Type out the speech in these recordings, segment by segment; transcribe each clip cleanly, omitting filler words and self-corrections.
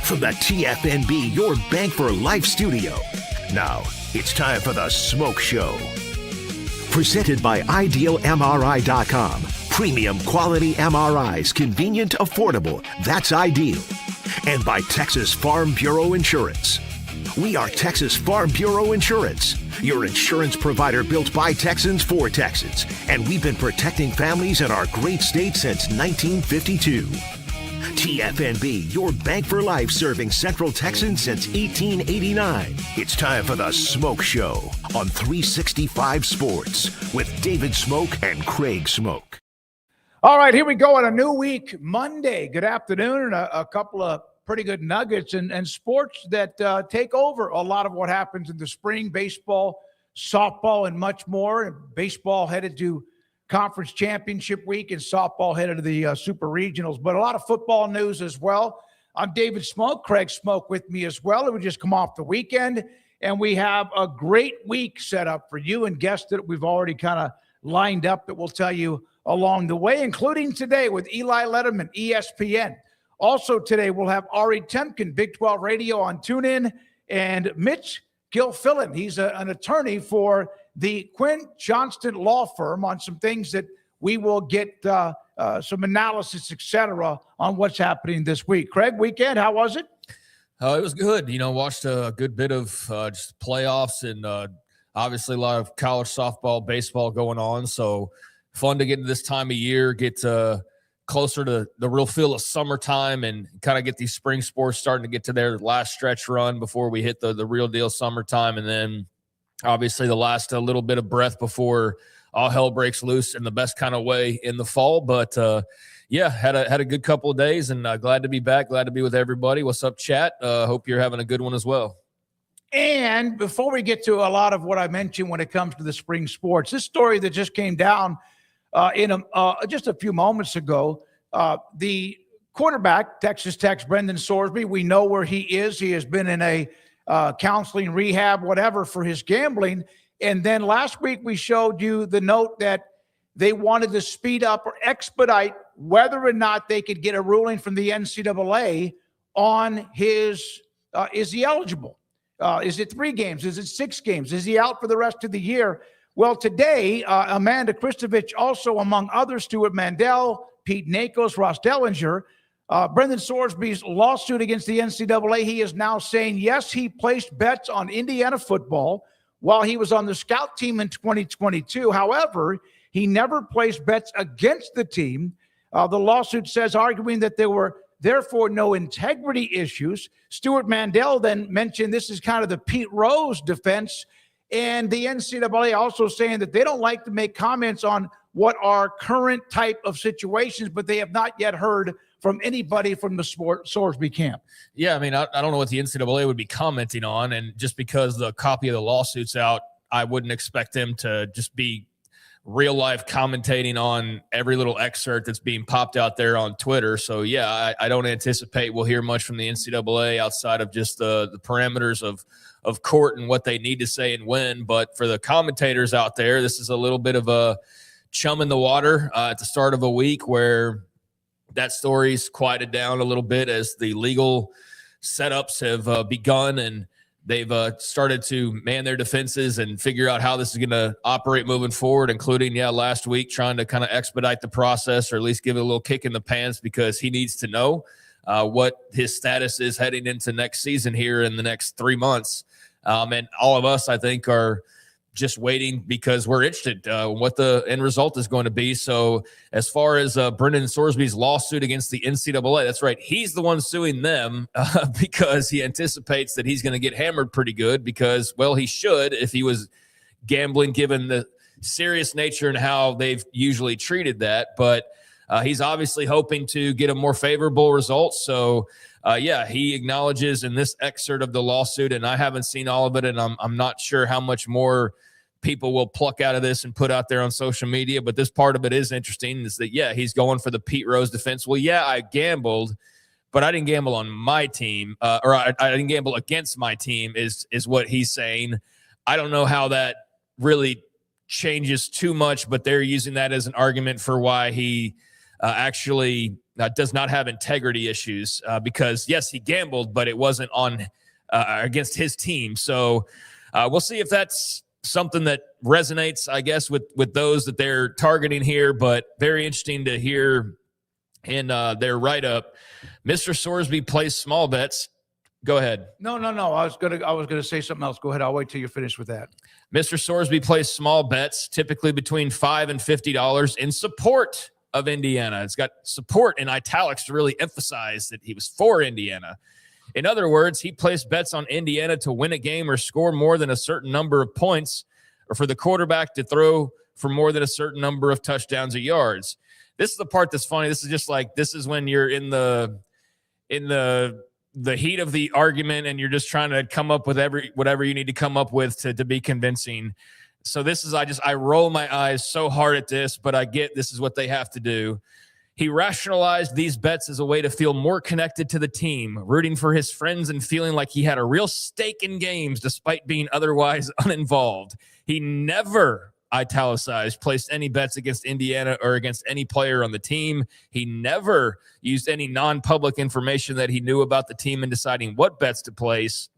From the TFNB Your Bank for Life studio. Now, it's time for the SMOAK Show. Presented by IdealMRI.com. Premium quality MRIs, convenient, affordable. That's ideal. And by Texas Farm Bureau Insurance. We are Texas Farm Bureau Insurance, your insurance provider built by Texans for Texans. And we've been protecting families in our great state since 1952. TFNB, your bank for life, serving Central Texans since 1889. It's time for the SMOAK Show on 365 Sports with David Smoke and Craig Smoke. All right, here we go on a new week, Monday. Good afternoon, and a couple of pretty good nuggets and sports that take over a lot of what happens in the spring, baseball, softball, and much more. Baseball headed to Conference Championship Week and softball headed to the Super Regionals, but a lot of football news as well. I'm David Smoke, Craig Smoke with me as well. And we just come off the weekend, and we have a great week set up for you and guests that we've already kind of lined up that we'll tell you along the way, including today with Eli Lederman, ESPN. Also today, we'll have Ari Temkin, Big 12 Radio on TuneIn, and Mitch Gilfillin. He's an attorney for the Quinn Johnston Law Firm on some things that we will get some analysis, et cetera, on what's happening this week. Craig, weekend, how was it? It was good. Watched a good bit of just playoffs and obviously a lot of college softball, baseball going on. So fun to get into this time of year, get closer to the real feel of summertime and kind of get these spring sports starting to get to their last stretch run before we hit the real deal summertime. And then obviously the last little bit of breath before all hell breaks loose in the best kind of way in the fall. But had a good couple of days, and glad to be back. Glad to be with everybody. What's up, chat? Hope you're having a good one as well. And before we get to a lot of what I mentioned when it comes to the spring sports, this story that just came down just a few moments ago, the quarterback, Texas Tech's Brennan Sorsby, we know where he is. He has been in a counseling, rehab, whatever, for his gambling. And then last week we showed you the note that they wanted to speed up or expedite whether or not they could get a ruling from the NCAA on his, is he eligible? Is it 3 games? Is it 6 games? Is he out for the rest of the year? Well, today, Amanda Kristovich, also among others, Stuart Mandel, Pete Nakos, Ross Dellinger, Brennan Sorsby's lawsuit against the NCAA, he is now saying, yes, he placed bets on Indiana football while he was on the scout team in 2022. However, he never placed bets against the team. The lawsuit says, arguing that there were therefore no integrity issues. Stuart Mandel then mentioned this is kind of the Pete Rose defense. And the NCAA also saying that they don't like to make comments on what are current type of situations, but they have not yet heard from anybody from the Sorsby camp. Yeah, I mean, I don't know what the NCAA would be commenting on, and just because the copy of the lawsuit's out, I wouldn't expect them to just be real-life commentating on every little excerpt that's being popped out there on Twitter. So, yeah, I don't anticipate we'll hear much from the NCAA outside of just the parameters of court and what they need to say and when. But for the commentators out there, this is a little bit of a chum in the water at the start of a week where that story's quieted down a little bit as the legal setups have begun. And they've started to man their defenses and figure out how this is going to operate moving forward, including, last week trying to kind of expedite the process or at least give it a little kick in the pants because he needs to know what his status is heading into next season here in the next 3 months. And all of us, I think, are just waiting because we're interested what the end result is going to be. So as far as Brennan Sorsby's lawsuit against the NCAA, that's right. He's the one suing them because he anticipates that he's going to get hammered pretty good because, well, he should if he was gambling given the serious nature and how they've usually treated that. But he's obviously hoping to get a more favorable result. So, he acknowledges in this excerpt of the lawsuit, and I haven't seen all of it, and I'm not sure how much more people will pluck out of this and put out there on social media. But this part of it is interesting is that, he's going for the Pete Rose defense. Well, I gambled, but I didn't gamble on my team, or I didn't gamble against my team is what he's saying. I don't know how that really changes too much, but they're using that as an argument for why he actually does not have integrity issues because, yes, he gambled, but it wasn't on against his team. So we'll see if that's something that resonates, I guess, with those that they're targeting here. But very interesting to hear in their write-up. Mr. Sorsby plays small bets. Go ahead. No. I was gonna say something else. Go ahead. I'll wait till you're finished with that. Mr. Sorsby plays small bets, typically between $5 and $50 in support of Indiana. It's got support in italics to really emphasize that he was for Indiana. In other words, he placed bets on Indiana to win a game or score more than a certain number of points, or for the quarterback to throw for more than a certain number of touchdowns or yards. This is the part that's funny. This is when you're in the heat of the argument and you're just trying to come up with whatever you need to come up with to be convincing. So this is, I roll my eyes so hard at this, but I get this is what they have to do. He rationalized these bets as a way to feel more connected to the team, rooting for his friends and feeling like he had a real stake in games despite being otherwise uninvolved. He never, italicized, placed any bets against Indiana or against any player on the team. He never used any non-public information that he knew about the team in deciding what bets to place.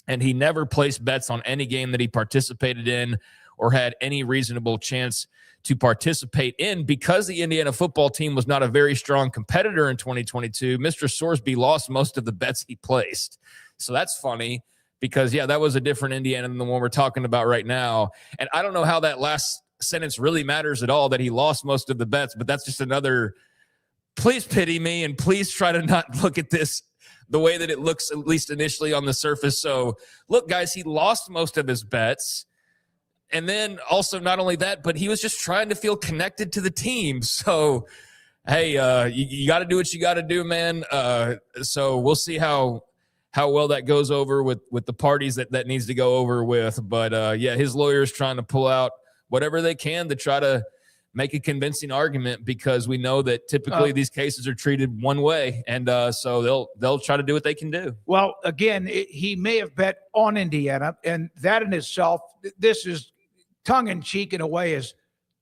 And he never placed bets on any game that he participated in or had any reasonable chance to participate in. Because the Indiana football team was not a very strong competitor in 2022, Mr. Sorsby lost most of the bets he placed. So that's funny because, that was a different Indiana than the one we're talking about right now. And I don't know how that last sentence really matters at all, that he lost most of the bets, but that's just another, please pity me and please try to not look at this the way that it looks, at least initially on the surface. So look, guys, he lost most of his bets. And then also not only that, but he was just trying to feel connected to the team. So, hey, you got to do what you got to do, man. So we'll see how well that goes over with the parties that needs to go over with. But, his lawyer's trying to pull out whatever they can to try to make a convincing argument because we know that typically these cases are treated one way. And so they'll try to do what they can do. Well, again, he may have bet on Indiana, and that in itself, this is tongue-in-cheek in a way, is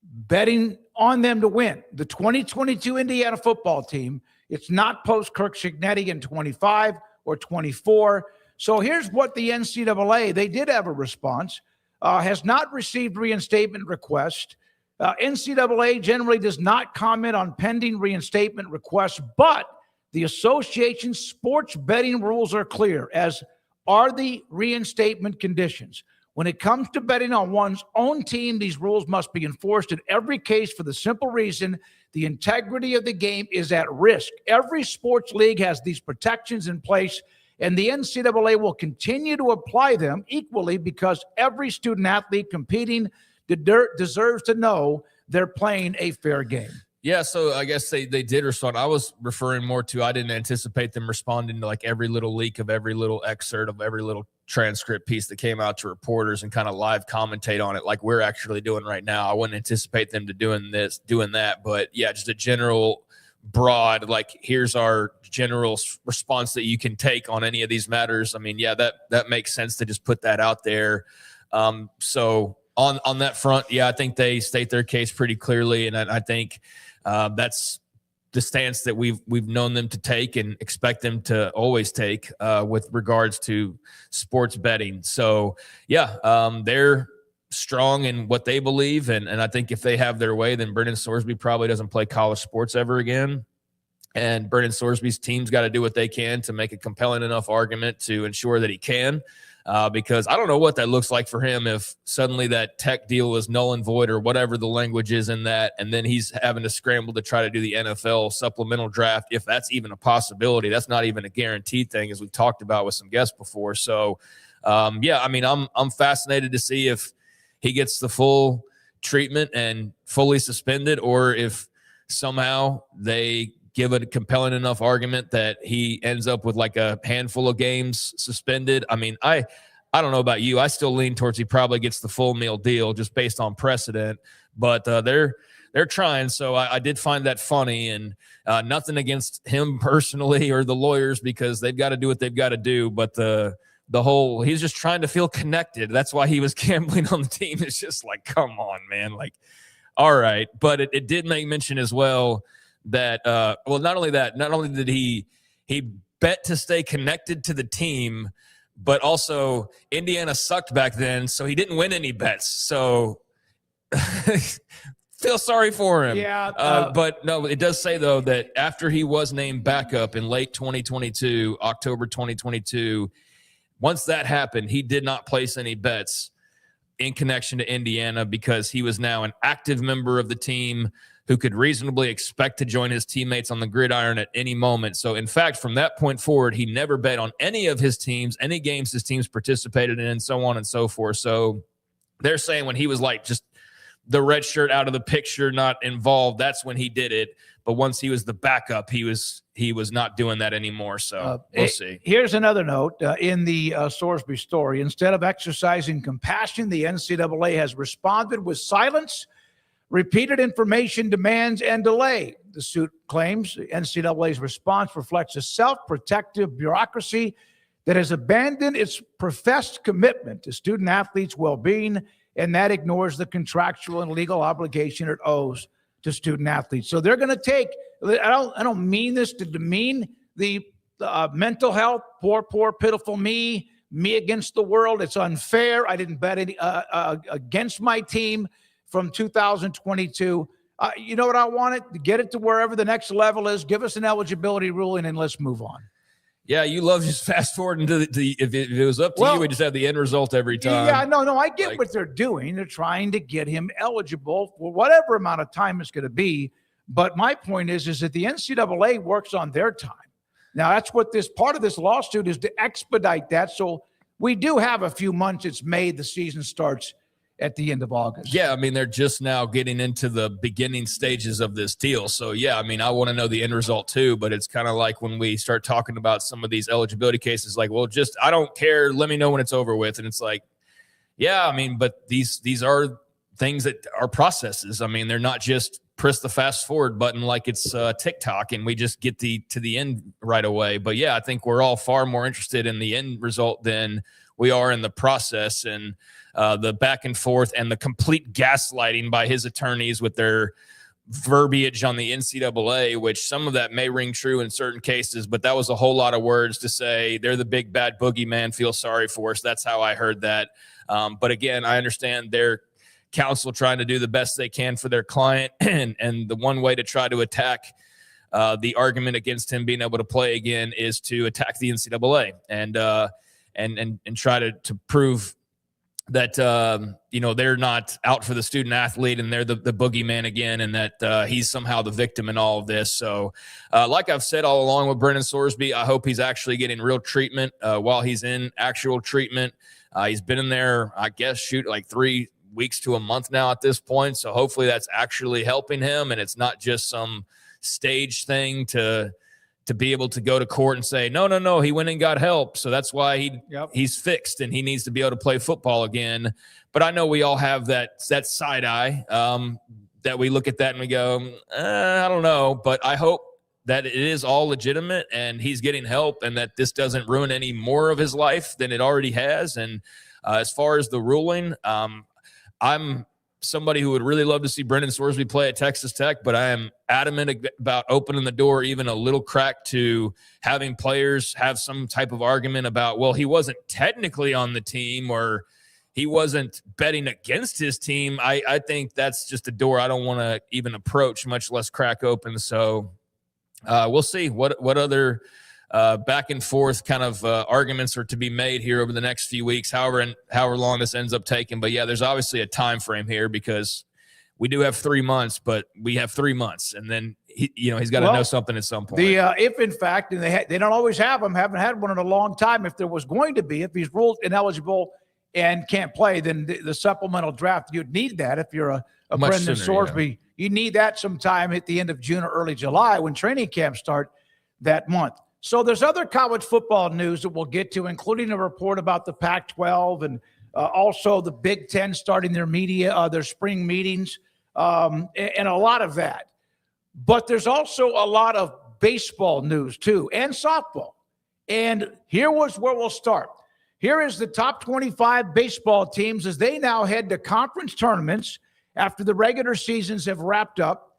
betting on them to win. The 2022 Indiana football team, it's not post-Kirk Cignetti in 25 or 24. So here's what the NCAA, they did have a response, has not received reinstatement request. NCAA generally does not comment on pending reinstatement requests, but the association's sports betting rules are clear, as are the reinstatement conditions. When it comes to betting on one's own team, these rules must be enforced in every case for the simple reason the integrity of the game is at risk. Every sports league has these protections in place, and the NCAA will continue to apply them equally because every student athlete competing deserves to know they're playing a fair game. Yeah, so I guess they did respond. I was referring more to, I didn't anticipate them responding to like every little leak of every little excerpt of every little transcript piece that came out to reporters and kind of live commentate on it like we're actually doing right now. I wouldn't anticipate them to doing that. But yeah, just a general broad, like here's our general response that you can take on any of these matters. I mean, yeah, that makes sense to just put that out there. So on that front, yeah, I think they state their case pretty clearly. And I think that's the stance that we've known them to take and expect them to always take with regards to sports betting. So they're strong in what they believe. And I think if they have their way, then Brennan Sorsby probably doesn't play college sports ever again. And Brennan Sorsby's team's got to do what they can to make a compelling enough argument to ensure that he can. Because I don't know what that looks like for him if suddenly that Tech deal is null and void or whatever the language is in that, and then he's having to scramble to try to do the NFL supplemental draft, if that's even a possibility. That's not even a guaranteed thing, as we've talked about with some guests before. So, I'm fascinated to see if he gets the full treatment and fully suspended, or if somehow they give a compelling enough argument that he ends up with like a handful of games suspended. I mean, I don't know about you. I still lean towards he probably gets the full meal deal just based on precedent, but they're trying. So I did find that funny, and nothing against him personally or the lawyers, because they've got to do what they've got to do. But the whole, he's just trying to feel connected. That's why he was gambling on the team. It's just like, come on, man. Like, all right. But it did make mention as well that not only did he bet to stay connected to the team, but also Indiana sucked back then, so he didn't win any bets. So feel sorry for him. Yeah. But no, it does say though that after he was named backup in late 2022, October 2022, once that happened, he did not place any bets in connection to Indiana, because he was now an active member of the team who could reasonably expect to join his teammates on the gridiron at any moment. So, in fact, from that point forward, he never bet on any of his teams, any games his teams participated in, and so on and so forth. So they're saying when he was like just the red shirt out of the picture, not involved, that's when he did it. But once he was the backup, he was not doing that anymore. So we'll see. Here's another note in the Sorsby story. Instead of exercising compassion, the NCAA has responded with silence, repeated information demands, and delay. The suit claims the NCAA's response reflects a self-protective bureaucracy that has abandoned its professed commitment to student-athletes' well-being, and that ignores the contractual and legal obligation it owes to student-athletes. So they're going to take – I don't mean this to demean the mental health, poor, pitiful me against the world. It's unfair. I didn't bet any, against my team from 2022. You know what I wanted? To get it to wherever the next level is, give us an eligibility ruling, and let's move on. Yeah, you love just fast forwarding to if it was up to you, we just have the end result every time. Yeah, no, I get what they're doing. They're trying to get him eligible for whatever amount of time it's going to be. But my point is that the NCAA works on their time. Now, that's what this part of this lawsuit is, to expedite that. So we do have a few months. It's May. The season starts at the end of August. Yeah, I mean, they're just now getting into the beginning stages of this deal. So, yeah, I mean, I want to know the end result too, but it's kind of like when we start talking about some of these eligibility cases, like, well, just, I don't care. Let me know when it's over with. And it's like, yeah, I mean, but these are things that are processes. I mean, they're not just press the fast forward button like it's TikTok and we just get to the end right away. But yeah, I think we're all far more interested in the end result than we are in the process, and the back and forth and the complete gaslighting by his attorneys with their verbiage on the NCAA, which some of that may ring true in certain cases, but that was a whole lot of words to say they're the big bad boogeyman, feel sorry for us. That's how I heard that. But again, I understand their counsel trying to do the best they can for their client, and the one way to try to attack the argument against him being able to play again is to attack the NCAA and try to prove that, they're not out for the student athlete and they're the boogeyman again, and that he's somehow the victim in all of this. So like I've said all along with Brennan Sorsby, I hope he's actually getting real treatment while he's in actual treatment. He's been in there, I guess, like 3 weeks to a month now at this point. So hopefully that's actually helping him, and it's not just some stage thing to be able to go to court and say, no, he went and got help. So that's why he's fixed and he needs to be able to play football again. But I know we all have that side eye that we look at that and we go, I don't know. But I hope that it is all legitimate and he's getting help, and that this doesn't ruin any more of his life than it already has. And as far as the ruling, I'm somebody who would really love to see Brennan Sorsby play at Texas Tech, but I am adamant about opening the door even a little crack to having players have some type of argument about, well, he wasn't technically on the team or he wasn't betting against his team. I think that's just a door I don't want to even approach, much less crack open. So we'll see what other back and forth kind of arguments are to be made here over the next few weeks, however long this ends up taking. But yeah, there's obviously a time frame here because we do have 3 months, but we have 3 months, and then he's got to know something at some point. If in fact, and they don't always have them, haven't had one in a long time. If there was going to be, if he's ruled ineligible and can't play, then the supplemental draft, you'd need that. If you're a Brennan Sorsby, you need that sometime at the end of June or early July when training camps start that month. So there's other college football news that we'll get to, including a report about the Pac-12 and also the Big Ten starting their spring meetings, and a lot of that. But there's also a lot of baseball news too, and softball. And here was where we'll start. Here is the top 25 baseball teams as they now head to conference tournaments after the regular seasons have wrapped up.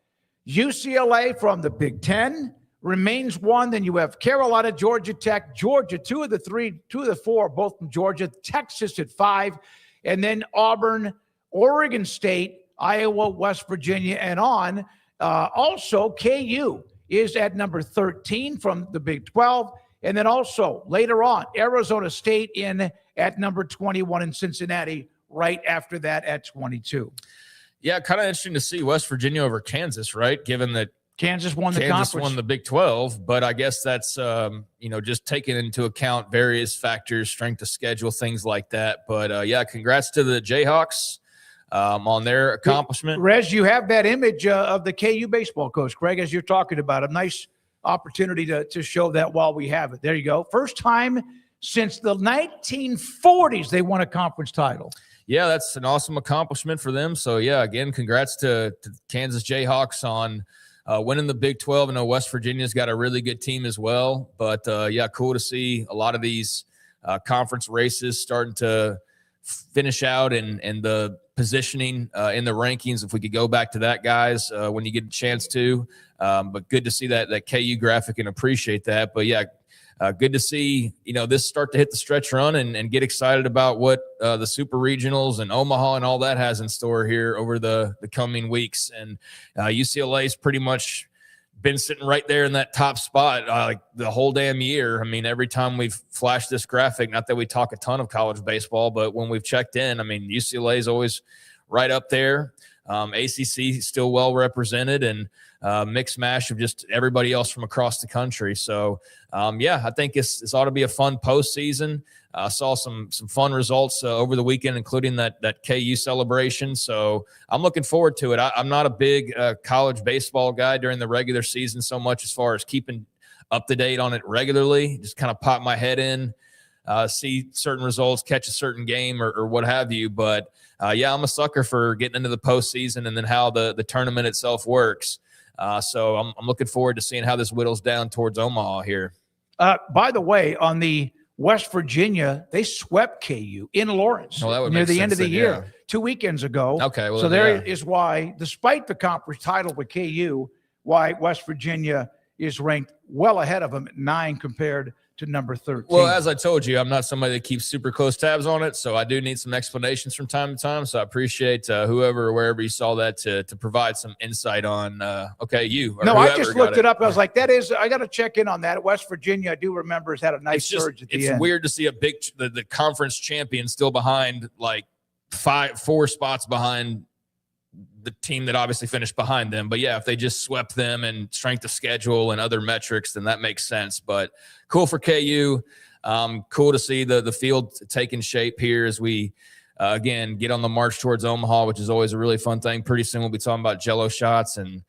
UCLA from the Big Ten remains one. Then you have Carolina, Georgia Tech, Georgia, two of the four, both from Georgia, Texas at 5, and then Auburn, Oregon State, Iowa, West Virginia, and on. Also, KU is at number 13 from the Big 12. And then also later on, Arizona State in at number 21 and Cincinnati right after that at 22. Yeah, kind of interesting to see West Virginia over Kansas, right? Given that Kansas won the Big 12, but I guess that's, just taking into account various factors, strength of schedule, things like that. But, yeah, congrats to the Jayhawks on their accomplishment. Rez, you have that image of the KU baseball coach, Craig, as you're talking about. A nice opportunity to show that while we have it. There you go. First time since the 1940s they won a conference title. Yeah, that's an awesome accomplishment for them. So, yeah, again, congrats to Kansas Jayhawks on winning the Big 12. I know West Virginia's got a really good team as well. But, yeah, cool to see a lot of these conference races starting to finish out and the positioning in the rankings, if we could go back to that, guys, when you get a chance to. But good to see that KU graphic and appreciate that. But, yeah, good to see, this start to hit the stretch run and get excited about what the super regionals and Omaha and all that has in store here over the coming weeks. And UCLA's pretty much been sitting right there in that top spot like the whole damn year. I mean, every time we've flashed this graphic, not that we talk a ton of college baseball, but when we've checked in, I mean, UCLA is always right up there. ACC still well represented, and mix mash of just everybody else from across the country. So, yeah, I think this ought to be a fun postseason. I saw some fun results over the weekend, including that KU celebration. So I'm looking forward to it. I'm not a big college baseball guy during the regular season so much as far as keeping up to date on it regularly. Just kind of pop my head in, see certain results, catch a certain game or what have you. But, yeah, I'm a sucker for getting into the postseason and then how the tournament itself works. So I'm looking forward to seeing how this whittles down towards Omaha here. By the way, on the West Virginia, they swept KU in Lawrence near the end of the year, 2 weekends ago. Okay. Well, so there is why, despite the conference title with KU, why West Virginia is ranked well ahead of them at 9 compared to number 13. Well, as I told you, I'm not somebody that keeps super close tabs on it, so I do need some explanations from time to time. So I appreciate whoever or wherever you saw that to provide some insight on. You. No, I just looked it up. I was like, I got to check in on that. West Virginia, I do remember, has had a nice surge at the end. It's weird to see the conference champion still behind, like 4 spots behind the team that obviously finished behind them. But yeah, if they just swept them and strength of schedule and other metrics, then that makes sense. But cool for KU. Cool to see the field taking shape here as we, again, get on the march towards Omaha, which is always a really fun thing. Pretty soon we'll be talking about Jello shots, and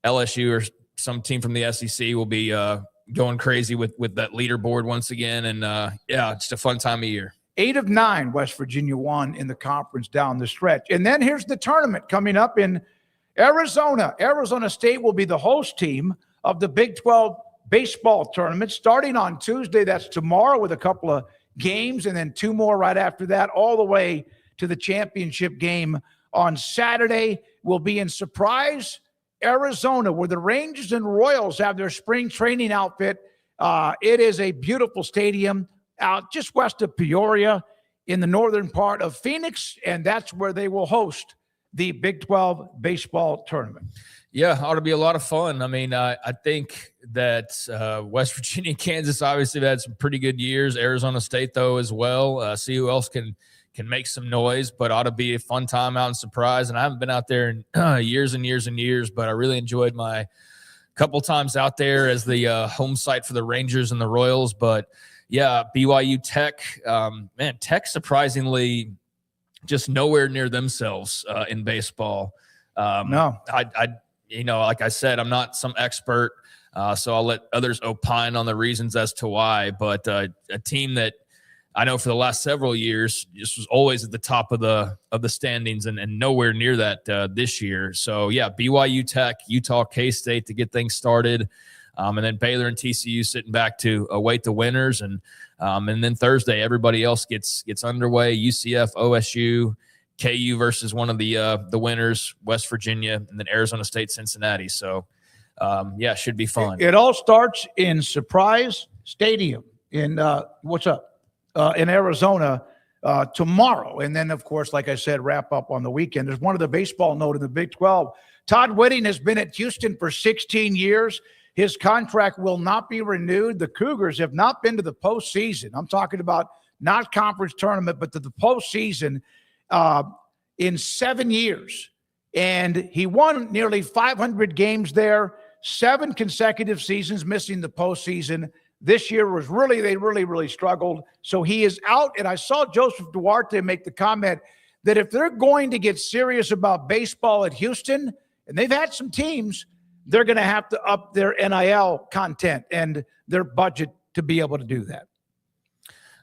LSU or some team from the SEC will be going crazy with that leaderboard once again. And yeah, just a fun time of year. 8 of 9 West Virginia won in the conference down the stretch. And then here's the tournament coming up in Arizona. Arizona State will be the host team of the Big 12 baseball tournament starting on Tuesday. That's tomorrow with a couple of games and then 2 more right after that, all the way to the championship game on Saturday. We'll be in Surprise, Arizona, where the Rangers and Royals have their spring training outfit. It is a beautiful stadium out just west of Peoria in the northern part of Phoenix, and that's where they will host the Big 12 baseball tournament. Yeah, ought to be a lot of fun. I mean, I think that West Virginia and Kansas obviously have had some pretty good years. Arizona State, though, as well. See who else can make some noise, but ought to be a fun time out in Surprise. And I haven't been out there in years and years and years, but I really enjoyed my couple times out there as the home site for the Rangers and the Royals. But, yeah, BYU Tech, man, Tech surprisingly just nowhere near themselves in baseball. No. Like I said, I'm not some expert, so I'll let others opine on the reasons as to why. But a team that I know for the last several years just was always at the top of the standings and nowhere near that this year. So, yeah, BYU Tech, Utah, K-State to get things started, and then Baylor and TCU sitting back to await the winners. And then Thursday, everybody else gets underway, UCF, OSU, KU versus one of the winners, West Virginia, and then Arizona State, Cincinnati. So, yeah, should be fun. It all starts in Surprise Stadium in in Arizona tomorrow. And then, of course, like I said, wrap up on the weekend. There's one of the baseball note in the Big 12. Todd Whitting has been at Houston for 16 years. His contract will not be renewed. The Cougars have not been to the postseason. I'm talking about not conference tournament, but to the postseason in 7 years. And he won nearly 500 games there, 7 consecutive seasons missing the postseason. This year was they really struggled. So he is out. And I saw Joseph Duarte make the comment that if they're going to get serious about baseball at Houston, and they've had some teams, they're going to have to up their NIL content and their budget to be able to do that.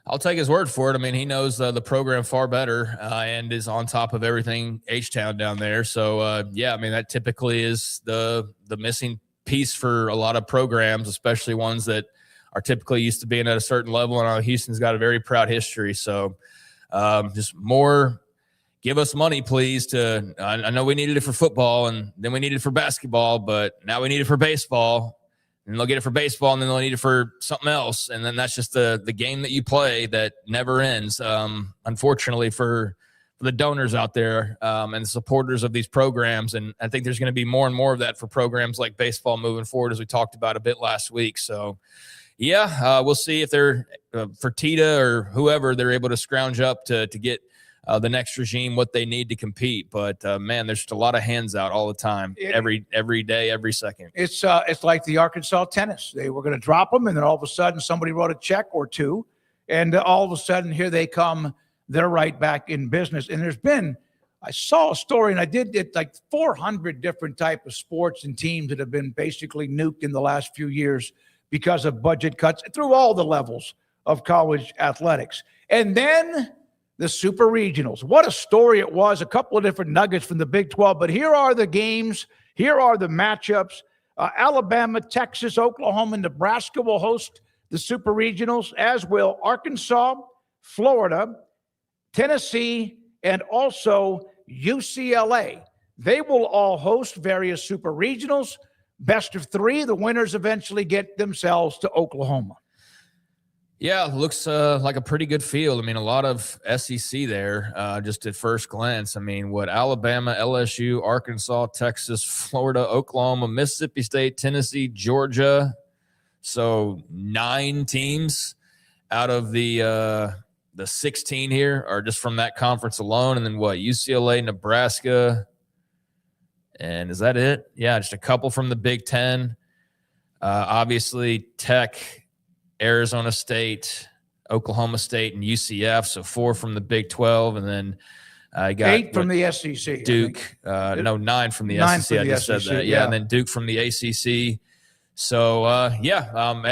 I'll take his word for it. I mean, he knows the program far better and is on top of everything H-Town down there. So, yeah, I mean, that typically is the missing piece for a lot of programs, especially ones that are typically used to being at a certain level. And Houston's got a very proud history. So just more give us money, please. I know we needed it for football, and then we needed it for basketball, but now we need it for baseball. And they'll get it for baseball, and then they'll need it for something else. And then that's just the game that you play that never ends, unfortunately, for the donors out there and the supporters of these programs. And I think there's going to be more and more of that for programs like baseball moving forward, as we talked about a bit last week. So, yeah, we'll see if they're Fertitta or whoever they're able to scrounge up to get the next regime what they need to compete. But man, there's just a lot of hands out all the time, every day, every second. It's like the Arkansas tennis. They were going to drop them, and then all of a sudden somebody wrote a check or two, and all of a sudden here they come. They're right back in business. And I saw a story, and I did it like 400 different type of sports and teams that have been basically nuked in the last few years because of budget cuts through all the levels of college athletics. And then the super regionals. What a story it was. A couple of different nuggets from the Big 12. But here are the games. Here are the matchups. Alabama, Texas, Oklahoma, and Nebraska will host the super regionals, as will Arkansas, Florida, Tennessee, and also UCLA. They will all host various super regionals. Best of 3. The winners eventually get themselves to Oklahoma. Yeah, looks like a pretty good field. I mean, a lot of SEC there, just at first glance. I mean, Alabama, LSU, Arkansas, Texas, Florida, Oklahoma, Mississippi State, Tennessee, Georgia. So 9 teams out of the 16 here are just from that conference alone. And then UCLA, Nebraska. And is that it? Yeah, just a couple from the Big Ten. Obviously, Tech, Arizona State, Oklahoma State, and UCF. So 4 from the Big 12. And then I got 8 from the SEC. Duke. 9 from the 9 SEC. from the I just SEC, said that. yeah. And then Duke from the ACC. So,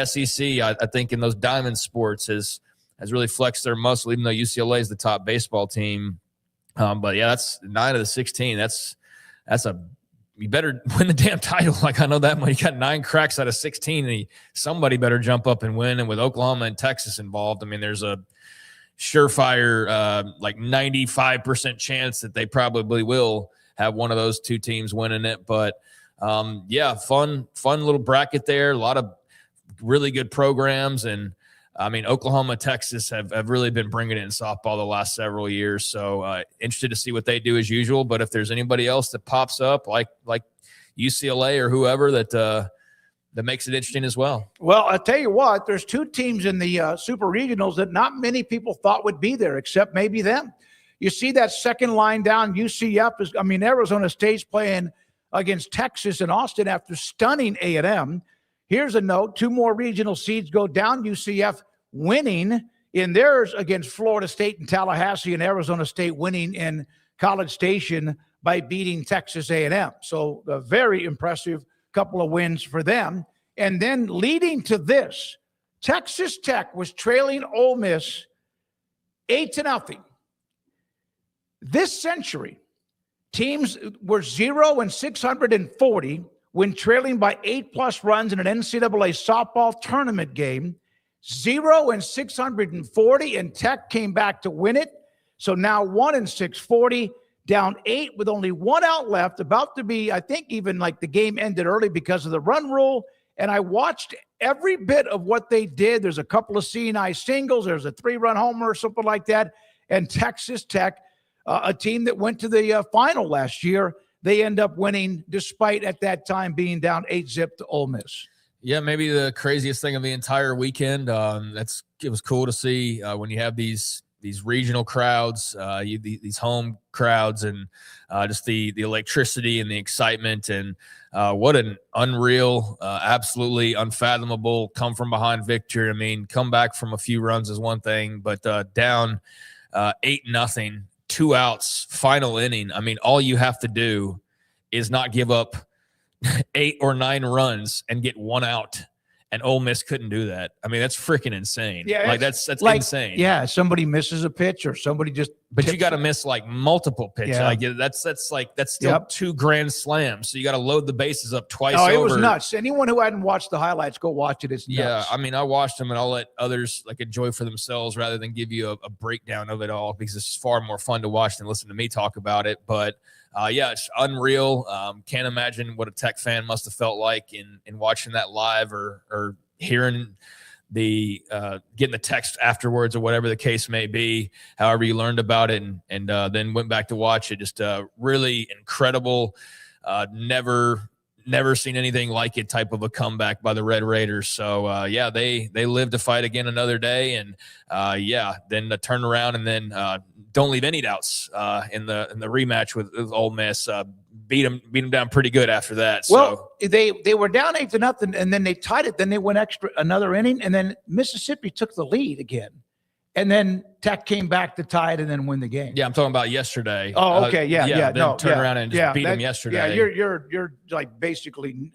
SEC, I think in those diamond sports has really flexed their muscle, even though UCLA is the top baseball team. But, yeah, that's 9 of the 16. You better win the damn title. Like, I know that much. You got 9 cracks out of 16, and somebody better jump up and win. And with Oklahoma and Texas involved, I mean, there's a surefire, like 95% chance that they probably will have one of those two teams winning it. But yeah, fun little bracket there. A lot of really good programs. And I mean, Oklahoma, Texas have really been bringing it in softball the last several years. So interested to see what they do as usual. But if there's anybody else that pops up like UCLA or whoever that makes it interesting as well. Well, I'll tell you what, there's two teams in the super regionals that not many people thought would be there, except maybe them. You see that second line down, UCF Arizona State's playing against Texas and Austin after stunning A&M. Here's a note, 2 more regional seeds go down, UCF winning in theirs against Florida State and Tallahassee, and Arizona State winning in College Station by beating Texas A&M. So a very impressive couple of wins for them. And then leading to this, Texas Tech was trailing Ole Miss 8-0. This century, teams were 0-640 when trailing by 8+ runs in an NCAA softball tournament game. 0-640, and Tech came back to win it. So now 1-640. Down 8 with only 1 out left, about to be, I think even like the game ended early because of the run rule. And I watched every bit of what they did. There's a couple of C&I singles. There's a 3-run homer or something like that. And Texas Tech, a team that went to the final last year, they end up winning despite at that time being down 8-0 to Ole Miss. Yeah, maybe the craziest thing of the entire weekend. It was cool to see when you have these regional crowds, these home crowds, and just the electricity and the excitement, and what an unreal, absolutely unfathomable come from behind victory. I mean, come back from a few runs is one thing, but down 8-0, 2 outs, final inning. I mean, all you have to do is not give up 8 or 9 runs and get 1 out. And Ole Miss couldn't do that. I mean, that's freaking insane. Yeah, like that's insane. Yeah, somebody misses a pitch or somebody just. But you got to miss like multiple pitches. Yeah. Like that's still 2 grand slams. So you got to load the bases up twice. Oh, over. It was nuts. Anyone who hadn't watched the highlights, go watch it. It's nuts. Yeah, I mean, I watched them, and I'll let others like enjoy for themselves rather than give you a breakdown of it all, because it's far more fun to watch than listen to me talk about it. But yeah, it's unreal. Can't imagine what a Tech fan must have felt like in watching that live or hearing the getting the text afterwards or whatever the case may be, however you learned about it, and then went back to watch it. Just really incredible. Never seen anything like it type of a comeback by the Red Raiders. So yeah, they live to fight again another day, and yeah, then turn around and then don't leave any doubts in the rematch with Ole Miss. Beat them down pretty good after that. So. Well, they were down 8-0, and then they tied it. Then they went another inning, and then Mississippi took the lead again, and then Tech came back to tie it and then win the game. Yeah, I'm talking about yesterday. Oh, okay, yeah. Then turn around and just beat them yesterday. Yeah, you're like basically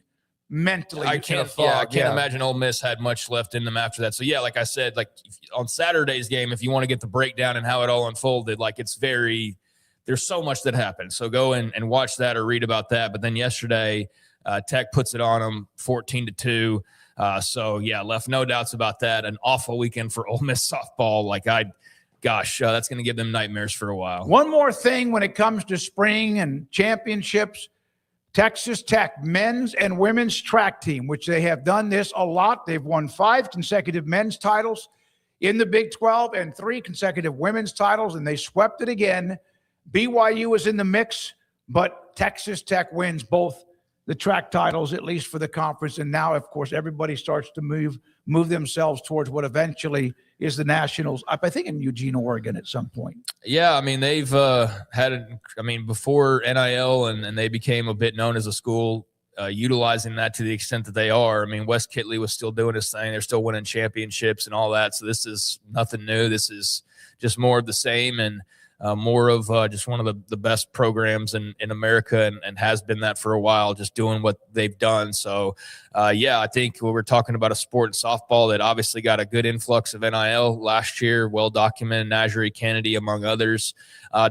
mentally. I can't imagine Ole Miss had much left in them after that. So yeah, like I said, like on Saturday's game, if you want to get the breakdown and how it all unfolded, like there's so much that happened. So go and watch that or read about that. But then yesterday, Tech puts it on them 14-2. So yeah, left no doubts about that. An awful weekend for Ole Miss softball. That's going to give them nightmares for a while. One more thing when it comes to spring and championships, Texas Tech men's and women's track team, which they have done this a lot. They've won 5 consecutive men's titles in the Big 12 and 3 consecutive women's titles, and they swept it again. BYU is in the mix, but Texas Tech wins both the track titles, at least for the conference. And now, of course, everybody starts to move themselves towards what eventually is the Nationals, I think in Eugene, Oregon at some point. Yeah, I mean, they've before NIL and they became a bit known as a school, utilizing that to the extent that they are. I mean, Wes Kitley was still doing his thing. They're still winning championships and all that. So this is nothing new. This is just more of the same, and more of just one of the best programs in America, and has been that for a while, just doing what they've done. So, yeah, I think we were talking about a sport in softball that obviously got a good influx of NIL last year, well-documented, Najee Kennedy, among others.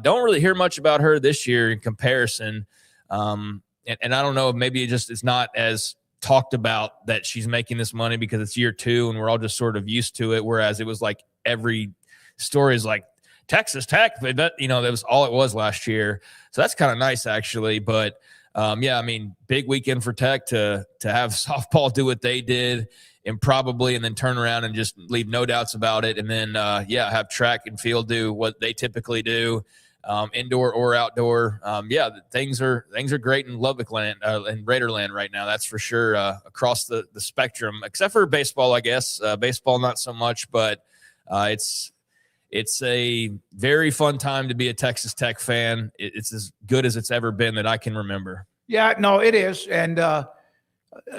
Don't really hear much about her this year in comparison. And I don't know, maybe it's not as talked about that she's making this money because it's year 2 and we're all just sort of used to it, whereas it was like every stories like Texas Tech, but that was all it was last year. So that's kind of nice, actually. But yeah, I mean, big weekend for Tech to have softball do what they did and then turn around and just leave no doubts about it. And then, have track and field do what they typically do, indoor or outdoor. Things are great in Lubbock land and Raiderland right now. That's for sure, across the spectrum, except for baseball, I guess. Baseball, not so much, but it's a very fun time to be a Texas Tech fan. It's as good as it's ever been that I can remember. Yeah, no, it is. And,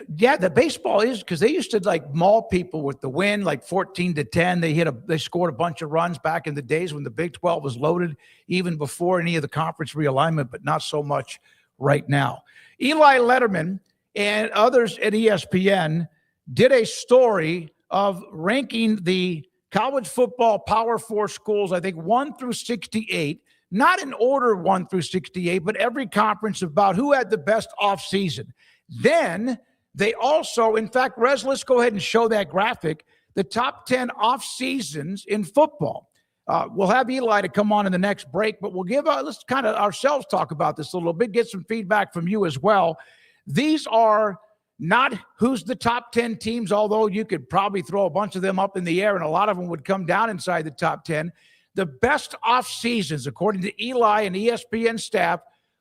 the baseball is, because they used to like maul people with the win, like 14-10. They scored a bunch of runs back in the days when the Big 12 was loaded, even before any of the conference realignment, but not so much right now. Eli Lederman and others at ESPN did a story of ranking the college football Power 4 schools, I think 1 through 68, not in order 1 through 68, but every conference about who had the best offseason. Then they also, in fact, Rez, let's go ahead and show that graphic, the top 10 off seasons in football. We'll have Eli to come on in the next break, but let's kind of ourselves talk about this a little bit, get some feedback from you as well. These are not who's the top 10 teams, although you could probably throw a bunch of them up in the air and a lot of them would come down inside the top 10. The best off seasons, according to Eli and ESPN staff,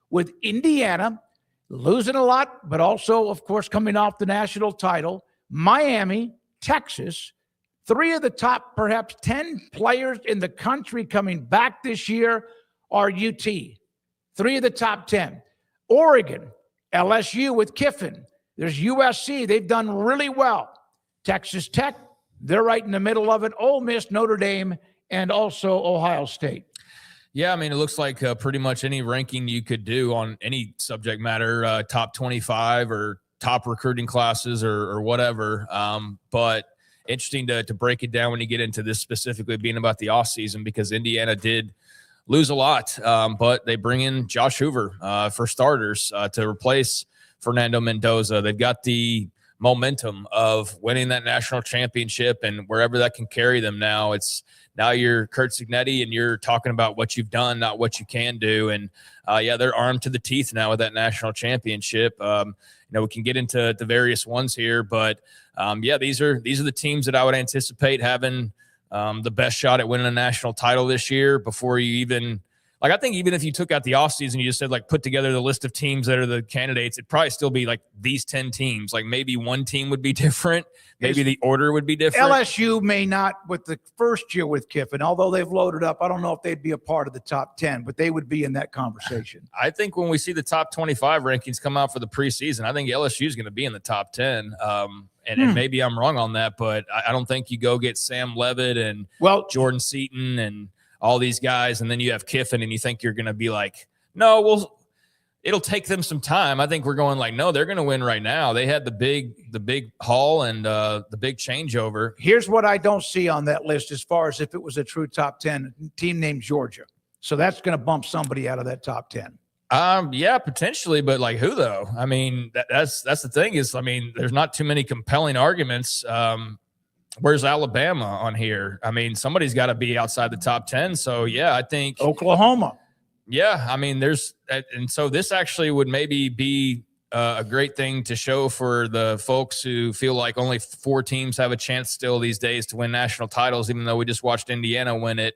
with Indiana losing a lot, but also, of course, coming off the national title, Miami, Texas, 3 of the top perhaps 10 players in the country coming back this year are UT. 3 of the top 10. Oregon, LSU with Kiffin. There's USC. They've done really well. Texas Tech, they're right in the middle of it. Ole Miss, Notre Dame, and also Ohio State. Yeah, I mean, it looks like pretty much any ranking you could do on any subject matter, top 25 or top recruiting classes or whatever. But interesting to break it down when you get into this specifically being about the offseason, because Indiana did lose a lot, but they bring in Josh Hoover for starters to replace Fernando Mendoza. They've got the momentum of winning that national championship, and wherever that can carry them now, now you're Kurt Cignetti and you're talking about what you've done, not what you can do. And they're armed to the teeth now with that national championship. We can get into the various ones here, but these are the teams that I would anticipate having the best shot at winning a national title this year before you even – like, I think even if you took out the offseason, you just said, like, put together the list of teams that are the candidates, it'd probably still be, like, these 10 teams. Like, maybe one team would be different. Maybe the order would be different. LSU may not with the first year with Kiffin, although they've loaded up. I don't know if they'd be a part of the top 10, but they would be in that conversation. I think when we see the top 25 rankings come out for the preseason, I think LSU is going to be in the top 10. And maybe I'm wrong on that, but I don't think you go get Sam Levitt and Jordan Seaton and all these guys, and then you have Kiffin, and you think you're going to be like, no, well, it'll take them some time. I think we're going like, no, they're going to win right now. They had the big haul and the big changeover. Here's what I don't see on that list as far as if it was a true top 10, team named Georgia. So that's going to bump somebody out of that top 10. Yeah, potentially, but like who though? I mean, that's the thing is, I mean, there's not too many compelling arguments. Where's Alabama on here? I mean, somebody's got to be outside the top 10. So, yeah, I think Oklahoma. Yeah, I mean, and so this actually would maybe be a great thing to show for the folks who feel like only 4 teams have a chance still these days to win national titles, even though we just watched Indiana win it.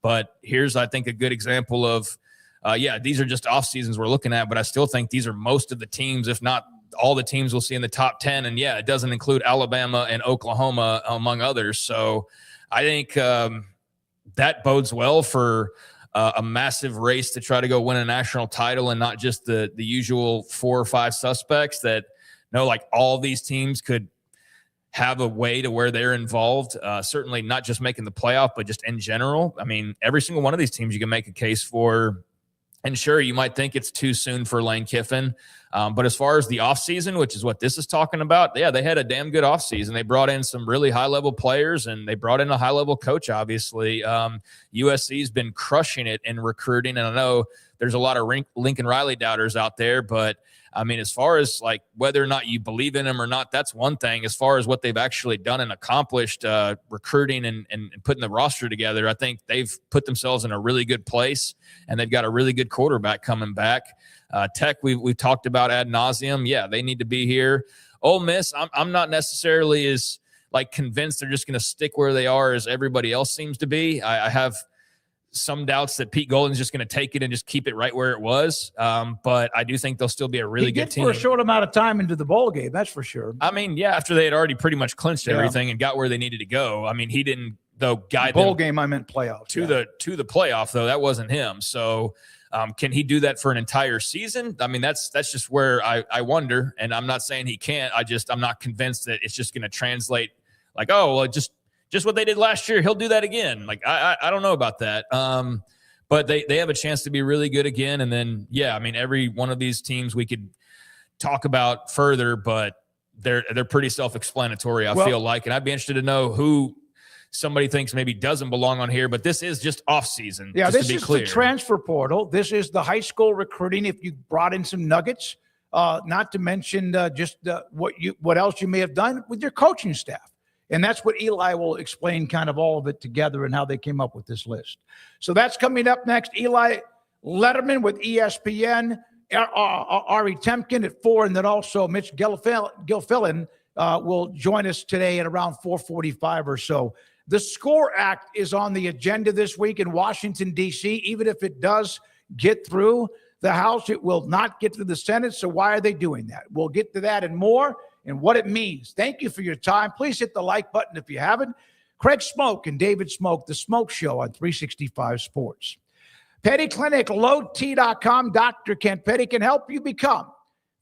But here's, I think, a good example of, these are just off seasons we're looking at, but I still think these are most of the teams, if not all the teams we'll see in the top 10. And it doesn't include Alabama and Oklahoma among others. So I think that bodes well for a massive race to try to go win a national title, and not just the usual 4 or 5 suspects that like all these teams could have a way to where they're involved. Certainly not just making the playoff, but just in general. I mean, every single one of these teams you can make a case for. And sure, you might think it's too soon for Lane Kiffin. But as far as the offseason, which is what this is talking about, yeah, they had a damn good offseason. They brought in some really high-level players, and they brought in a high-level coach, obviously. USC's been crushing it in recruiting, and I know there's a lot of Lincoln Riley doubters out there, but I mean, as far as like whether or not you believe in them or not, that's one thing. As far as what they've actually done and accomplished recruiting and putting the roster together, I think they've put themselves in a really good place, and they've got a really good quarterback coming back. Tech, we've talked about ad nauseum. Yeah, they need to be here. Ole Miss, I'm not necessarily as like convinced they're just going to stick where they are as everybody else seems to be. I have some doubts that Pete Golden's just going to take it and just keep it right where it was. But I do think they'll still be a really good team. For a short amount of time into the bowl game, that's for sure. I mean, yeah, after they had already pretty much clinched everything and got where they needed to go. I mean, he didn't, though, guide bowl them game, I meant playoffs. To the playoff, though. That wasn't him. So can he do that for an entire season? I mean, that's just where I wonder. And I'm not saying he can't. I'm not convinced that it's just going to translate like, oh, well, just what they did last year, he'll do that again. Like, I don't know about that. But they have a chance to be really good again. And then, yeah, I mean, every one of these teams we could talk about further, but they're pretty self-explanatory, I feel like. And I'd be interested to know who somebody thinks maybe doesn't belong on here, but this is just off-season. Yeah, just this is clear. The transfer portal. This is the high school recruiting. If you brought in some nuggets, not to mention what else you may have done with your coaching staff. And that's what Eli will explain, kind of all of it together and how they came up with this list. So that's coming up next. Eli Lederman with ESPN, Ari Temkin at 4, and then also Mitch Gilfillin will join us today at around 4:45 or so. The SCORE Act is on the agenda this week in Washington, D.C. Even if it does get through the House, it will not get to the Senate. So why are they doing that? We'll get to that and more, and what it means. Thank you for your time. Please hit the like button if you haven't. Craig Smoke and David Smoke, The Smoke Show on 365 Sports. Petty Clinic, lowt.com. Dr. Kent Petty can help you become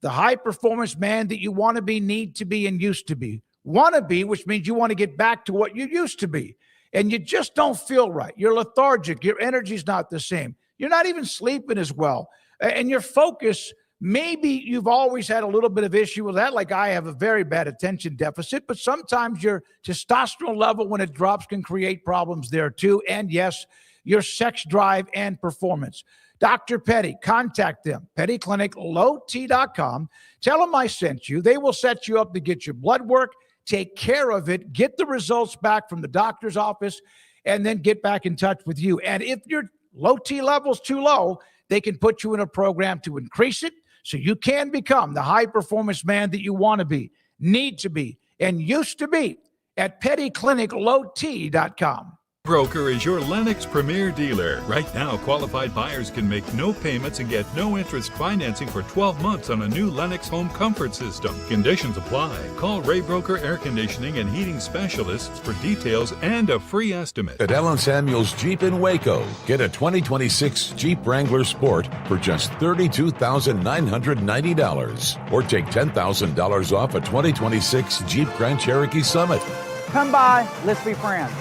the high-performance man that you want to be, need to be, and used to be. Want to be, which means you want to get back to what you used to be. And you just don't feel right. You're lethargic. Your energy's not the same. You're not even sleeping as well. And your focus, maybe you've always had a little bit of issue with that, like I have a very bad attention deficit, but sometimes your testosterone level, when it drops, can create problems there too. And yes, your sex drive and performance. Dr. Petty, contact them. Petty Clinic, lowt.com. Tell them I sent you. They will set you up to get your blood work, take care of it, get the results back from the doctor's office, and then get back in touch with you. And if your low T level's too low, they can put you in a program to increase it so you can become the high-performance man that you want to be, need to be, and used to be at pettycliniclowt.com. Broker is your Lennox Premier dealer. Right now, qualified buyers can make no payments and get no interest financing for 12 months on a new Lennox home comfort system. Conditions apply. Call Ray Broker Air Conditioning and Heating Specialists for details and a free estimate. At Allen Samuels Jeep in Waco, get a 2026 Jeep Wrangler Sport for just $32,990. Or take $10,000 off a 2026 Jeep Grand Cherokee Summit. Come by, let's be friends.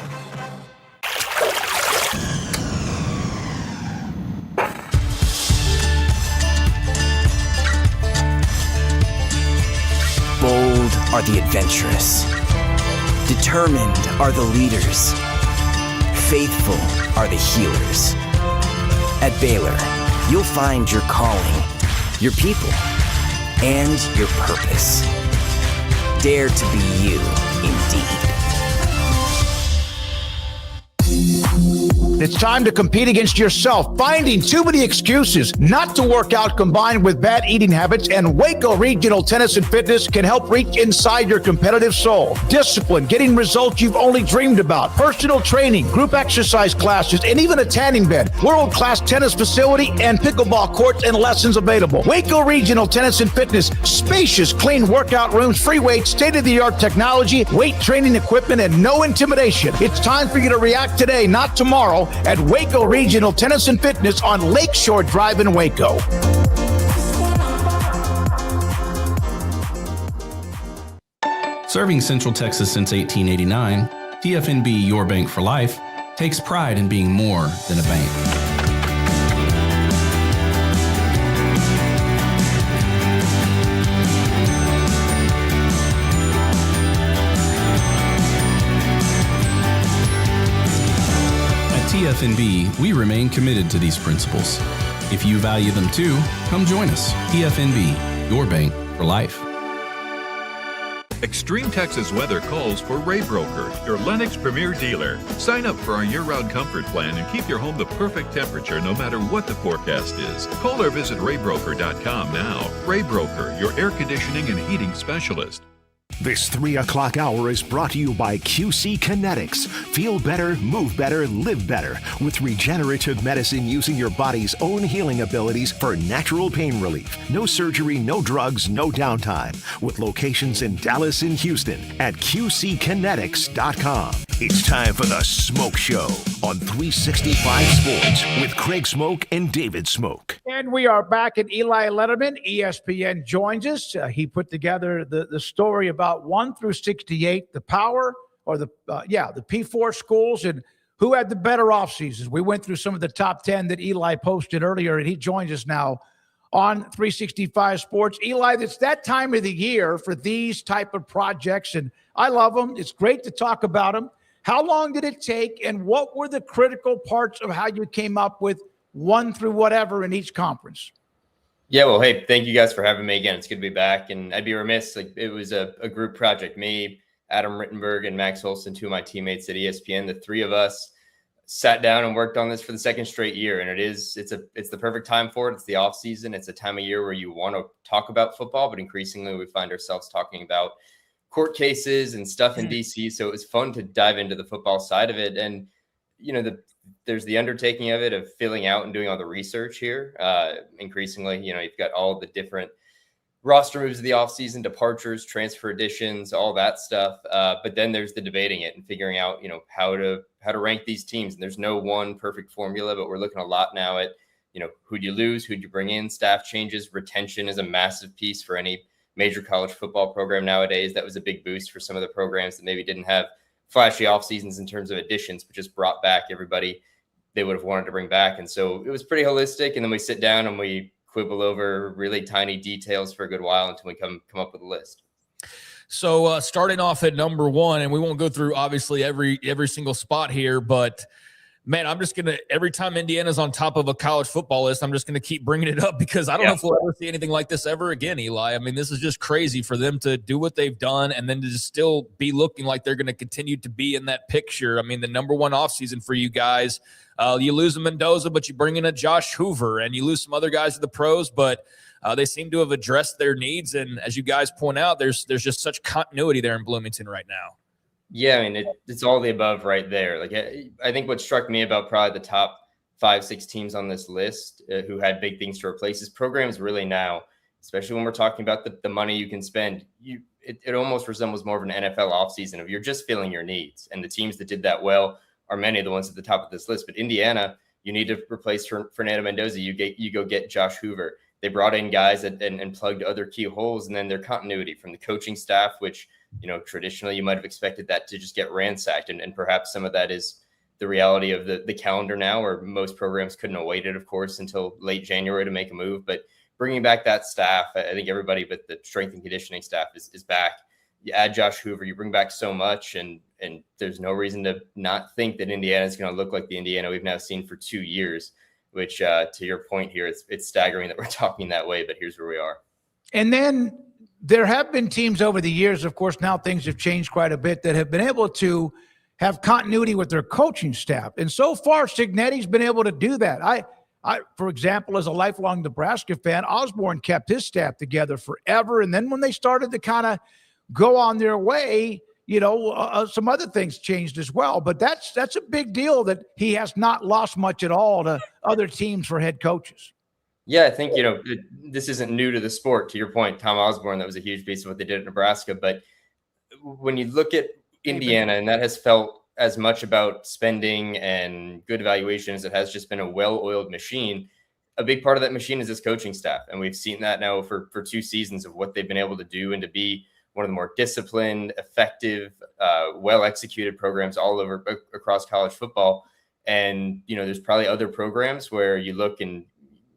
Bold are the adventurous. Determined are the leaders. Faithful are the healers. At Baylor, you'll find your calling, your people, and your purpose. Dare to be you, indeed. It's time to compete against yourself, finding too many excuses not to work out combined with bad eating habits, and Waco Regional Tennis and Fitness can help reach inside your competitive soul. Discipline, getting results you've only dreamed about, personal training, group exercise classes, and even a tanning bed, world-class tennis facility, and pickleball courts and lessons available. Waco Regional Tennis and Fitness, spacious, clean workout rooms, free weights, state-of-the-art technology, weight training equipment, and no intimidation. It's time for you to react today, not tomorrow, at Waco Regional Tennis and Fitness on Lakeshore Drive in Waco. Serving Central Texas since 1889, TFNB Your Bank for Life takes pride in being more than a bank. TFNB, we remain committed to these principles. If you value them too, come join us. TFNB, your bank for life. Extreme Texas weather calls for Ray Broker, your Lennox Premier dealer. Sign up for our year-round comfort plan and keep your home the perfect temperature no matter what the forecast is. Call or visit raybroker.com now. Ray Broker, your air conditioning and heating specialist. This 3 o'clock hour is brought to you by QC Kinetics. Feel better, move better, live better with regenerative medicine using your body's own healing abilities for natural pain relief. No surgery, no drugs, no downtime. With locations in Dallas and Houston at QCkinetics.com. It's time for the Smoke Show on 365 Sports with Craig Smoke and David Smoke. And we are back at Eli Lederman. ESPN joins us. He put together the story about 1 through 68, the power or the P4 schools and who had the better off seasons. We went through some of the top 10 that Eli posted earlier, and he joins us now on 365 Sports. Eli, it's that time of the year for these type of projects, and I love them. It's great to talk about them. How long did it take, and what were the critical parts of how you came up with 1 through whatever in each conference? Yeah, well, hey, thank you guys for having me again. It's good to be back, and I'd be remiss. It was a group project. Me, Adam Rittenberg, and Max Olson, 2 of my teammates at ESPN. The 3 of us sat down and worked on this for the 2nd straight year, and it's the perfect time for it. It's the off season. It's a time of year where you want to talk about football, but increasingly we find ourselves talking about court cases and stuff in DC. So it was fun to dive into the football side of it. And, there's the undertaking of it, of filling out and doing all the research here. Increasingly, you've got all the different roster moves of the offseason, departures, transfer additions, all that stuff. But then there's the debating it and figuring out, how to rank these teams. And there's no one perfect formula, but we're looking a lot now at, who'd you lose, who'd you bring in, staff changes. Retention is a massive piece for any major college football program nowadays. That was a big boost for some of the programs that maybe didn't have flashy off seasons in terms of additions, but just brought back everybody they would have wanted to bring back. And so it was pretty holistic. And then we sit down and we quibble over really tiny details for a good while until we come up with a list. So starting off at number 1, and we won't go through obviously every single spot here, but man, I'm just going to, every time Indiana's on top of a college football list, I'm just going to keep bringing it up because I don't know if we'll ever see anything like this ever again, Eli. I mean, this is just crazy for them to do what they've done and then to just still be looking like they're going to continue to be in that picture. I mean, the number 1 offseason for you guys, you lose a Mendoza, but you bring in a Josh Hoover, and you lose some other guys to the pros, but they seem to have addressed their needs. And as you guys point out, there's just such continuity there in Bloomington right now. Yeah, I mean, it's all the above right there. Like, I think what struck me about probably the top 5-6 teams on this list who had big things to replace is programs really now, especially when we're talking about the money you can spend. It almost resembles more of an NFL offseason of you're just filling your needs. And the teams that did that well are many of the ones at the top of this list. But Indiana, you need to replace Fernando Mendoza. You go get Josh Hoover. They brought in guys and plugged other key holes, and then their continuity from the coaching staff, which traditionally you might have expected that to just get ransacked. And perhaps some of that is the reality of the calendar now, where most programs couldn't have waited, of course, until late January to make a move. But bringing back that staff, I think everybody but the strength and conditioning staff is back. You add Josh Hoover, you bring back so much, and there's no reason to not think that Indiana is going to look like the Indiana we've now seen for 2 years, which to your point here, it's staggering that we're talking that way, but here's where we are. And then there have been teams over the years, of course, now things have changed quite a bit, that have been able to have continuity with their coaching staff. And so far, Cignetti's been able to do that. I, for example, as a lifelong Nebraska fan, Osborne kept his staff together forever. And then when they started to kind of go on their way, some other things changed as well. But that's a big deal that he has not lost much at all to other teams for head coaches. Yeah, I think, this isn't new to the sport. To your point, Tom Osborne, that was a huge piece of what they did at Nebraska. But when you look at Indiana, and that has felt as much about spending and good evaluation as it has just been a well-oiled machine, a big part of that machine is this coaching staff. And we've seen that now for 2 seasons of what they've been able to do and to be one of the more disciplined, effective, well-executed programs all over across college football. And, there's probably other programs where you look and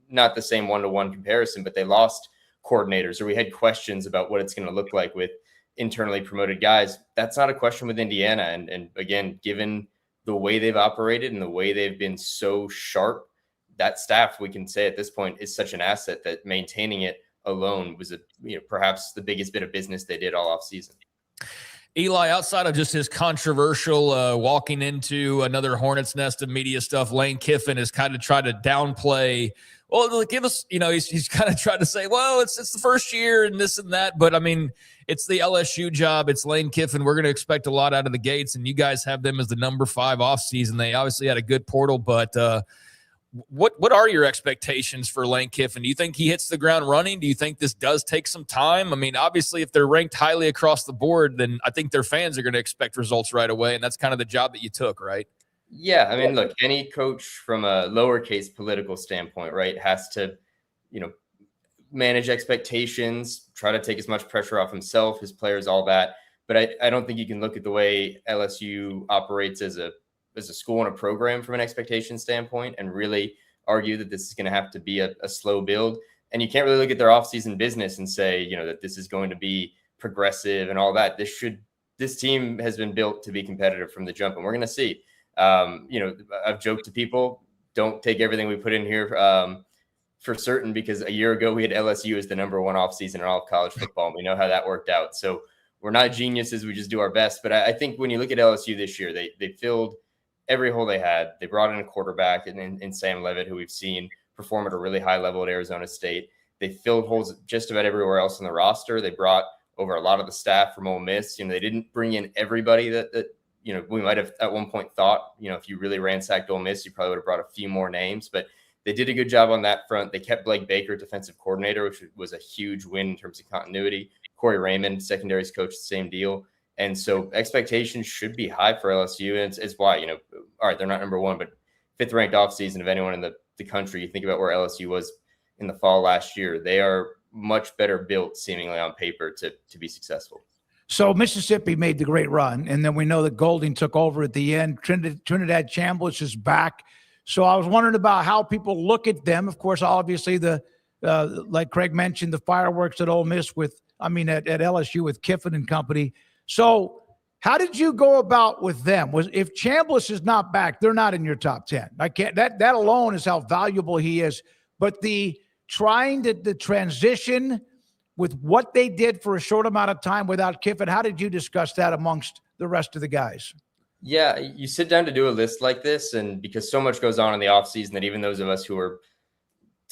not the same one-to-one comparison, but they lost coordinators, or we had questions about what it's going to look like with internally promoted guys. That's not a question with Indiana. And again, given the way they've operated and the way they've been so sharp, that staff, we can say at this point, is such an asset that maintaining it alone was perhaps the biggest bit of business they did all off season. Eli, outside of just his controversial walking into another hornet's nest of media stuff, Lane Kiffin has kind of tried to downplay. Well, give us, he's kind of tried to say, well, it's the first year and this and that. But I mean, it's the LSU job. It's Lane Kiffin. We're going to expect a lot out of the gates, and you guys have them as the number 5 offseason. They obviously had a good portal, but what are your expectations for Lane Kiffin? Do you think he hits the ground running? Do you think this does take some time? I mean, obviously, if they're ranked highly across the board, then I think their fans are going to expect results right away, and that's kind of the job that you took, right? Yeah, I mean, look, any coach from a lowercase political standpoint, right, has to, manage expectations, try to take as much pressure off himself, his players, all that. But I don't think you can look at the way LSU operates as a school and a program from an expectation standpoint and really argue that this is going to have to be a slow build. And you can't really look at their offseason business and say, that this is going to be progressive and all that. This team has been built to be competitive from the jump, and we're going to see. I've joked to people, don't take everything we put in here for certain, because a year ago we had LSU as the number 1 offseason in all of college football, and we know how that worked out. So we're not geniuses. We just do our best. But I think when you look at LSU this year, they filled every hole they had. They brought in a quarterback in Sam Leavitt, who we've seen perform at a really high level at Arizona State. They filled holes just about everywhere else on the roster. They brought over a lot of the staff from Ole Miss. They didn't bring in everybody that we might have at one point thought, if you really ransacked Ole Miss, you probably would have brought a few more names, but they did a good job on that front. They kept Blake Baker defensive coordinator, which was a huge win in terms of continuity. Corey Raymond, secondaries coach, the same deal. And so expectations should be high for LSU. And it's why, all right, they're not number 1, but 5th ranked offseason of anyone in the country. You think about where LSU was in the fall last year. They are much better built seemingly on paper to be successful. So Mississippi made the great run, and then we know that Golding took over at the end. Trinidad Chambliss is back. So I was wondering about how people look at them. Of course, obviously, like Craig mentioned, the fireworks at Ole Miss at LSU with Kiffin and company. So how did you go about with them? If Chambliss is not back, they're not in your top 10. I can't. That alone is how valuable he is. But the transition with what they did for a short amount of time without Kiffin, how did you discuss that amongst the rest of the guys? Yeah, you sit down to do a list like this, and because so much goes on in the offseason that even those of us who are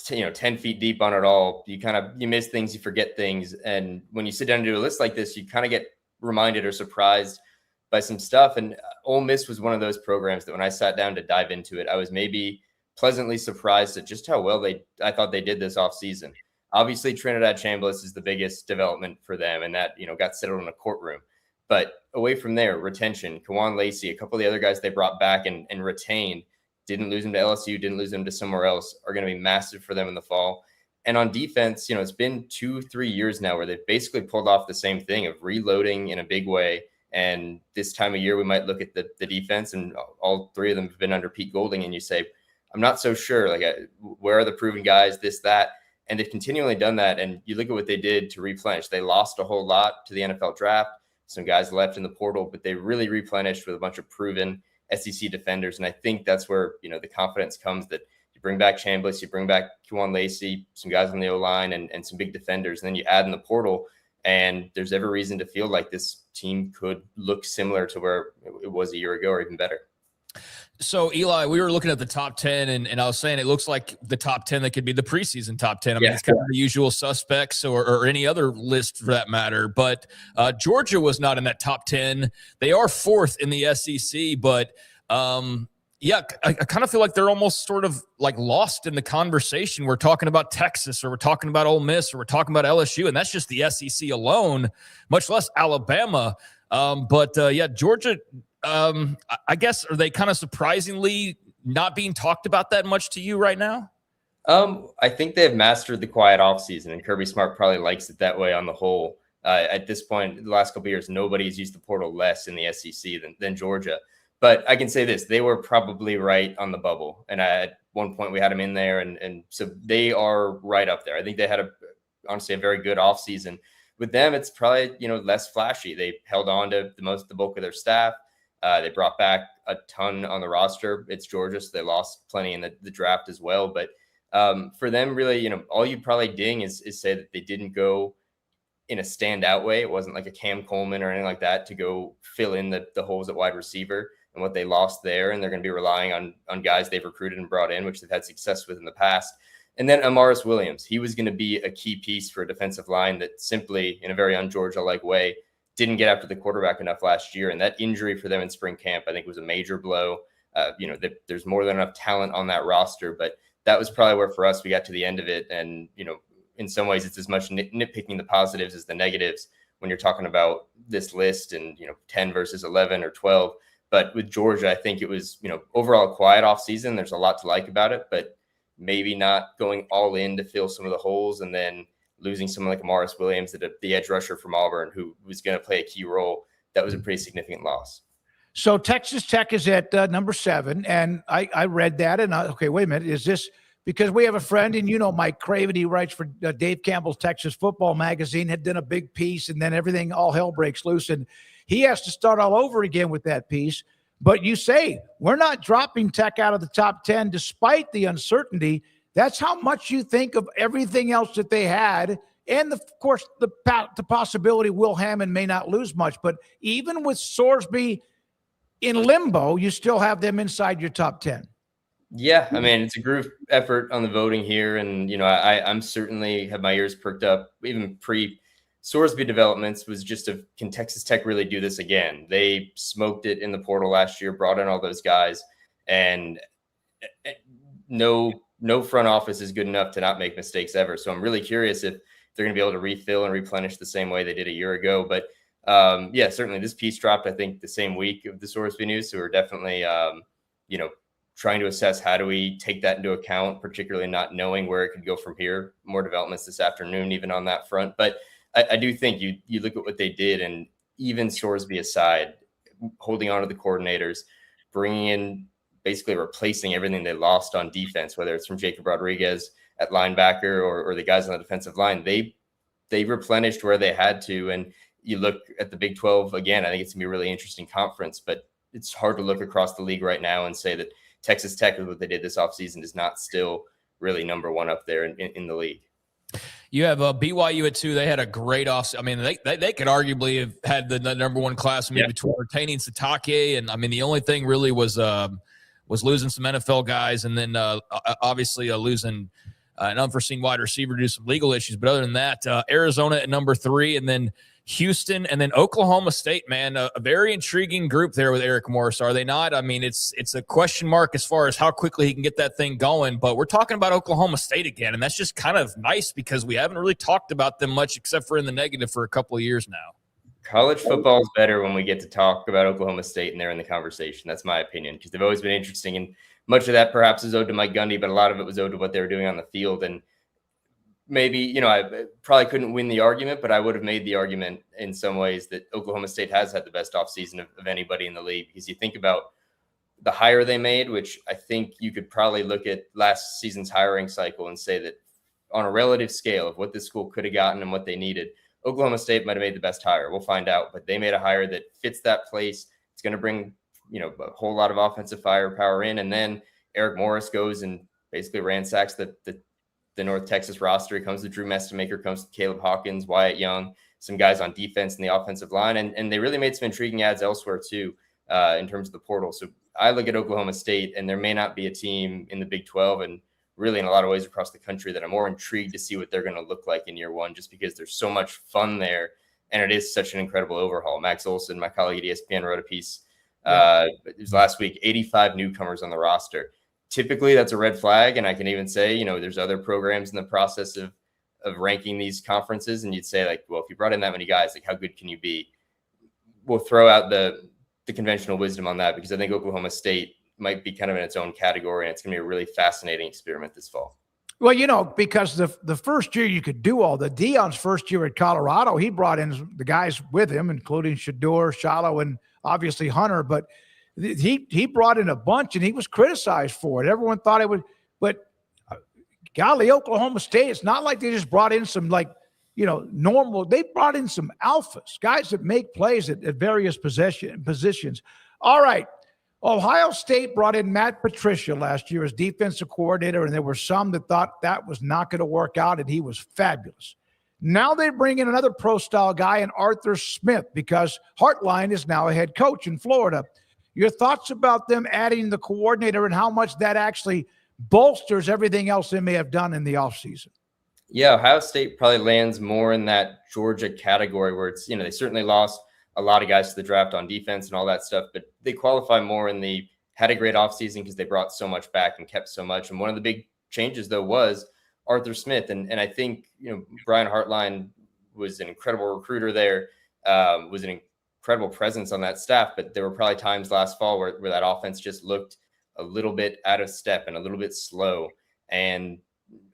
10 feet deep on it all, you miss things, you forget things. And when you sit down to do a list like this, you kind of get reminded or surprised by some stuff. And Ole Miss was one of those programs that when I sat down to dive into it, I was maybe pleasantly surprised at just how well I thought they did this offseason. Obviously, Trinidad Chambliss is the biggest development for them, and that got settled in a courtroom. But away from there, retention, Kawan Lacey, a couple of the other guys they brought back and retained, didn't lose them to LSU, didn't lose them to somewhere else, are going to be massive for them in the fall. And on defense, it's been 2-3 years now where they've basically pulled off the same thing of reloading in a big way. And this time of year, we might look at the defense, and all 3 of them have been under Pete Golding, and you say, I'm not so sure. Where are the proven guys, this, that? And they've continually done that. And you look at what they did to replenish. They lost a whole lot to the NFL draft. Some guys left in the portal, but they really replenished with a bunch of proven SEC defenders. And I think that's where, the confidence comes that you bring back Chambliss, you bring back Kawan Lacey, some guys on the O-line and some big defenders. And then you add in the portal, and there's every reason to feel like this team could look similar to where it was a year ago or even better. So, Eli, we were looking at the top 10, and I was saying it looks like the top 10 that could be the preseason top 10. I mean, it's kind of the usual suspects or any other list for that matter. But Georgia was not in that top 10. They are 4th in the SEC, but I kind of feel like they're almost sort of like lost in the conversation. We're talking about Texas, or we're talking about Ole Miss, or we're talking about LSU, and that's just the SEC alone, much less Alabama. Georgia – I guess, are they kind of surprisingly not being talked about that much to you right now? I think they've mastered the quiet offseason, and Kirby Smart probably likes it that way on the whole. At this point, the last couple of years, nobody's used the portal less in the SEC than Georgia. But I can say this, they were probably right on the bubble. And at one point we had them in there. And so they are right up there. I think they had honestly a very good offseason. With them, it's probably, less flashy. They held on to the bulk of their staff. They brought back a ton on the roster. It's Georgia, so they lost plenty in the draft as well. But for them, really, all you probably ding is say that they didn't go in a standout way. It wasn't like a Cam Coleman or anything like that to go fill in the holes at wide receiver and what they lost there. And they're going to be relying on guys they've recruited and brought in, which they've had success with in the past. And then Amaris Williams, he was going to be a key piece for a defensive line that simply, in a very un-Georgia-like way, didn't get after the quarterback enough last year. And that injury for them in spring camp, I think, was a major blow. There's more than enough talent on that roster, but that was probably where, for us, we got to the end of it. And, in some ways, it's as much nitpicking the positives as the negatives when you're talking about this list and, 10 versus 11 or 12. But with Georgia, I think it was, overall a quiet offseason. There's a lot to like about it, but maybe not going all in to fill some of the holes, and then losing someone like Amaris Williams, the edge rusher from Auburn, who was going to play a key role. That was a pretty significant loss. So Texas Tech is at number 7, and I read that, and okay, wait a minute. Is this because we have a friend, and Mike Craven, he writes for Dave Campbell's Texas Football Magazine, had done a big piece, and then everything, all hell breaks loose, and he has to start all over again with that piece. But you say, we're not dropping Tech out of the top 10 despite the uncertainty. That's how much you think of everything else that they had. And, of course, the possibility Will Hammond may not lose much. But even with Sorsby in limbo, you still have them inside your top 10. Yeah, I mean, it's a group effort on the voting here. And, I'm certainly have my ears perked up. Even Sorsby developments was just can Texas Tech really do this again? They smoked it in the portal last year, brought in all those guys, and no front office is good enough to not make mistakes ever. So I'm really curious if they're going to be able to refill and replenish the same way they did a year ago. But yeah, certainly this piece dropped, I think, the same week of the Sorsby news. So we're definitely, trying to assess how do we take that into account, particularly not knowing where it could go from here. More developments this afternoon, even on that front. But I do think you look at what they did, and even Sorsby aside, holding on to the coordinators, bringing in, basically replacing everything they lost on defense, whether it's from Jacob Rodriguez at linebacker or the guys on the defensive line, they replenished where they had to. And you look at the Big 12 again, I think it's gonna be a really interesting conference, but it's hard to look across the league right now and say that Texas Tech, with what they did this offseason, is not still really number one up there in the league. You have BYU at 2. They had a great offseason. I mean, they could arguably have had the number one class between retaining Satake, and I mean, the only thing really was losing some NFL guys, and then obviously losing an unforeseen wide receiver due to some legal issues. But other than that, Arizona at number 3, and then Houston, and then Oklahoma State, man, a very intriguing group there with Eric Morris, are they not? I mean, it's a question mark as far as how quickly he can get that thing going, but we're talking about Oklahoma State again, and that's just kind of nice because we haven't really talked about them much except for in the negative for a couple of years now. College football is better when we get to talk about Oklahoma State and they're in the conversation. That's my opinion, because they've always been interesting, and much of that perhaps is owed to Mike Gundy, but a lot of it was owed to what they were doing on the field. And maybe, I probably couldn't win the argument, but I would have made the argument in some ways that Oklahoma State has had the best offseason of anybody in the league, because you think about the hire they made, which I think you could probably look at last season's hiring cycle and say that on a relative scale of what this school could have gotten and what they needed, Oklahoma State might have made the best hire. We'll find out, but they made a hire that fits that place. It's going to bring, a whole lot of offensive firepower in. And then Eric Morris goes and basically ransacks the North Texas roster. He comes to Drew Mestemaker, comes to Caleb Hawkins, Wyatt Young, some guys on defense and the offensive line. And they really made some intriguing ads elsewhere too, in terms of the portal. So I look at Oklahoma State, and there may not be a team in the Big 12 and really in a lot of ways across the country that I'm more intrigued to see what they're going to look like in year one, just because there's so much fun there. And it is such an incredible overhaul. Max Olson, my colleague at ESPN, wrote a piece it was last week, 85 newcomers on the roster. Typically that's a red flag. And I can even say, there's other programs in the process of ranking these conferences. And you'd say, like, well, if you brought in that many guys, like, how good can you be? We'll throw out the conventional wisdom on that, because I think Oklahoma State might be kind of in its own category, and it's going to be a really fascinating experiment this fall. Well, because the first year you could do all the Deion's first year at Colorado, he brought in the guys with him, including Shador, Shallow, and obviously Hunter. But he brought in a bunch, and he was criticized for it. Everyone thought it would, but golly, Oklahoma State, it's not like they just brought in some normal. They brought in some alphas, guys that make plays at various positions. All right. Ohio State brought in Matt Patricia last year as defensive coordinator, and there were some that thought that was not going to work out, and he was fabulous. Now they bring in another pro-style guy in Arthur Smith because Hartline is now a head coach in Florida. Your thoughts about them adding the coordinator and how much that actually bolsters everything else they may have done in the offseason? Yeah, Ohio State probably lands more in that Georgia category where it's, they certainly lost a lot of guys to the draft on defense and all that stuff, but they qualify more in the had a great offseason because they brought so much back and kept so much. And one of the big changes, though, was Arthur Smith. And I think, Brian Hartline was an incredible recruiter there, was an incredible presence on that staff, but there were probably times last fall where that offense just looked a little bit out of step and a little bit slow. And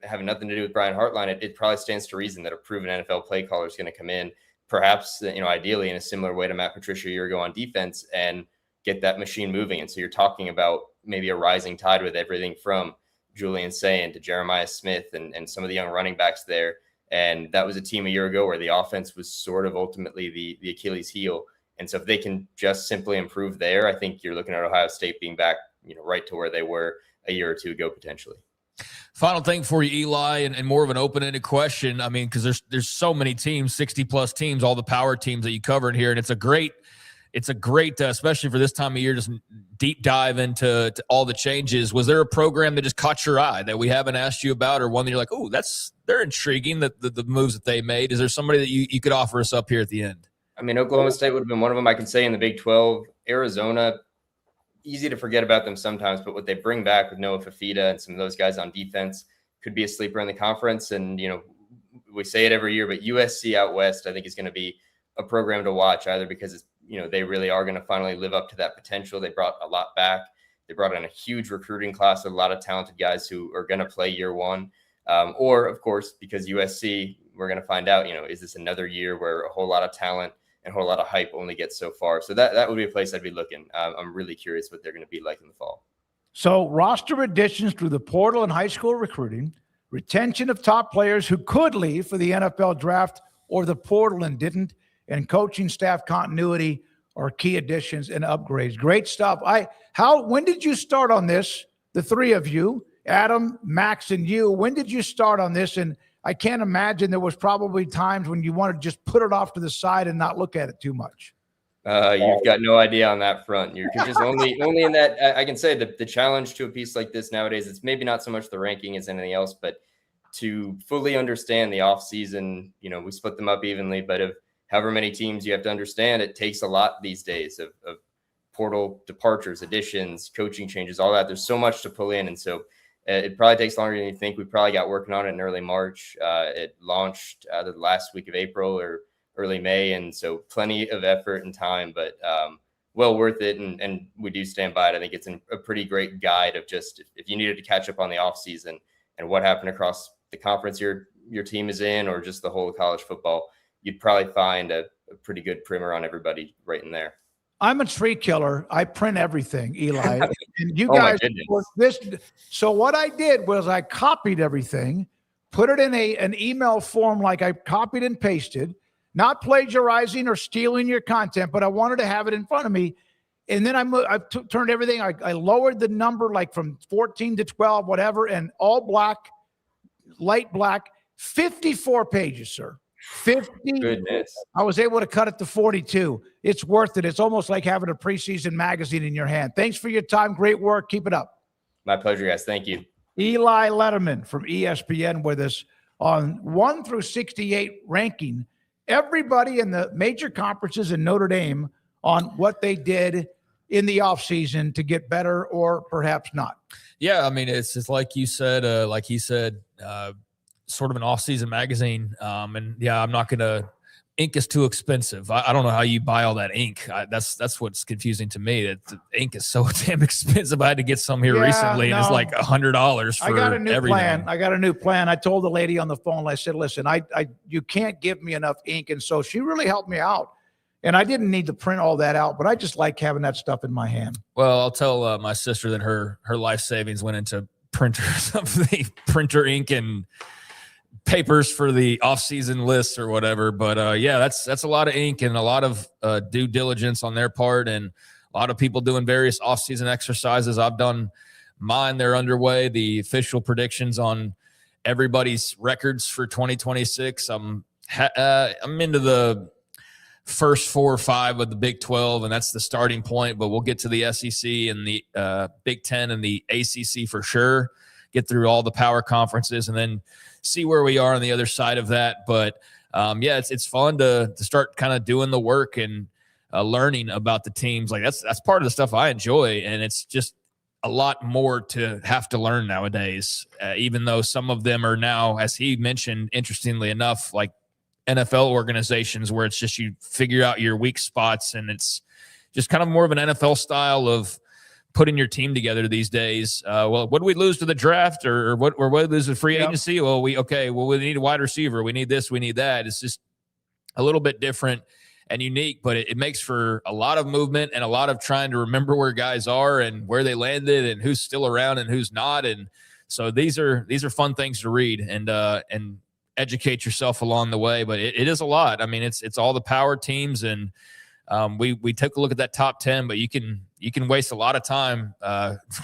having nothing to do with Brian Hartline, it probably stands to reason that a proven NFL play caller is going to come in, perhaps, ideally in a similar way to Matt Patricia a year ago on defense, and get that machine moving. And so you're talking about maybe a rising tide with everything from Julian Sayin to Jeremiah Smith and some of the young running backs there. And that was a team a year ago where the offense was sort of ultimately the Achilles heel. And so if they can just simply improve there, I think you're looking at Ohio State being back, right to where they were a year or two ago, potentially. Final thing for you, Eli, and more of an open-ended question. I mean, because there's so many teams, 60-plus teams, all the power teams that you covered here, and it's a great, especially for this time of year, just deep dive into all the changes. Was there a program that just caught your eye that we haven't asked you about, or one that you're like, oh, they're intriguing, the moves that they made? Is there somebody that you could offer us up here at the end? I mean, Oklahoma State would have been one of them, I can say, in the Big 12. Arizona, easy to forget about them sometimes, but what they bring back with Noah Fafita and some of those guys on defense could be a sleeper in the conference. And, we say it every year, but USC out west, I think, is going to be a program to watch, either because it's, they really are going to finally live up to that potential. They brought a lot back. They brought in a huge recruiting class with a lot of talented guys who are going to play year one. Or, of course, because USC, we're going to find out, is this another year where a whole lot of talent and a whole lot of hype only gets so far? So that would be a place I'd be looking. I'm really curious what they're going to be like in the fall. So roster additions through the portal and high school recruiting, retention of top players who could leave for the NFL draft or the portal and didn't, and coaching staff continuity are key additions and upgrades. Great stuff. When did you start on this? The three of you, Adam, Max, and you, when did you start on this? And I can't imagine there was probably times when you wanted to just put it off to the side and not look at it too much. You've got no idea on that front. You're just only in that. I can say that the challenge to a piece like this nowadays, it's maybe not so much the ranking as anything else, but to fully understand the offseason, we split them up evenly, but of however many teams you have to understand, it takes a lot these days of portal departures, additions, coaching changes, all that. There's so much to pull in. And so it probably takes longer than you think. We probably got working on it in early March. It launched the last week of April or early May. And so plenty of effort and time, but well worth it. And we do stand by it. I think it's a pretty great guide of just if you needed to catch up on the offseason and what happened across the conference your team is in, or just the whole of college football, you'd probably find a pretty good primer on everybody right in there. I'm a tree killer. I print everything, Eli. And you guys work this. So what I did was I copied everything, put it in an email form, like I copied and pasted, not plagiarizing or stealing your content, but I wanted to have it in front of me. And then I turned everything. I lowered the number like from 14 to 12, whatever, and all black, light black, 54 pages, sir. 50. Goodness. I was able to cut it to 42. It's worth it. It's almost like having a preseason magazine in your hand. Thanks for your time. Great work. Keep it up. My pleasure, guys. Thank you. Eli Lederman from ESPN with us on 1 through 68 ranking everybody in the major conferences in Notre Dame on what they did in the offseason to get better or perhaps not. Yeah, I mean, it's just like you said, like he said, sort of an off-season magazine. And yeah, I'm not going to – ink is too expensive. I don't know how you buy all that ink. That's what's confusing to me. That the ink is so damn expensive. I had to get some here recently, and it's like $100 for everything. I got a new plan. I told the lady on the phone, I said, listen, you can't give me enough ink. And so she really helped me out. And I didn't need to print all that out, but I just like having that stuff in my hand. Well, I'll tell my sister that her life savings went into printers of the printer ink and papers for the off-season lists or whatever. But yeah, that's a lot of ink and a lot of due diligence on their part, and A lot of people doing various offseason exercises. I've done mine. They're underway. The official predictions on everybody's records for 2026. I'm into the first 4 or 5 of the Big 12, and that's the starting point. But we'll get to the SEC and the Big 10 and the ACC for sure. Get through all the power conferences and then see where we are on the other side of that. But it's fun to start kind of doing the work and learning about the teams. Like that's part of the stuff I enjoy, and it's just a lot more to have to learn nowadays. Even though some of them are now, as he mentioned, interestingly enough, like NFL organizations where it's just you figure out your weak spots, and it's just kind of more of an NFL style of putting your team together these days. Well, what do we lose to the draft, or what we lose to free agency? Well, we need a wide receiver. We need this, we need that. It's just a little bit different and unique, but it makes for a lot of movement and a lot of trying to remember where guys are and where they landed and who's still around and who's not. And so these are fun things to read and educate yourself along the way. But it is a lot. I mean, it's all the power teams, and we took a look at that top 10, but you can waste a lot of time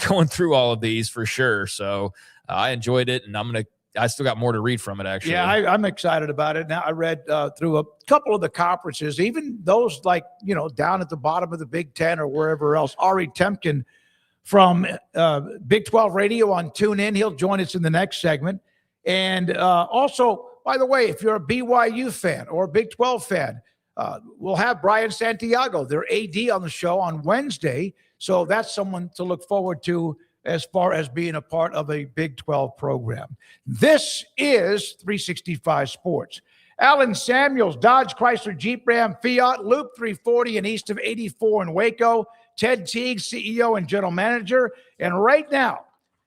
going through all of these for sure. So I enjoyed it, and I still got more to read from it, actually. Yeah, I'm excited about it. Now I read through a couple of the conferences, even those like, down at the bottom of the Big 10 or wherever else. Ari Temkin from Big 12 Radio on TuneIn. He'll join us in the next segment. And also, by the way, if you're a BYU fan or a Big 12 fan, we'll have Brian Santiago, their AD, on the show on Wednesday. So that's someone to look forward to as far as being a part of a Big 12 program. This is 365 Sports. Alan Samuels, Dodge, Chrysler, Jeep, Ram, Fiat, Loop 340 and east of 84 in Waco. Ted Teague, CEO and general manager. And right now,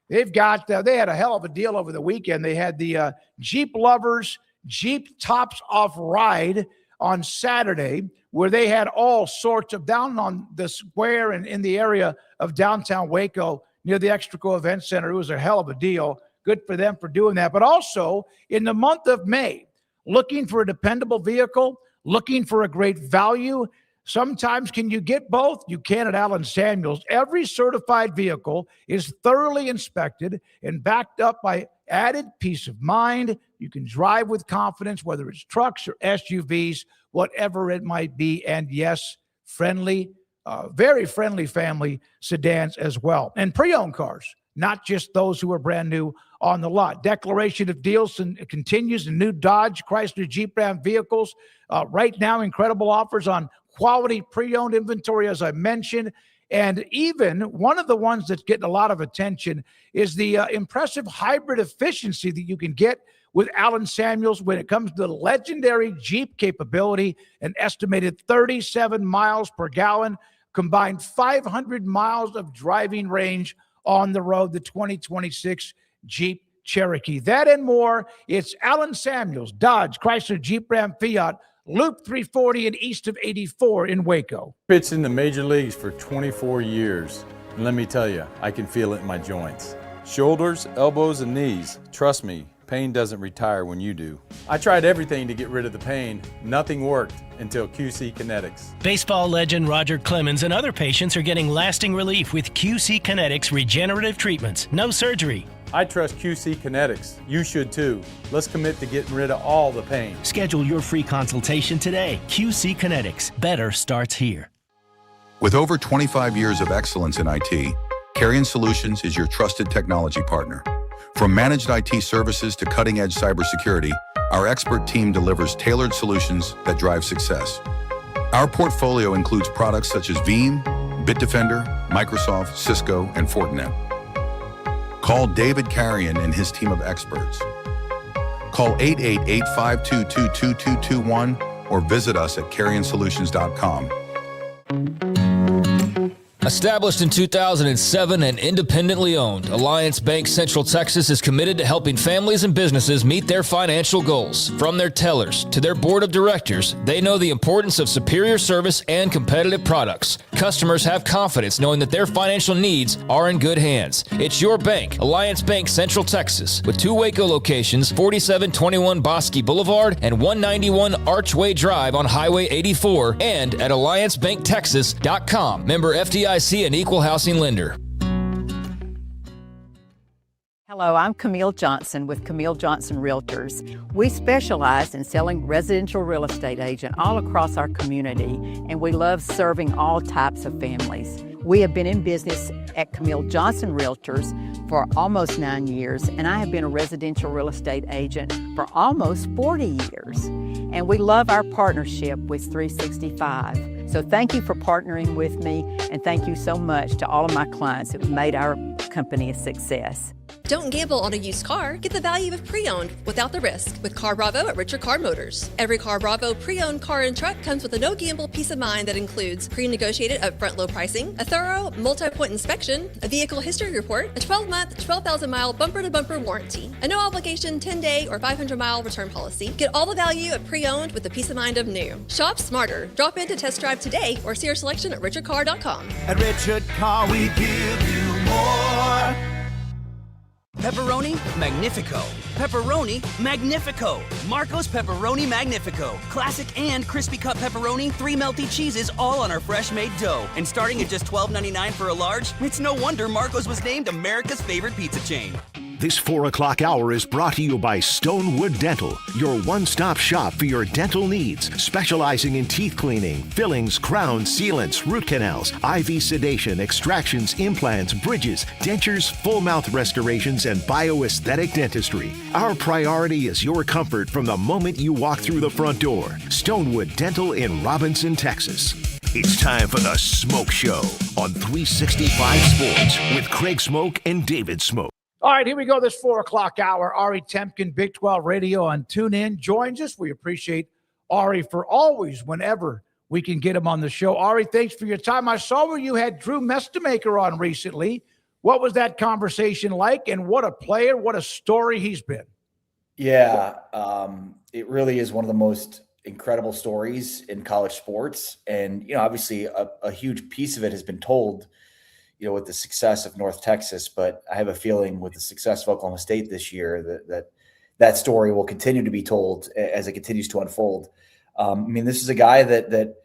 they've got, they had a hell of a deal over the weekend. They had the Jeep Lovers Jeep Tops Off Ride on Saturday, where they had all sorts of, down on the square and in the area of downtown Waco near the Extraco Event Center. It was a hell of a deal. Good for them for doing that. But also in the month of May, looking for a dependable vehicle, looking for a great value. Sometimes can you get both? You can at Alan Samuels. Every certified vehicle is thoroughly inspected and backed up by added peace of mind. You can drive with confidence, whether it's trucks or SUVs, whatever it might be. And yes, friendly, very friendly family sedans as well. And pre-owned cars, not just those who are brand new on the lot. Declaration of deals continues in new Dodge, Chrysler, Jeep, Ram vehicles. Right now, incredible offers on quality pre-owned inventory, as I mentioned. And even one of the ones that's getting a lot of attention is the impressive hybrid efficiency that you can get with Alan Samuels when it comes to the legendary Jeep capability, an estimated 37 miles per gallon, combined 500 miles of driving range on the road, the 2026 Jeep Cherokee. That and more, it's Alan Samuels, Dodge, Chrysler, Jeep, Ram, Fiat, Loop 340 and east of 84 in Waco. Pitched in the major leagues for 24 years. And let me tell you, I can feel it in my joints. Shoulders, elbows, and knees. Trust me, pain doesn't retire when you do. I tried everything to get rid of the pain. Nothing worked until QC Kinetics. Baseball legend Roger Clemens and other patients are getting lasting relief with QC Kinetics regenerative treatments. No surgery. I trust QC Kinetics. You should too. Let's commit to getting rid of all the pain. Schedule your free consultation today. QC Kinetics. Better starts here. With over 25 years of excellence in IT, Carrion Solutions is your trusted technology partner. From managed IT services to cutting-edge cybersecurity, our expert team delivers tailored solutions that drive success. Our portfolio includes products such as Veeam, Bitdefender, Microsoft, Cisco, and Fortinet. Call David Carrion and his team of experts. Call 888-522-2221 or visit us at carrionsolutions.com. A Established in 2007 and independently owned, Alliance Bank Central Texas is committed to helping families and businesses meet their financial goals. From their tellers to their board of directors, they know the importance of superior service and competitive products. Customers have confidence knowing that their financial needs are in good hands. It's your bank, Alliance Bank Central Texas, with 2 Waco locations, 4721 Bosque Boulevard and 191 Archway Drive on Highway 84, and at alliancebanktexas.com. Member FDIC and equal housing lender. Hello, I'm Camille Johnson with Camille Johnson Realtors. We specialize in selling residential real estate agent all across our community, and we love serving all types of families. We have been in business at Camille Johnson Realtors for almost 9 years, and I have been a residential real estate agent for almost 40 years. And we love our partnership with 365. So thank you for partnering with me, and thank you so much to all of my clients who have made our company a success. Don't gamble on a used car. Get the value of pre-owned without the risk with Car Bravo at Richard Car Motors. Every Car Bravo pre-owned car and truck comes with a no-gamble peace of mind that includes pre-negotiated upfront low pricing, a thorough multi-point inspection, a vehicle history report, a 12-month, 12,000-mile bumper-to-bumper warranty, a no-obligation 10-day or 500-mile return policy. Get all the value of pre-owned with the peace of mind of new. Shop smarter. Drop in to test drive today or see our selection at richardcar.com. At Richard Car, we give you more. Pepperoni Magnifico. Pepperoni Magnifico. Marco's Pepperoni Magnifico. Classic and crispy cut pepperoni, 3 melty cheeses, all on our fresh made dough. And starting at just $12.99 for a large, it's no wonder Marco's was named America's favorite pizza chain. This 4 o'clock hour is brought to you by Stonewood Dental, your one-stop shop for your dental needs, specializing in teeth cleaning, fillings, crowns, sealants, root canals, IV sedation, extractions, implants, bridges, dentures, full mouth restorations, and bioaesthetic dentistry. Our priority is your comfort from the moment you walk through the front door. Stonewood Dental in Robinson, Texas. It's time for the Smoke Show on 365 Sports with Craig Smoke and David Smoke. All right, here we go. This 4 o'clock hour. Ari Temkin, Big 12 Radio on TuneIn joins us. We appreciate Ari for always, whenever we can get him on the show. Ari, thanks for your time. I saw where you had Drew Mestemaker on recently. What was that conversation like? And what a player, what a story he's been. Yeah, it really is one of the most incredible stories in college sports. And, you know, obviously a huge piece of it has been told, you know, with the success of North Texas, but I have a feeling with the success of Oklahoma State this year that story will continue to be told as it continues to unfold. I mean, this is a guy that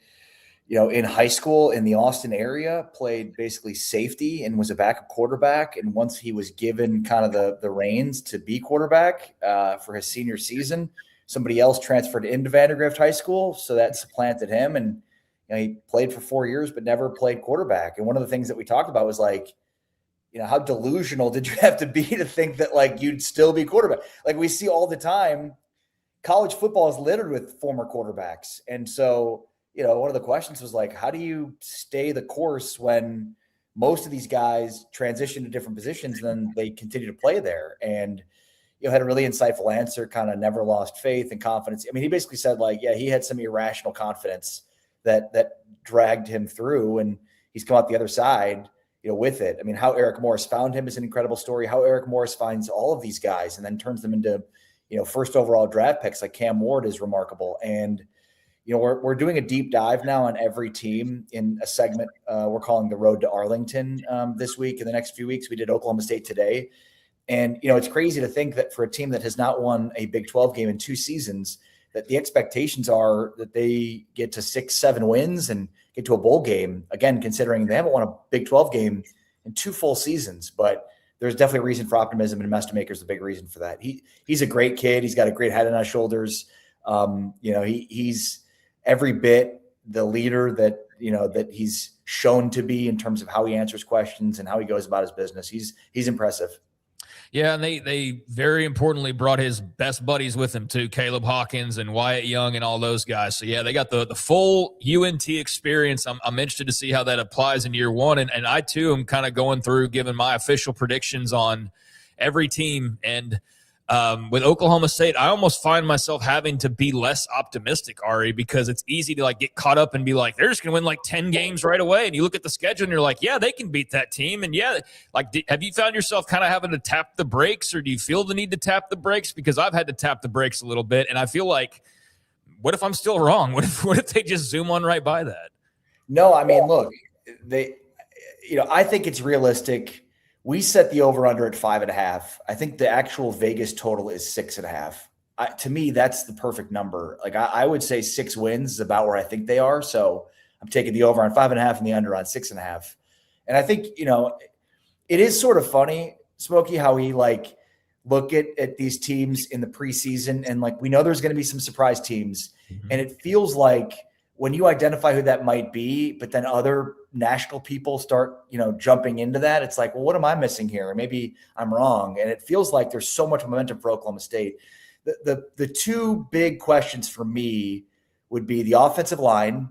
you know, in high school in the Austin area played basically safety and was a backup quarterback. And once he was given kind of the reins to be quarterback for his senior season, somebody else transferred into Vandergrift High School, so that supplanted him. And you know, he played for 4 years, but never played quarterback. And one of the things that we talked about was like, you know, how delusional did you have to be to think that like you'd still be quarterback? Like we see all the time, college football is littered with former quarterbacks. And so, you know, one of the questions was like, how do you stay the course when most of these guys transition to different positions and then they continue to play there? And, you know, had a really insightful answer, kind of never lost faith and confidence. I mean, he basically said like, yeah, he had some irrational confidence that dragged him through, and he's come out the other side, you know, with it. I mean, how Eric Morris found him is an incredible story. How Eric Morris finds all of these guys and then turns them into, you know, first overall draft picks like Cam Ward is remarkable. And, you know, we're doing a deep dive now on every team in a segment we're calling the Road to Arlington this week. In the next few weeks, we did Oklahoma State today. And, you know, it's crazy to think that for a team that has not won a Big 12 game in 2 seasons, that the expectations are that they get to 6-7 wins and get to a bowl game, again, considering they haven't won a Big 12 game in 2 full seasons. But there's definitely a reason for optimism, and Mestemaker's a big reason for that. He's a great kid. He's got a great head on his shoulders. You know, he's every bit the leader that, you know, that he's shown to be in terms of how he answers questions and how he goes about his business. He's impressive. Yeah, and they very importantly brought his best buddies with him too, Caleb Hawkins and Wyatt Young and all those guys. So, yeah, they got the full UNT experience. I'm interested to see how that applies in year one. And I, too, am kind of going through giving my official predictions on every team. And With Oklahoma State, I almost find myself having to be less optimistic, Ari, because it's easy to like get caught up and be like, they're just going to win like 10 games right away. And you look at the schedule and you're like, yeah, they can beat that team. And yeah, like, have you found yourself kind of having to tap the brakes, or do you feel the need to tap the brakes? Because I've had to tap the brakes a little bit, and I feel like, what if I'm still wrong? What if they just zoom on right by that? No, I mean, look, I think it's realistic. We set the over-under at 5.5. I think the actual Vegas total is 6.5. To me, that's the perfect number. Like I would say 6 wins is about where I think they are. So I'm taking the over on 5.5 and the under on 6.5. And I think, it is sort of funny, Smokey, how we like look at these teams in the preseason, and like we know there's going to be some surprise teams. Mm-hmm. And it feels like when you identify who that might be, but then other national people start, jumping into that, it's like, well, what am I missing here? Maybe I'm wrong. And it feels like there's so much momentum for Oklahoma State. The two big questions for me would be the offensive line,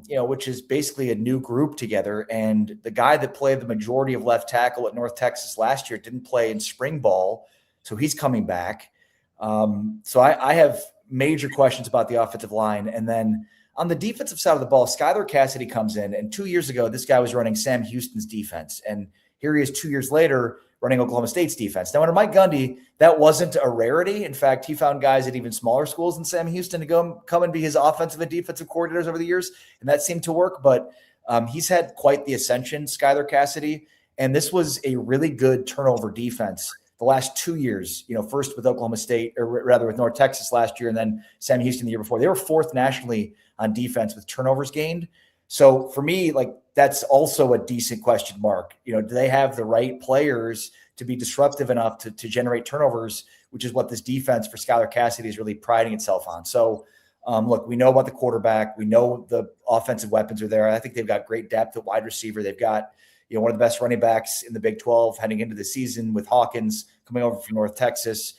which is basically a new group together. And the guy that played the majority of left tackle at North Texas last year didn't play in spring ball. So he's coming back. So I have major questions about the offensive line. And then on the defensive side of the ball, Skylar Cassidy comes in, and 2 years ago, this guy was running Sam Houston's defense. And here he is 2 years later running Oklahoma State's defense. Now, under Mike Gundy, that wasn't a rarity. In fact, he found guys at even smaller schools than Sam Houston to come and be his offensive and defensive coordinators over the years, and that seemed to work. But he's had quite the ascension, Skylar Cassidy, and this was a really good turnover defense the last 2 years, first with Oklahoma State, or rather with North Texas last year, and then Sam Houston the year before. They were 4th nationally on defense with turnovers gained. So for me, like, that's also a decent question mark. Do they have the right players to be disruptive enough to generate turnovers, which is what this defense for Skylar Cassidy is really priding itself on. So look, we know about the quarterback. We know the offensive weapons are there. I think they've got great depth at wide receiver. They've got, one of the best running backs in the Big 12 heading into the season with Hawkins coming over from North Texas.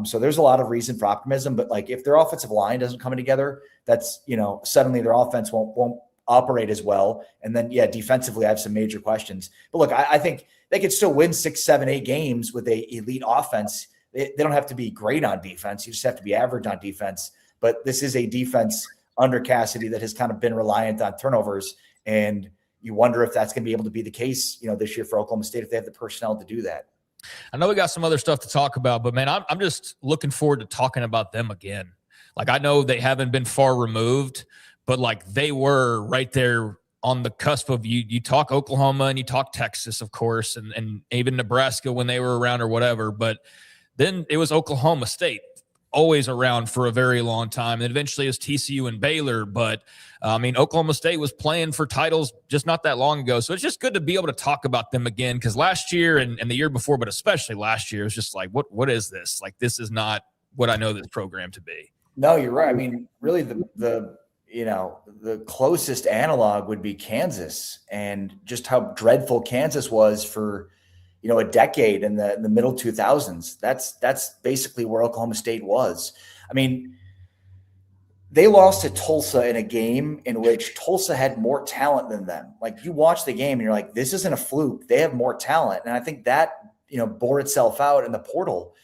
So there's a lot of reason for optimism, but like if their offensive line doesn't come together, that's, suddenly their offense won't operate as well. And then, defensively, I have some major questions. But look, I think they could still win 6, 7, 8 games with a elite offense. They don't have to be great on defense. You just have to be average on defense. But this is a defense under Cassidy that has kind of been reliant on turnovers. And you wonder if that's going to be able to be the case, this year for Oklahoma State, if they have the personnel to do that. I know we got some other stuff to talk about, but man, I'm just looking forward to talking about them again. Like, I know they haven't been far removed, but like they were right there on the cusp of you talk Oklahoma and you talk Texas, of course, and even Nebraska when they were around or whatever. But then it was Oklahoma State, always around for a very long time. And eventually it was TCU and Baylor. But Oklahoma State was playing for titles just not that long ago. So it's just good to be able to talk about them again, because last year and the year before, but especially last year, it was just like, what is this? Like, this is not what I know this program to be. No, you're right. I mean, really the closest analog would be Kansas, and just how dreadful Kansas was for, a decade in the middle 2000s. That's basically where Oklahoma State was. I mean, they lost to Tulsa in a game in which Tulsa had more talent than them. Like, you watch the game and you're like, this isn't a fluke. They have more talent. And I think that, bore itself out in the portal.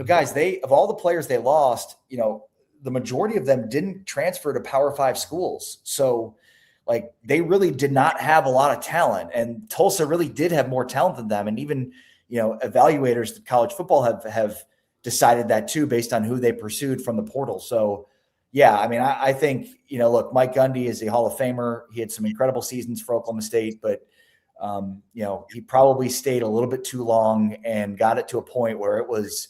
Guys, of all the players they lost, the majority of them didn't transfer to Power 5 schools. So, like, they really did not have a lot of talent, and Tulsa really did have more talent than them. And even, evaluators of college football have decided that too, based on who they pursued from the portal. So, yeah, I mean, I think, look, Mike Gundy is a Hall of Famer. He had some incredible seasons for Oklahoma State, but, he probably stayed a little bit too long and got it to a point where it was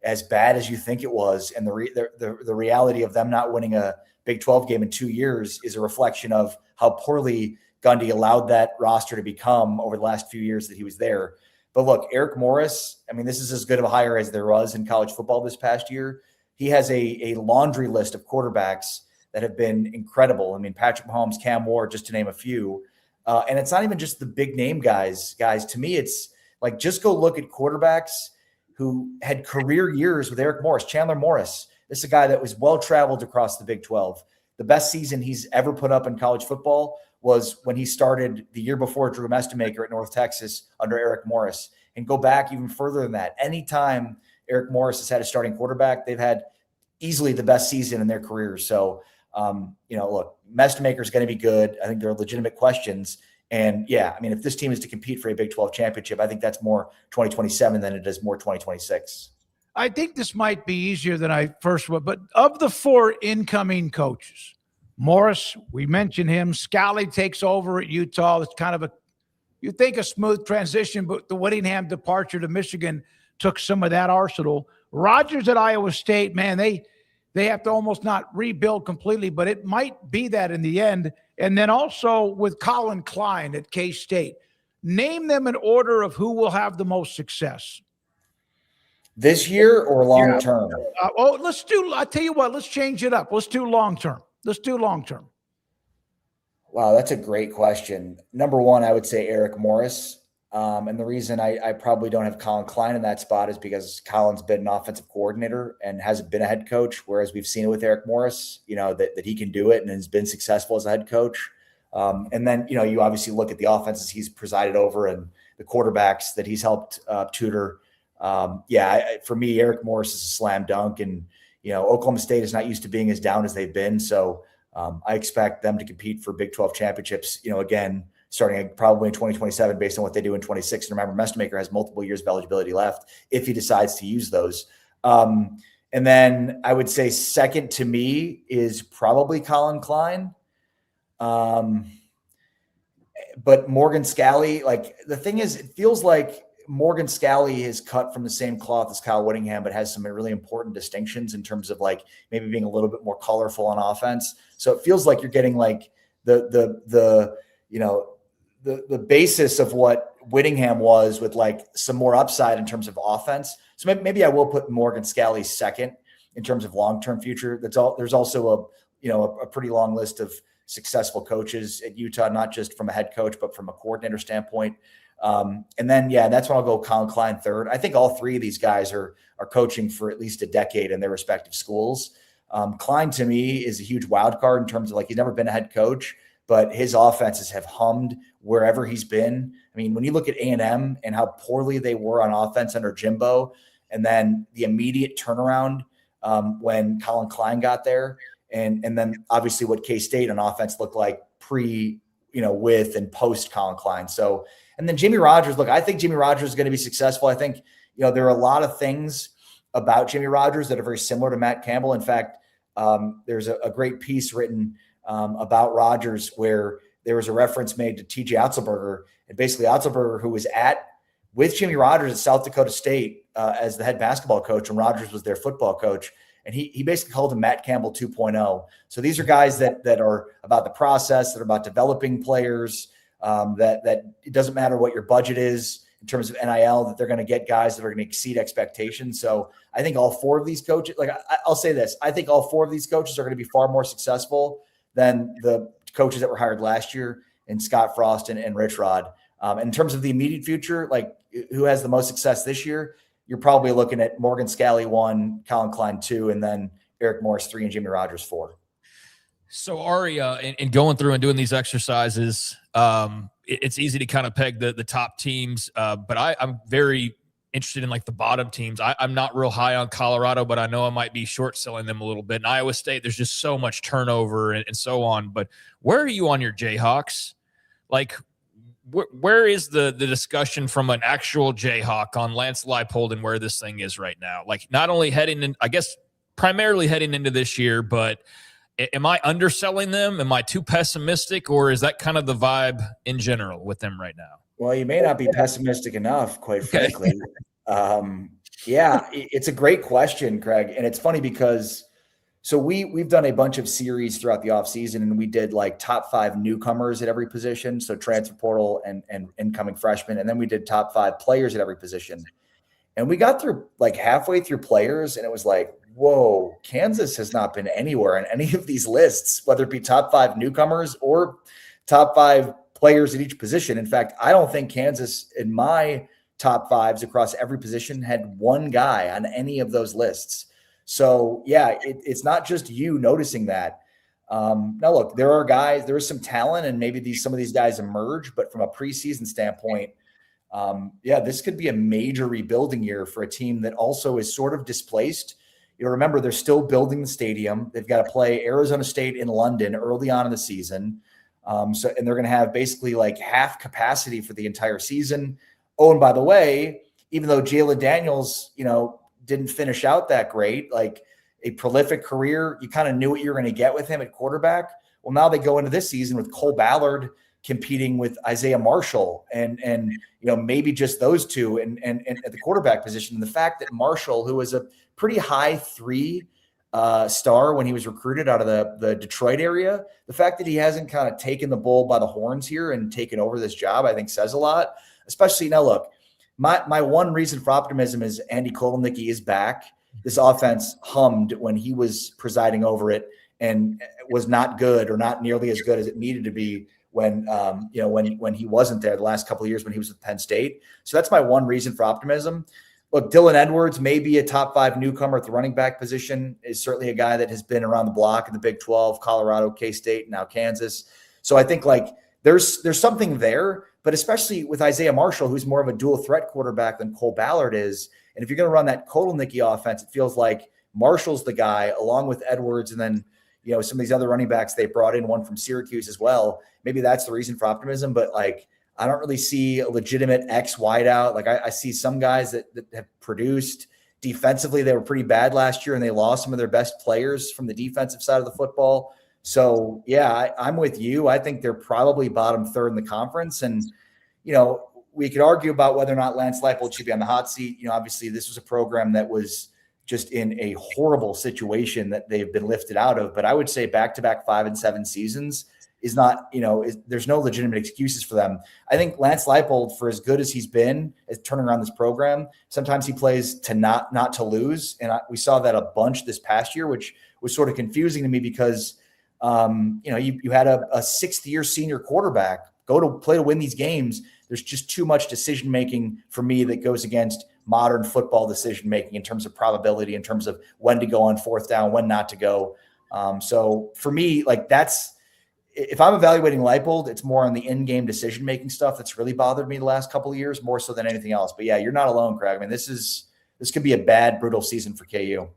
as bad as you think it was. And the reality of them not winning a Big 12 game in 2 years is a reflection of how poorly Gundy allowed that roster to become over the last few years that he was there. But look, Eric Morris, I mean, this is as good of a hire as there was in college football this past year. He has a laundry list of quarterbacks that have been incredible. I mean, Patrick Mahomes, Cam Ward, just to name a few. And it's not even just the big name guys. To me, it's like, just go look at quarterbacks who had career years with Eric Morris. Chandler Morris, this is a guy that was well-traveled across the Big 12. The best season he's ever put up in college football was when he started the year before Drew Mestemaker at North Texas under Eric Morris. And go back even further than that. Anytime Eric Morris has had a starting quarterback. They've had easily the best season in their careers. So, look, Mestemaker is going to be good. I think there are legitimate questions. And yeah, I mean, if this team is to compete for a Big 12 championship, I think that's more 2027 than it is more 2026. I think this might be easier than I first would, but of the 4 incoming coaches, Morris, we mentioned him. Scally takes over at Utah. It's kind of you think a smooth transition, but the Whittingham departure to Michigan took some of that arsenal. Rogers at Iowa State, man, they have to almost not rebuild completely, but it might be that in the end. And then also with Colin Klein at K-State. Name them in order of who will have the most success. This year or long term? I'll tell you what, let's change it up. Let's do long term. Wow, that's a great question. Number one, I would say Eric Morris. And the reason I probably don't have Colin Klein in that spot is because Colin's been an offensive coordinator and hasn't been a head coach, whereas we've seen it with Eric Morris, that he can do it and has been successful as a head coach. And then, you obviously look at the offenses he's presided over and the quarterbacks that he's helped tutor. For me, Eric Morris is a slam dunk. And, Oklahoma State is not used to being as down as they've been. So I expect them to compete for Big 12 championships, again, starting probably in 2027 based on what they do in 26. And remember, Mestemaker has multiple years of eligibility left if he decides to use those. And then I would say second to me is probably Colin Klein. But Morgan Scally, the thing is, it feels like Morgan Scally is cut from the same cloth as Kyle Whittingham, but has some really important distinctions in terms of maybe being a little bit more colorful on offense. So it feels like you're getting the basis of what Whittingham was with some more upside in terms of offense. So maybe I will put Morgan Scally second in terms of long-term future. There's also a pretty long list of successful coaches at Utah, not just from a head coach, but from a coordinator standpoint. And then, that's when I'll go Colin Klein third. I think all 3 of these guys are coaching for at least a decade in their respective schools. Klein to me is a huge wild card in terms of he's never been a head coach, but his offenses have hummed wherever he's been. I mean, when you look at A&M and how poorly they were on offense under Jimbo, and then the immediate turnaround when Colin Klein got there, and then obviously what K-State on offense looked like with and post Colin Klein. So, and then Jimmy Rogers, I think Jimmy Rogers is going to be successful. I think, there are a lot of things about Jimmy Rogers that are very similar to Matt Campbell. In fact, there's a great piece written about Rogers where there was a reference made to TJ Otzelberger, and basically Otzelberger, who was with Jimmy Rogers at South Dakota State as the head basketball coach, and Rogers was their football coach. And he basically called him Matt Campbell 2.0. So these are guys that are about the process, that are about developing players, that it doesn't matter what your budget is in terms of NIL, that they're going to get guys that are going to exceed expectations. So I think all 4 of these coaches, I'll say this, I think all 4 of these coaches are going to be far more successful than the coaches that were hired last year in Scott Frost and Rich Rod. In terms of the immediate future, who has the most success this year, you're probably looking at Morgan Scally 1, Colin Klein 2, and then Eric Morris 3 and Jimmy Rogers 4. So Ari, in going through and doing these exercises, it's easy to kind of peg the top teams, but I'm very interested in the bottom teams. I'm not real high on Colorado, but I know I might be short selling them a little bit. And Iowa State, there's just so much turnover and so on. But where are you on your Jayhawks? Where is the discussion from an actual Jayhawk on Lance Leipold and where this thing is right now? Not only heading in, I guess, primarily heading into this year, but am I underselling them? Am I too pessimistic, or is that kind of the vibe in general with them right now? Well, you may not be pessimistic enough, quite frankly. It's a great question, Craig. And it's funny because we've done a bunch of series throughout the offseason, and we did top 5 newcomers at every position. So transfer portal and incoming freshmen. And then we did top 5 players at every position. And we got through halfway through players, and it was whoa, Kansas has not been anywhere on any of these lists, whether it be top 5 newcomers or top 5 players at each position. In fact, I don't think Kansas in my top 5s across every position had one guy on any of those lists. So it's not just you noticing that. Now look, there is some talent, and maybe some of these guys emerge, but from a preseason standpoint, This could be a major rebuilding year for a team that also is sort of displaced. Remember, they're still building the stadium. They've got to play Arizona State in London early on in the season. And they're going to have basically like half capacity for the entire season. Oh, and by the way, even though Jalen Daniels, didn't finish out that great, like a prolific career, you kind of knew what you were going to get with him at quarterback. Well, now they go into this season with Cole Ballard competing with Isaiah Marshall and maybe just those two and at the quarterback position. And the fact that Marshall, who was a pretty high 3 star when he was recruited out of the Detroit area, the fact that he hasn't kind of taken the bull by the horns here and taken over this job, I think says a lot. Especially now, look, my one reason for optimism is Andy Kotelnicki is back. This offense hummed when he was presiding over it and was not good or not nearly as good as it needed to be when he wasn't there the last couple of years when he was with Penn State. So that's my one reason for optimism. Look, Dylan Edwards may be a top 5 newcomer at the running back position, is certainly a guy that has been around the block in the Big 12, Colorado, K-State, now Kansas. So I think like there's something there, but especially with Isaiah Marshall, who's more of a dual threat quarterback than Cole Ballard is. And if you're going to run that Kotelnicki offense, it feels like Marshall's the guy along with Edwards. And then, some of these other running backs they brought in, one from Syracuse as well. Maybe that's the reason for optimism, but like, I don't really see a legitimate X wideout. Like I see some guys that have produced defensively. They were pretty bad last year and they lost some of their best players from the defensive side of the football. So I'm with you. I think they're probably bottom 3rd in the conference. And, we could argue about whether or not Lance Leipold should be on the hot seat. Obviously this was a program that was just in a horrible situation that they've been lifted out of. But I would say back-to-back 5 and 7 seasons is not, there's no legitimate excuses for them. I think Lance Leipold, for as good as he's been at turning around this program, sometimes he plays to not to lose. And we saw that a bunch this past year, which was sort of confusing to me because, you had a 6th-year senior quarterback go to play to win these games. There's just too much decision-making for me that goes against modern football decision-making in terms of probability, in terms of when to go on 4th down, when not to go. So for me, like if I'm evaluating Leipold, it's more on the in-game decision-making stuff that's really bothered me the last couple of years, more so than anything else. But yeah, you're not alone, Craig. I mean, this could be a bad, brutal season for KU.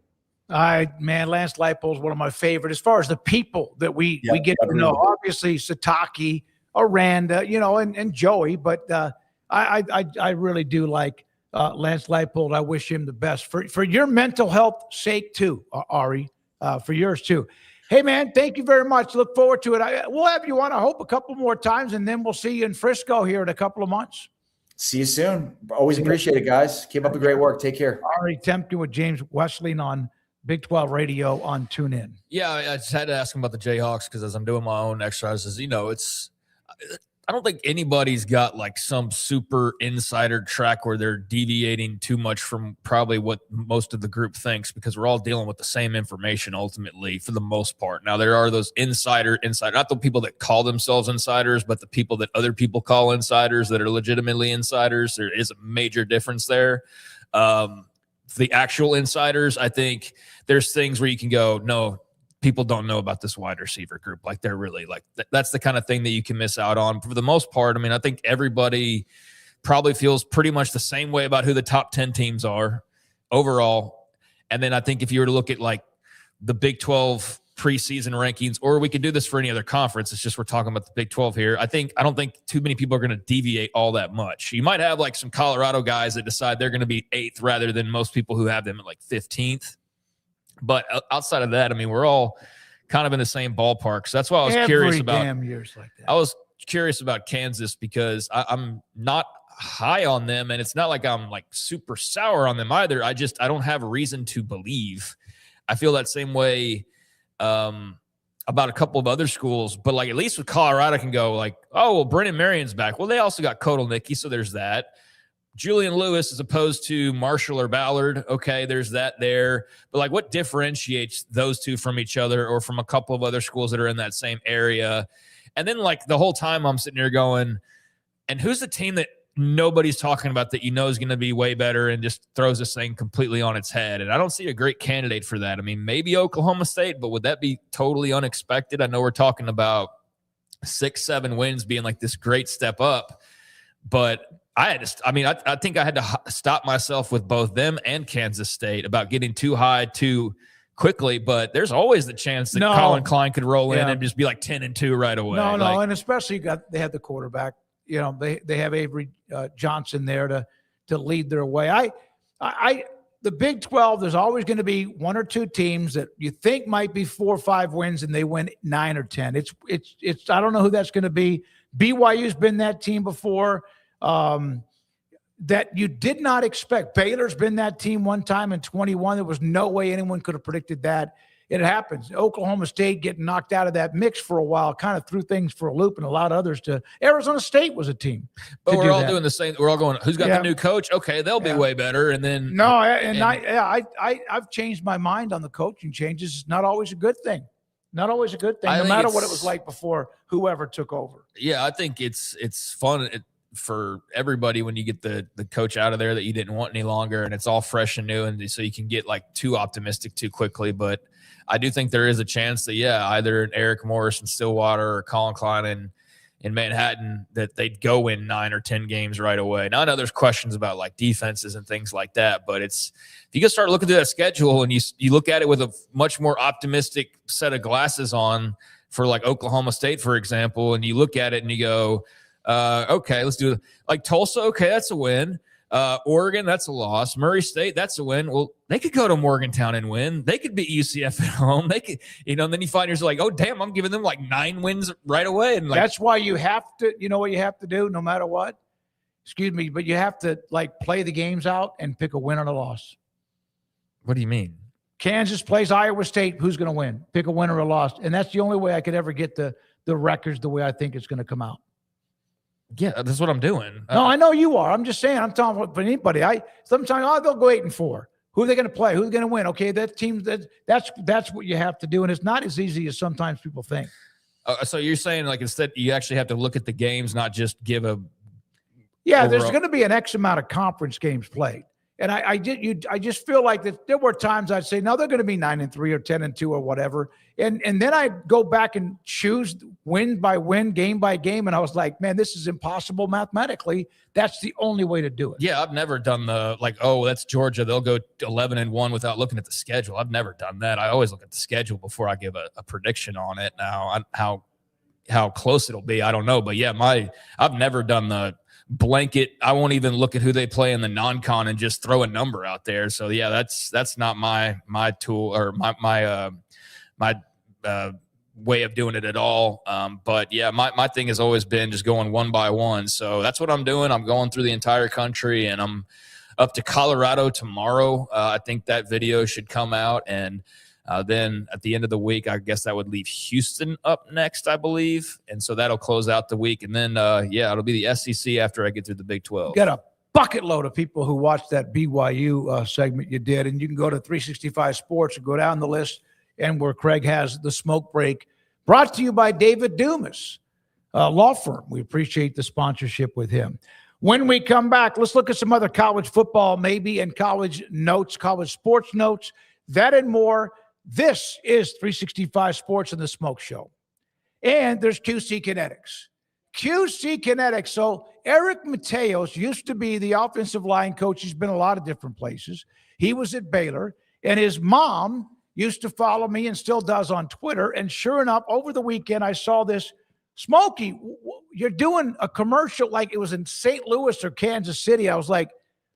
Lance Leipold is one of my favorite as far as the people that we get to know. Obviously, Sataki, Aranda, and Joey, but I really do like Lance Leipold. I wish him the best for your mental health sake too, Ari, for yours too. Hey, man, thank you very much. Look forward to it. We'll have you on, I hope, a couple more times, and then we'll see you in Frisco here in a couple of months. See you soon. Always appreciate it, guys. Keep up the great work. Take care. Ari Temkin with James Westling on Big 12 Radio on TuneIn. Yeah, I just had to ask him about the Jayhawks because as I'm doing my own exercises, I don't think anybody's got like some super insider track where they're deviating too much from probably what most of the group thinks because we're all dealing with the same information ultimately for the most part. Now, there are those insider, not the people that call themselves insiders, but the people that other people call insiders that are legitimately insiders. There is a major difference there. The actual insiders, I think there's things where you can go, no, people don't know about this wide receiver group. Like they're really like, that's the kind of thing that you can miss out on. For the most part, I mean, I think everybody probably feels pretty much the same way about who the top 10 teams are overall. And then I think if you were to look at like the Big 12 preseason rankings, or we could do this for any other conference, it's just we're talking about the Big 12 here. I don't think too many people are going to deviate all that much. You might have like some Colorado guys that decide they're going to be 8th rather than most people who have them at like 15th. But outside of that, I mean, we're all kind of in the same ballpark. So that's why I was curious about. Damn years like that. I was curious about Kansas because I'm not high on them, and it's not like I'm like super sour on them either. I don't have a reason to believe. I feel that same way about a couple of other schools, but like at least with Colorado, I can go like, oh well, Brennan Marion's back. Well, they also got Kotelnicki, so there's that. Julian Lewis as opposed to Marshall or Ballard. Okay, there's that there. But like what differentiates those two from each other or from a couple of other schools that are in that same area? And then like the whole time I'm sitting here going, and who's the team that nobody's talking about that is going to be way better and just throws this thing completely on its head? And I don't see a great candidate for that. I mean, maybe Oklahoma State, but would that be totally unexpected? I know we're talking about 6-7 wins being like this great step up, but I think I had to stop myself with both them and Kansas State about getting too high too quickly, but there's always the chance that Colin Klein could roll in and just be like 10-2 right away. No, and especially they had the quarterback. You know, they have Avery Johnson there to lead their way. The Big 12, there's always going to be one or two teams that you think might be 4 or 5 wins and they win 9 or 10. It's I don't know who that's going to be. BYU's been that team before that you did not expect. Baylor's been that team one time in 21. There was no way anyone could have predicted that. It happens. Oklahoma State getting knocked out of that mix for a while kind of threw things for a loop and allowed others to. Arizona State was a team. But we're all doing the same. We're all going, who's got the new coach? Okay, they'll be way better. And then I've changed my mind on the coaching changes. It's not always a good thing. Not always a good thing, no matter what it was like before whoever took over. Yeah, I think it's fun for everybody when you get the coach out of there that you didn't want any longer, and it's all fresh and new, and so you can get like too optimistic too quickly. But I do think there is a chance that, either Eric Morris in Stillwater or Colin Klein in Manhattan, that they'd go in 9 or 10 games right away. Now, I know there's questions about like defenses and things like that, but if you can start looking through that schedule and you look at it with a much more optimistic set of glasses on for like Oklahoma State, for example, and you look at it and you go, okay, let's do it. Like Tulsa, okay, that's a win. Oregon, that's a loss. Murray State, that's a win. Well, they could go to Morgantown and win. They could beat UCF at home. They could, and then you find yourself like, oh, damn, I'm giving them like 9 wins right away. And like, that's why you have to, you know what you have to do no matter what? Excuse me, but you have to like play the games out and pick a win or a loss. What do you mean? Kansas plays Iowa State. Who's going to win? Pick a win or a loss. And that's the only way I could ever get the records the way I think it's going to come out. Yeah, that's what I'm doing. No, I know you are. I'm just saying. I'm talking about anybody. Sometimes they'll go 8-4. Who are they going to play? Who's going to win? Okay, that team. That's what you have to do, and it's not as easy as sometimes people think. So you're saying like instead you actually have to look at the games, not just give a. Yeah, there's going to be an X amount of conference games played, and I just feel like that there were times I'd say, no, they're going to be 9-3 or 10-2 or whatever, and then I'd go back and choose win by win, game by game, and I was like, man, this is impossible mathematically. That's the only way to do it. Yeah, I've never done the like, oh, that's Georgia, they'll go 11-1 without looking at the schedule. I've never done that. I always look at the schedule before I give a prediction on it. Now, how close it'll be, I don't know, but yeah, I've never done the blanket. I won't even look at who they play in the non-con and just throw a number out there. So yeah, that's not my tool or my way of doing it at all. But yeah, my thing has always been just going one by one. So that's what I'm doing. I'm going through the entire country, and I'm up to Colorado tomorrow. I think that video should come out, and then at the end of the week, I guess that would leave Houston up next, I believe. And so that'll close out the week. And then, it'll be the SEC after I get through the Big 12. Got a bucket load of people who watched that BYU segment you did. And you can go to 365 Sports and go down the list and where Craig has the smoke break. Brought to you by David Dumas, law firm. We appreciate the sponsorship with him. When we come back, let's look at some other college football maybe and college notes, college sports notes, that and more. This is 365 Sports and the Smoke Show. And there's QC Kinetics. QC Kinetics. So Eric Mateos used to be the offensive line coach. He's been a lot of different places. He was at Baylor. And his mom used to follow me and still does on Twitter. And sure enough, over the weekend, I saw this. Smokey, you're doing a commercial like it was in St. Louis or Kansas City. I was like,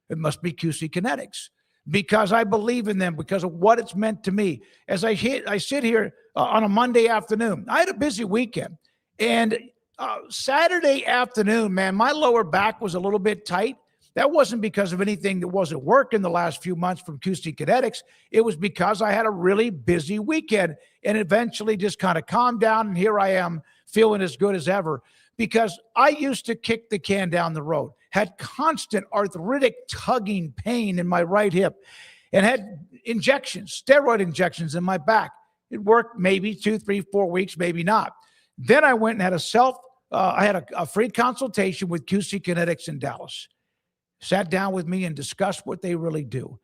it must be QC Kinetics. Because I believe in them, because of what it's meant to me. As I sit here on a Monday afternoon. I had a busy weekend. And Saturday afternoon, man, my lower back was a little bit tight. That wasn't because of anything that wasn't working the last few months from QC Kinetics. It was because I had a really busy weekend and eventually just kind of calmed down. And here I am feeling as good as ever. Because I used to kick the can down the road, had constant arthritic tugging pain in my right hip, and had steroid injections in my back. It worked maybe 2, 3, 4 weeks, maybe not. Then I went and had I had a free consultation with QC Kinetics in Dallas. Sat down with me and discussed what they really do.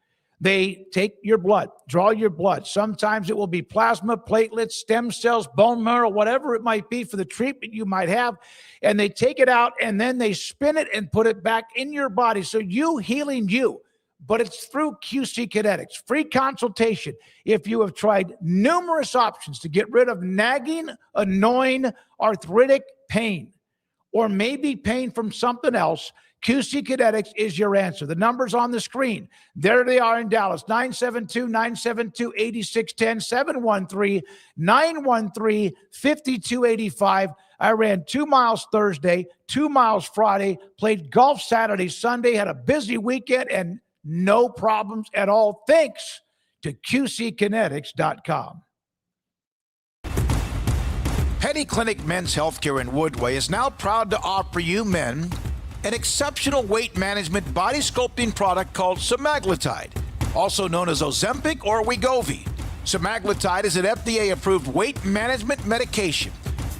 They take your blood, draw your blood. Sometimes it will be plasma, platelets, stem cells, bone marrow, whatever it might be for the treatment you might have. And they take it out and then they spin it and put it back in your body. So you healing you. But it's through QC Kinetics. Free consultation. If you have tried numerous options to get rid of nagging, annoying, arthritic pain, or maybe pain from something else, QC Kinetics is your answer. The number's on the screen. There they are in Dallas, 972-972-8610, 713-913-5285. I ran 2 miles Thursday, 2 miles Friday, played golf Saturday, Sunday, had a busy weekend, and no problems at all, thanks to QCkinetics.com. Petty Clinic Men's Healthcare in Woodway is now proud to offer you men an exceptional weight management body sculpting product called semaglutide, also known as Ozempic or Wegovy. Semaglutide is an FDA-approved weight management medication.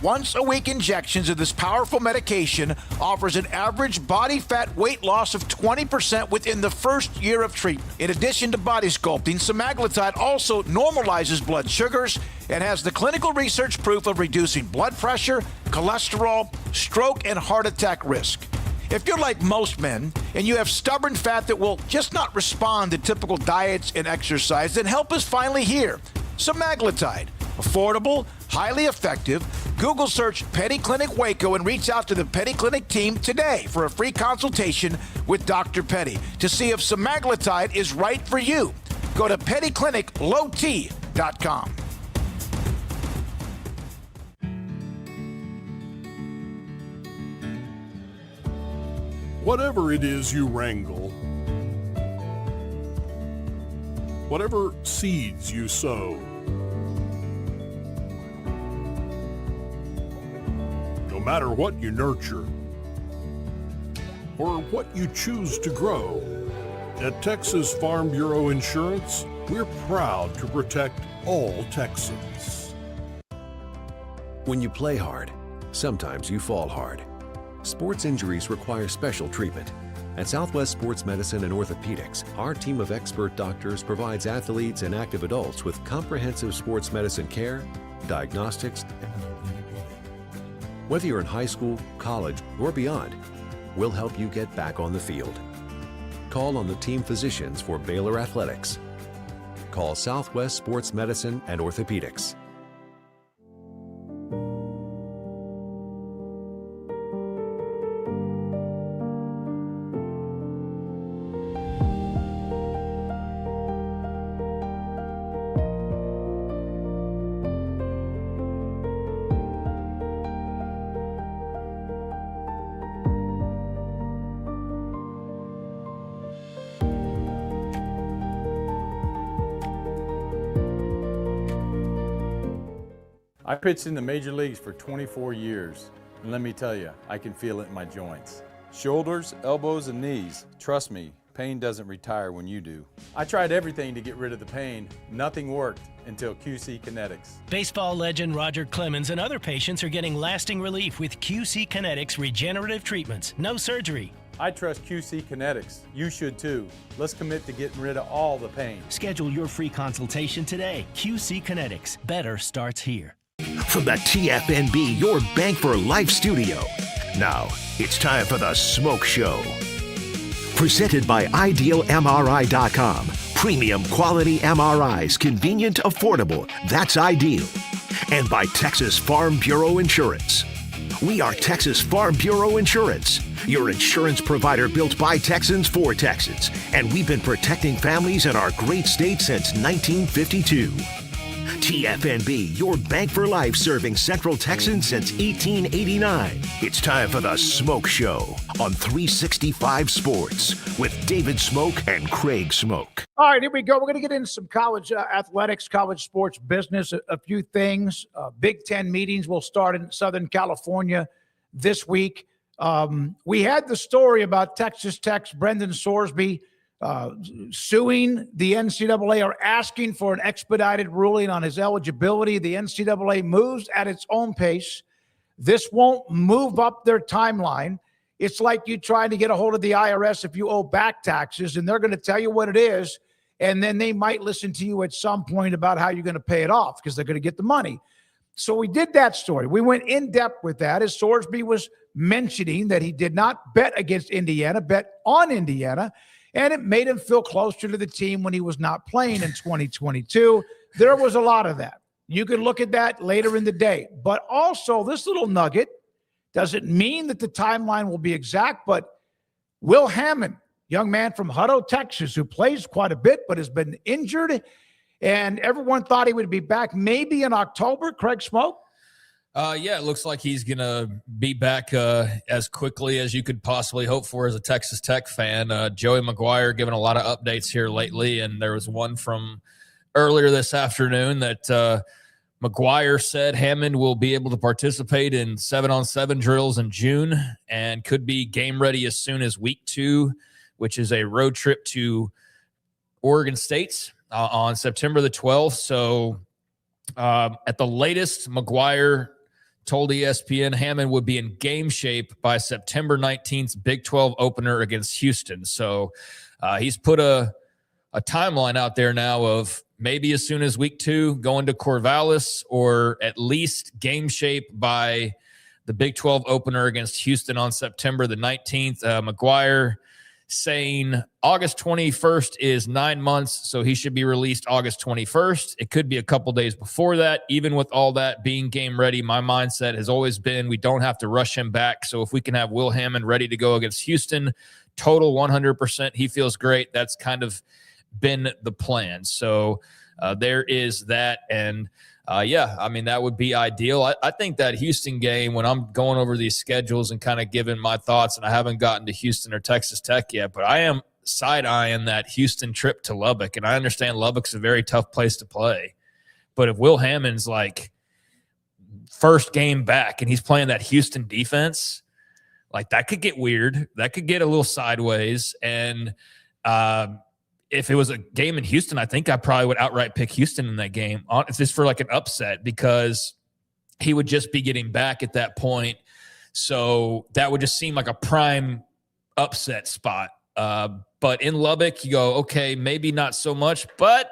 Once-a-week injections of this powerful medication offers an average body fat weight loss of 20% within the first year of treatment. In addition to body sculpting, semaglutide also normalizes blood sugars and has the clinical research proof of reducing blood pressure, cholesterol, stroke, and heart attack risk. If you're like most men and you have stubborn fat that will just not respond to typical diets and exercise, then help is finally here. Semaglutide. Affordable, highly effective. Google search Petty Clinic Waco and reach out to the Petty Clinic team today for a free consultation with Dr. Petty to see if semaglutide is right for you. Go to pettycliniclowt.com. Whatever it is you wrangle, whatever seeds you sow, no matter what you nurture or what you choose to grow, at Texas Farm Bureau Insurance, we're proud to protect all Texans. When you play hard, sometimes you fall hard. Sports injuries require special treatment. At Southwest Sports Medicine and Orthopedics, our team of expert doctors provides athletes and active adults with comprehensive sports medicine care, diagnostics. Whether you're in high school, college, or beyond, we'll help you get back on the field. Call on the team physicians for Baylor Athletics. Call Southwest Sports Medicine and Orthopedics. I pitched in the major leagues for 24 years, and let me tell you, I can feel it in my joints. Shoulders, elbows, and knees. Trust me, pain doesn't retire when you do. I tried everything to get rid of the pain. Nothing worked until QC Kinetics. Baseball legend Roger Clemens and other patients are getting lasting relief with QC Kinetics regenerative treatments. No surgery. I trust QC Kinetics. You should too. Let's commit to getting rid of all the pain. Schedule your free consultation today. QC Kinetics. Better starts here. From the TFNB Your Bank for Life studio. Now, it's time for the SMOAK Show. Presented by IdealMRI.com. Premium quality MRIs, convenient, affordable. That's ideal. And by Texas Farm Bureau Insurance. We are Texas Farm Bureau Insurance, your insurance provider built by Texans for Texans. And we've been protecting families in our great state since 1952. TFNB, your bank for life, serving Central Texans since 1889. It's time for the SMOAK Show on 365 Sports with David Smoke and Craig Smoke. All right, here we go. We're going to get into some college athletics, college sports business, a few things. Big Ten meetings will start in Southern California this week. We had the story about Texas Tech's Brennan Sorsby suing the NCAA or asking for an expedited ruling on his eligibility. The NCAA moves at its own pace. This won't move up their timeline. It's like you trying to get a hold of the IRS if you owe back taxes, and they're going to tell you what it is, and then they might listen to you at some point about how you're going to pay it off because they're going to get the money. So we did that story. We went in depth with that as Sorsby was mentioning that he did not bet against Indiana, bet on Indiana, and it made him feel closer to the team when he was not playing in 2022. There was a lot of that. You can look at that later in the day. But also this little nugget doesn't mean that the timeline will be exact, but Will Hammond, young man from Hutto, Texas, who plays quite a bit but has been injured, and everyone thought he would be back maybe in October. Craig Smoke? Yeah, it looks like he's going to be back as quickly as you could possibly hope for as a Texas Tech fan. Joey McGuire giving a lot of updates here lately, and there was one from earlier this afternoon that McGuire said Hammond will be able to participate in 7-on-7 drills in June and could be game ready as soon as week 2, which is a road trip to Oregon State on September the 12th. So at the latest, McGuire told ESPN Hammond would be in game shape by September 19th Big 12 opener against Houston. So he's put a timeline out there now of maybe as soon as week 2 going to Corvallis, or at least game shape by the Big 12 opener against Houston on September the 19th. McGuire saying August 21st is 9 months, so he should be released August 21st. It could be a couple days before that. Even with all that being game ready, my mindset has always been we don't have to rush him back. So if we can have Will Hammond ready to go against Houston, total 100%, he feels great. That's kind of been the plan. So there is that. And yeah, I mean, that would be ideal. I think that Houston game, when I'm going over these schedules and kind of giving my thoughts, and I haven't gotten to Houston or Texas Tech yet, but I am side-eyeing that Houston trip to Lubbock. And I understand Lubbock's a very tough place to play. But if Will Hammond's like first game back and he's playing that Houston defense, like that could get weird. That could get a little sideways. And if it was a game in Houston, I think I probably would outright pick Houston in that game. It's just for like an upset, because he would just be getting back at that point. So that would just seem like a prime upset spot. But in Lubbock, you go, okay, maybe not so much, but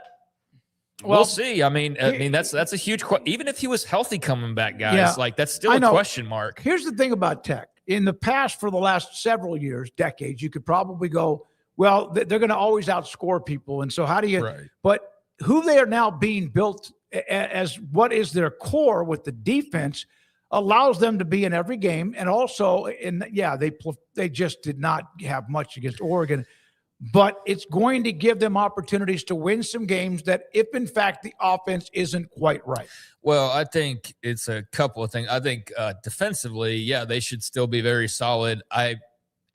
we'll see. I mean, that's a huge question. Even if he was healthy coming back, guys, like that's still a question mark. Here's the thing about Tech. In the past, for the last several years, decades, you could probably go, well, they're going to always outscore people. And so how do you – but who they are now being built as what is their core with the defense allows them to be in every game. And also, they just did not have much against Oregon. But it's going to give them opportunities to win some games that if, in fact, the offense isn't quite right. Well, I think it's a couple of things. I think defensively, yeah, they should still be very solid. I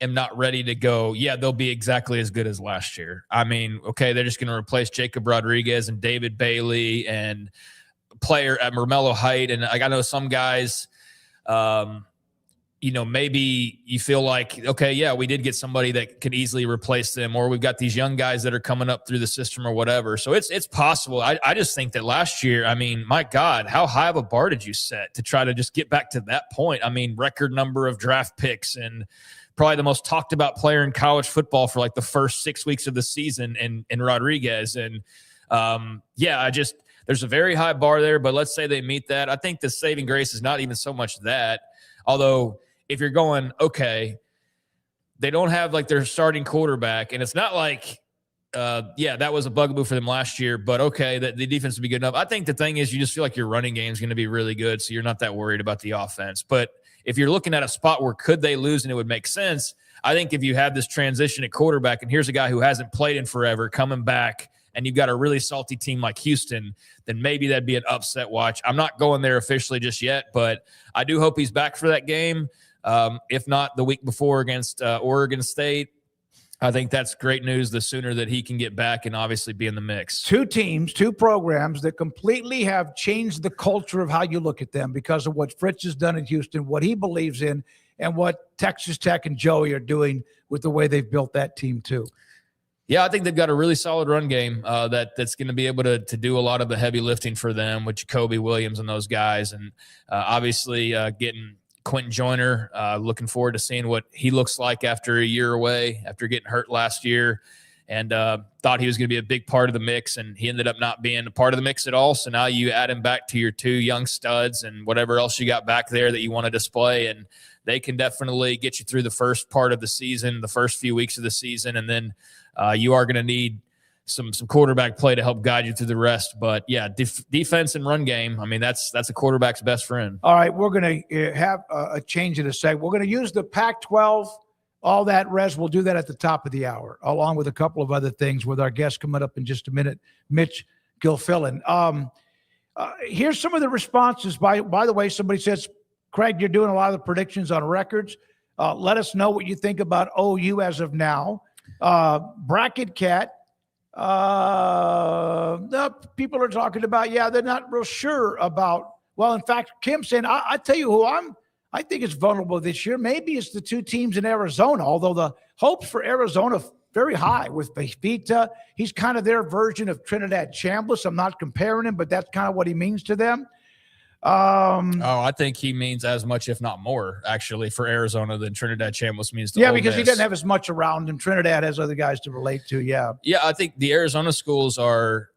am not ready to go, yeah, they'll be exactly as good as last year. I mean, okay, they're just going to replace Jacob Rodriguez and David Bailey and player at Mermello Height. And like, I know some guys, maybe you feel like, okay, yeah, we did get somebody that could easily replace them, or we've got these young guys that are coming up through the system or whatever. So it's possible. I just think that last year, I mean, my God, how high of a bar did you set to try to just get back to that point? I mean, record number of draft picks and probably the most talked about player in college football for like the first 6 weeks of the season in Rodriguez. And there's a very high bar there, but let's say they meet that. I think the saving grace is not even so much that, although if you're going, okay, they don't have like their starting quarterback, and it's not like, that was a bugaboo for them last year, but okay, the defense would be good enough. I think the thing is you just feel like your running game is going to be really good, so you're not that worried about the offense. But if you're looking at a spot where could they lose and it would make sense, I think if you have this transition at quarterback, and here's a guy who hasn't played in forever coming back, and you've got a really salty team like Houston, then maybe that'd be an upset watch. I'm not going there officially just yet, but I do hope he's back for that game. If not the week before against Oregon State, I think that's great news the sooner that he can get back and obviously be in the mix. Two teams, two programs that completely have changed the culture of how you look at them because of what Fritz has done in Houston, what he believes in, and what Texas Tech and Joey are doing with the way they've built that team too. Yeah, I think they've got a really solid run game that's going to be able to do a lot of the heavy lifting for them with Jacoby Williams and those guys. And obviously getting Quentin Joyner, looking forward to seeing what he looks like after a year away, after getting hurt last year. and thought he was going to be a big part of the mix, and he ended up not being a part of the mix at all. So now you add him back to your 2 young studs and whatever else you got back there that you want to display, and they can definitely get you through the first part of the season, the first few weeks of the season, and then you are going to need some quarterback play to help guide you through the rest. But yeah, defense and run game, I mean, that's a quarterback's best friend. All right, we're going to have a change in a sec. We're going to use the Pac-12, all that rest. We'll do that at the top of the hour, along with a couple of other things with our guest coming up in just a minute, Mitch Gilfillin. Here's some of the responses. By the way, somebody says, Craig, you're doing a lot of the predictions on records. Let us know what you think about OU as of now. Bracket Cat, people are talking about, they're not real sure about. Well, in fact, Kim saying, I tell you who I think is vulnerable this year. Maybe it's the 2 teams in Arizona, although the hopes for Arizona very high with Fafita. He's kind of their version of Trinidad Chambliss. I'm not comparing him, but that's kind of what he means to them. I think he means as much, if not more, actually, for Arizona than Trinidad Chambliss means to Ole because he Miss. doesn't have as much around him. Trinidad has other guys to relate to. Yeah, I think the Arizona schools are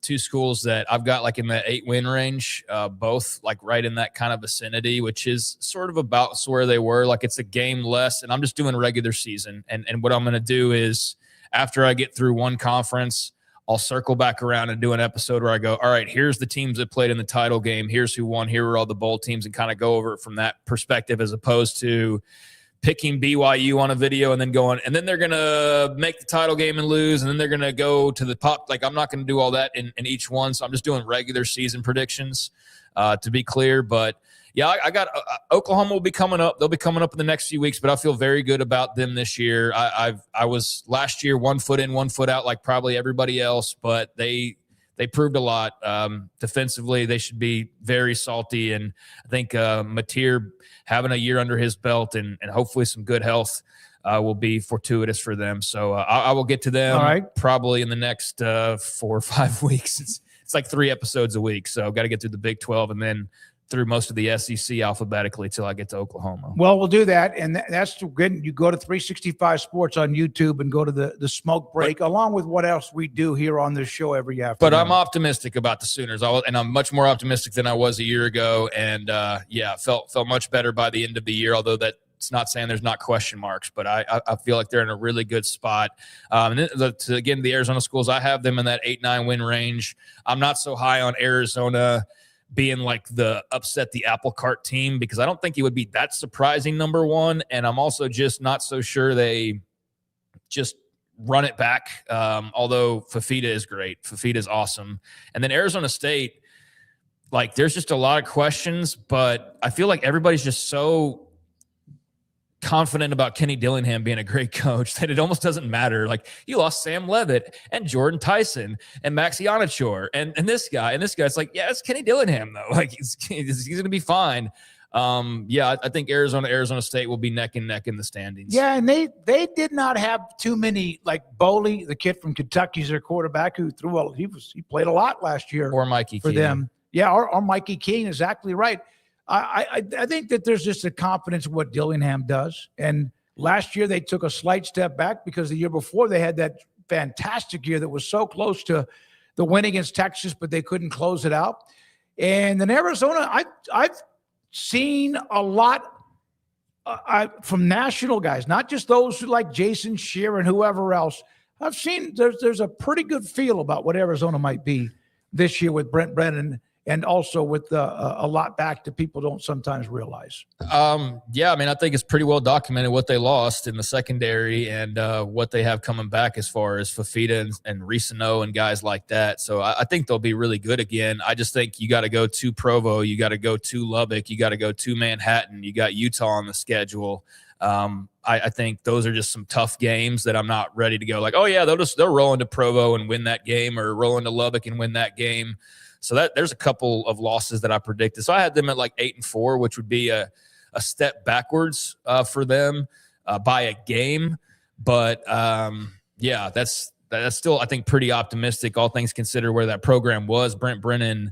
2 schools that I've got like in the 8-win range, both like right in that kind of vicinity, which is sort of about where they were. Like it's a game less, and I'm just doing regular season. And what I'm going to do is after I get through one conference, I'll circle back around and do an episode where I go, all right, here's the teams that played in the title game. Here's who won. Here are all the bowl teams, and kind of go over it from that perspective, as opposed to picking BYU on a video and then going, and then they're going to make the title game and lose, and then they're going to go to the top. Like, I'm not going to do all that in each one. So I'm just doing regular season predictions, to be clear. But yeah, I got Oklahoma will be coming up. They'll be coming up in the next few weeks, but I feel very good about them this year. I was last year 1 foot in, 1 foot out, like probably everybody else, but they proved a lot. Defensively, they should be very salty, and I think Mateer having a year under his belt and hopefully some good health will be fortuitous for them. So I will get to them probably in the next 4 or 5 weeks. It's like 3 episodes a week, so I've got to get through the Big 12 and then through most of the SEC alphabetically till I get to Oklahoma. Well, we'll do that, and that's good. You go to 365 Sports on YouTube and go to the smoke break, along with what else we do here on this show every afternoon. But I'm optimistic about the Sooners, and I'm much more optimistic than I was a year ago. And felt much better by the end of the year. Although that's not saying there's not question marks, but I feel like they're in a really good spot. And again, the Arizona schools, I have them in that 8-9 win range. I'm not so high on Arizona being like the upset the apple cart team, because I don't think he would be that surprising, number one. And I'm also just not so sure they just run it back. Although Fafita is great. Fafita is awesome. And then Arizona State, like there's just a lot of questions, but I feel like everybody's just so confident about Kenny Dillingham being a great coach that it almost doesn't matter. Like, you lost Sam Leavitt and Jordan Tyson and Max Ionichor and this guy. And this guy's like, yeah, it's Kenny Dillingham, though. Like, he's going to be fine. I think Arizona State will be neck and neck in the standings. Yeah, and they did not have too many, like Boley, the kid from Kentucky's their quarterback who he played a lot last year. Or Mikey for Keene. them. Yeah, or Mikey Keene, exactly right. I think that there's just a confidence in what Dillingham does. And last year they took a slight step back because the year before they had that fantastic year that was so close to the win against Texas, but they couldn't close it out. And in Arizona, I've seen a lot from national guys, not just those who like Jason Shearer and whoever else. I've seen there's a pretty good feel about what Arizona might be this year with Brent Brennan, and also with a lot back that people don't sometimes realize. I think it's pretty well documented what they lost in the secondary and what they have coming back as far as Fafita and Risano and guys like that. So I think they'll be really good again. I just think you got to go to Provo, you got to go to Lubbock, you got to go to Manhattan, you got Utah on the schedule. I think those are just some tough games that I'm not ready to go like, oh yeah, they'll roll into Provo and win that game, or roll into Lubbock and win that game. So there's a couple of losses that I predicted. So I had them at like 8-4, which would be a step backwards for them by a game. But that's still, I think, pretty optimistic, all things considered, where that program was. Brent Brennan,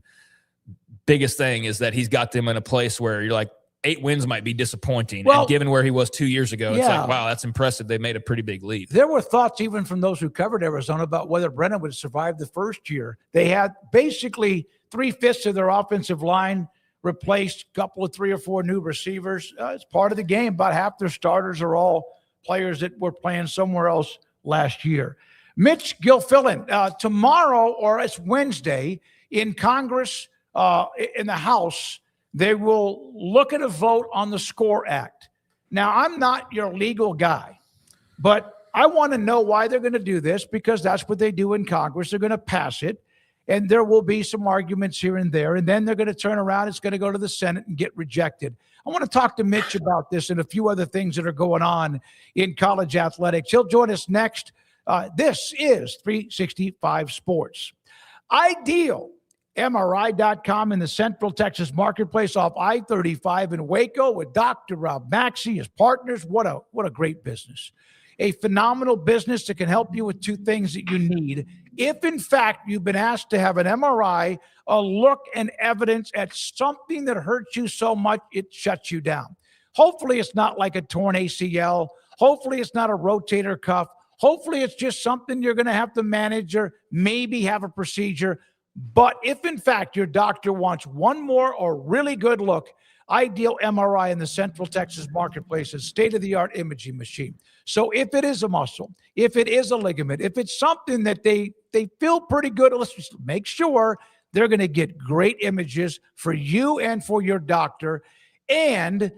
biggest thing is that he's got them in a place where you're like, 8 wins might be disappointing. Well, and given where he was 2 years ago, it's yeah. like, wow, that's impressive. They made a pretty big leap. There were thoughts even from those who covered Arizona about whether Brennan would survive the first year. They had basically 3/5 of their offensive line replaced, a couple of 3 or 4 new receivers. It's part of the game. About half their starters are all players that were playing somewhere else last year. Mitch Gilfillin, tomorrow, or it's Wednesday, in Congress, in the House, they will look at a vote on the SCORE Act. Now, I'm not your legal guy, but I want to know why they're going to do this, because that's what they do in Congress. They're going to pass it, and there will be some arguments here and there, and then they're going to turn around. It's going to go to the Senate and get rejected. I want to talk to Mitch about this and a few other things that are going on in college athletics. He'll join us next. This is 365 Sports. IdealMRI.com in the Central Texas marketplace off I-35 in Waco with Dr. Rob Maxey, his partners. What a great business. A phenomenal business that can help you with 2 things that you need. If, in fact, you've been asked to have an MRI, a look and evidence at something that hurts you so much it shuts you down. Hopefully it's not like a torn ACL. Hopefully it's not a rotator cuff. Hopefully it's just something you're going to have to manage or maybe have a procedure. But if, in fact, your doctor wants one more or really good look, Ideal MRI in the Central Texas marketplace is state-of-the-art imaging machine. So if it is a muscle, if it is a ligament, if it's something that they feel pretty good, let's just make sure they're going to get great images for you and for your doctor. And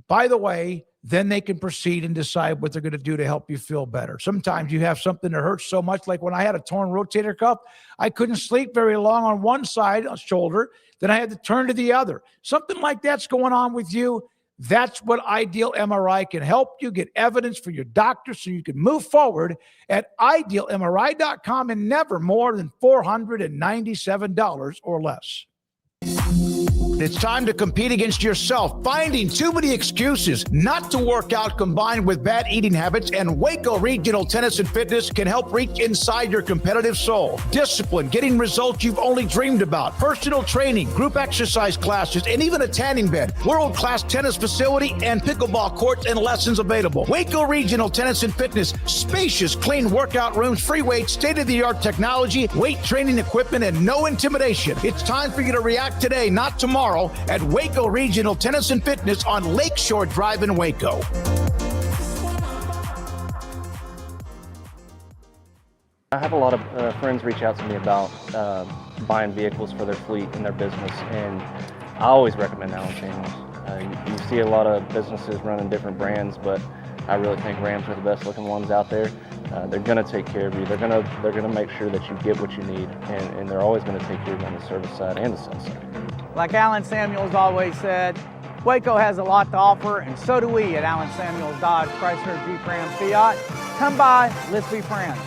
by the way, then they can proceed and decide what they're going to do to help you feel better. Sometimes you have something that hurts so much, like when I had a torn rotator cuff, I couldn't sleep very long on one side, a shoulder, then I had to turn to the other. Something like that's going on with you. That's what Ideal MRI can help you get evidence for your doctor so you can move forward at IdealMRI.com and never more than $497 or less. It's time to compete against yourself, finding too many excuses not to work out combined with bad eating habits, and Waco Regional Tennis and Fitness can help reach inside your competitive soul. Discipline, getting results you've only dreamed about, personal training, group exercise classes, and even a tanning bed, world-class tennis facility, and pickleball courts and lessons available. Waco Regional Tennis and Fitness, spacious, clean workout rooms, free weights, state-of-the-art technology, weight training equipment, and no intimidation. It's time for you to react today, not tomorrow, at Waco Regional Tennis and Fitness on Lakeshore Drive in Waco. I have a lot of friends reach out to me about buying vehicles for their fleet and their business, and I always recommend Allen Samuels. You see a lot of businesses running different brands, but I really think Rams are the best looking ones out there. They're going to take care of you. They're going to make sure that you get what you need, and they're always going to take care of you on the service side and the sales side. Like Allen Samuels always said, Waco has a lot to offer, and so do we at Allen Samuels Dodge, Chrysler, Jeep, Ram, Fiat. Come by, let's be friends.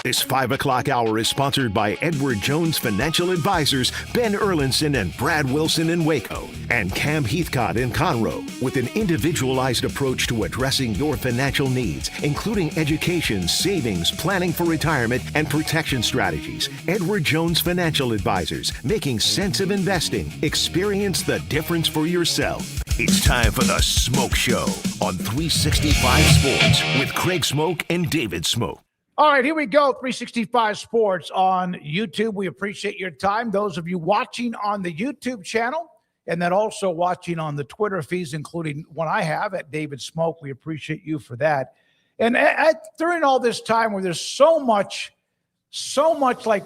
This 5 o'clock hour is sponsored by Edward Jones Financial Advisors, Ben Erlinson and Brad Wilson in Waco, and Cam Heathcott in Conroe, with an individualized approach to addressing your financial needs, including education, savings, planning for retirement, and protection strategies. Edward Jones Financial Advisors, making sense of investing. Experience the difference for yourself. It's time for the Smoke Show on 365 Sports with Craig Smoke and David Smoke. All right, here we go. 365 Sports on YouTube. We appreciate your time. Those of you watching on the YouTube channel, and then also watching on the Twitter feeds, including one I have at David SMOAK. We appreciate you for that. And during all this time where there's so much like,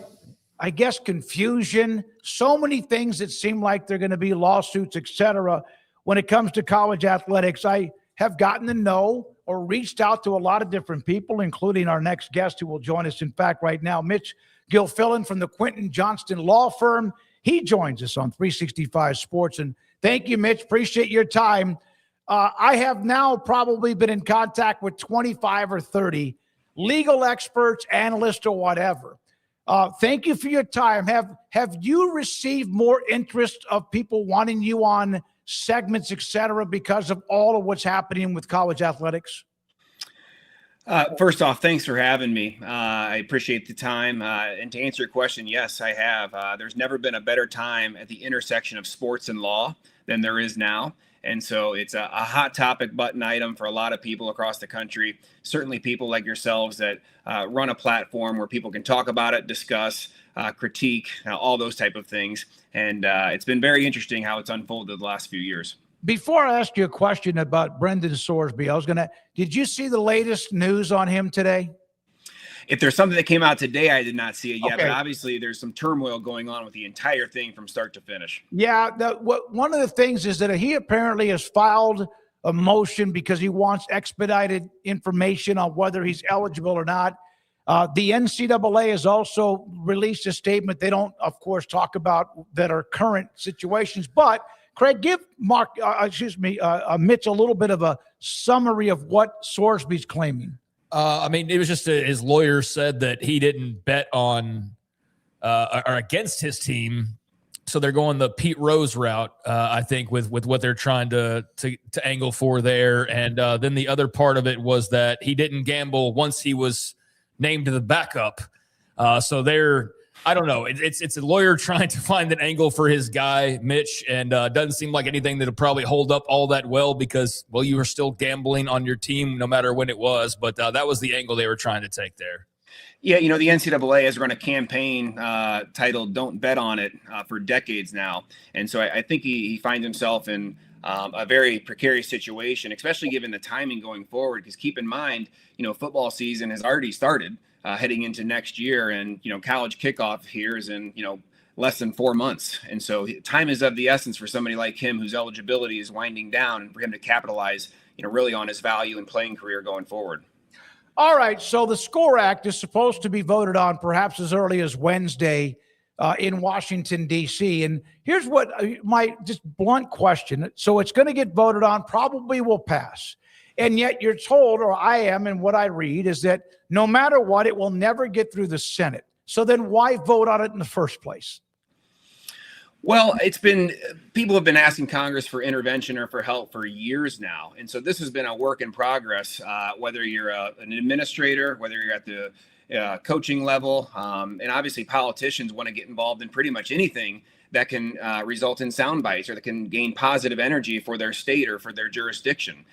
I guess, confusion, so many things that seem like they're going to be lawsuits, et cetera, when it comes to college athletics, I have gotten to know or reached out to a lot of different people, including our next guest who will join us, in fact, right now, Mitch Gilfillin from the Quentin Johnston Law Firm. He joins us on 365 Sports. And thank you, Mitch. Appreciate your time. I have now probably been in contact with 25 or 30 legal experts, analysts, or whatever. Thank you for your time. Have you received more interest of people wanting you on segments, et cetera, because of all of what's happening with college athletics? First off, thanks for having me. I appreciate the time. And to answer your question, yes, I have. There's never been a better time at the intersection of sports and law than there is now. And so it's a hot topic button item for a lot of people across the country, certainly people like yourselves that run a platform where people can talk about it, discuss, critique, all those type of things. And it's been very interesting how it's unfolded the last few years. Before I ask you a question about Brennan Sorsby, did you see the latest news on him today? If there's something that came out today, I did not see it yet, Okay. but obviously there's some turmoil going on with the entire thing from start to finish. Yeah, one of the things is that he apparently has filed a motion because he wants expedited information on whether he's eligible or not. The NCAA has also released a statement. They don't, of course, talk about that are current situations. But Craig, give Mitch a little bit of a summary of what Sorsby's claiming. I mean, it was just his lawyer said that he didn't bet on or against his team. So they're going the Pete Rose route, I think, with what they're trying to angle for there. And then the other part of it was that he didn't gamble once he was named to the backup. So I don't know. It's a lawyer trying to find an angle for his guy, Mitch, and doesn't seem like anything that'll probably hold up all that well because, well, you were still gambling on your team no matter when it was. But that was the angle they were trying to take there. Yeah, the NCAA has run a campaign titled "Don't Bet on It" for decades now, and so I think he finds himself in a very precarious situation, especially given the timing going forward. Because keep in mind, football season has already started heading into next year, and college kickoff here is in less than 4 months, and so time is of the essence for somebody like him whose eligibility is winding down, and for him to capitalize, really on his value and playing career going forward. All right, so the SCORE Act is supposed to be voted on perhaps as early as Wednesday in Washington, D.C. And here's what my just blunt question. So it's going to get voted on, probably will pass. And yet you're told, or I am, and what I read is that no matter what, it will never get through the Senate. So then why vote on it in the first place? Well, people have been asking Congress for intervention or for help for years now. And so this has been a work in progress, whether you're an administrator, whether you're at the coaching level. And obviously politicians want to get involved in pretty much anything that can result in sound bites or that can gain positive energy for their state or for their jurisdiction.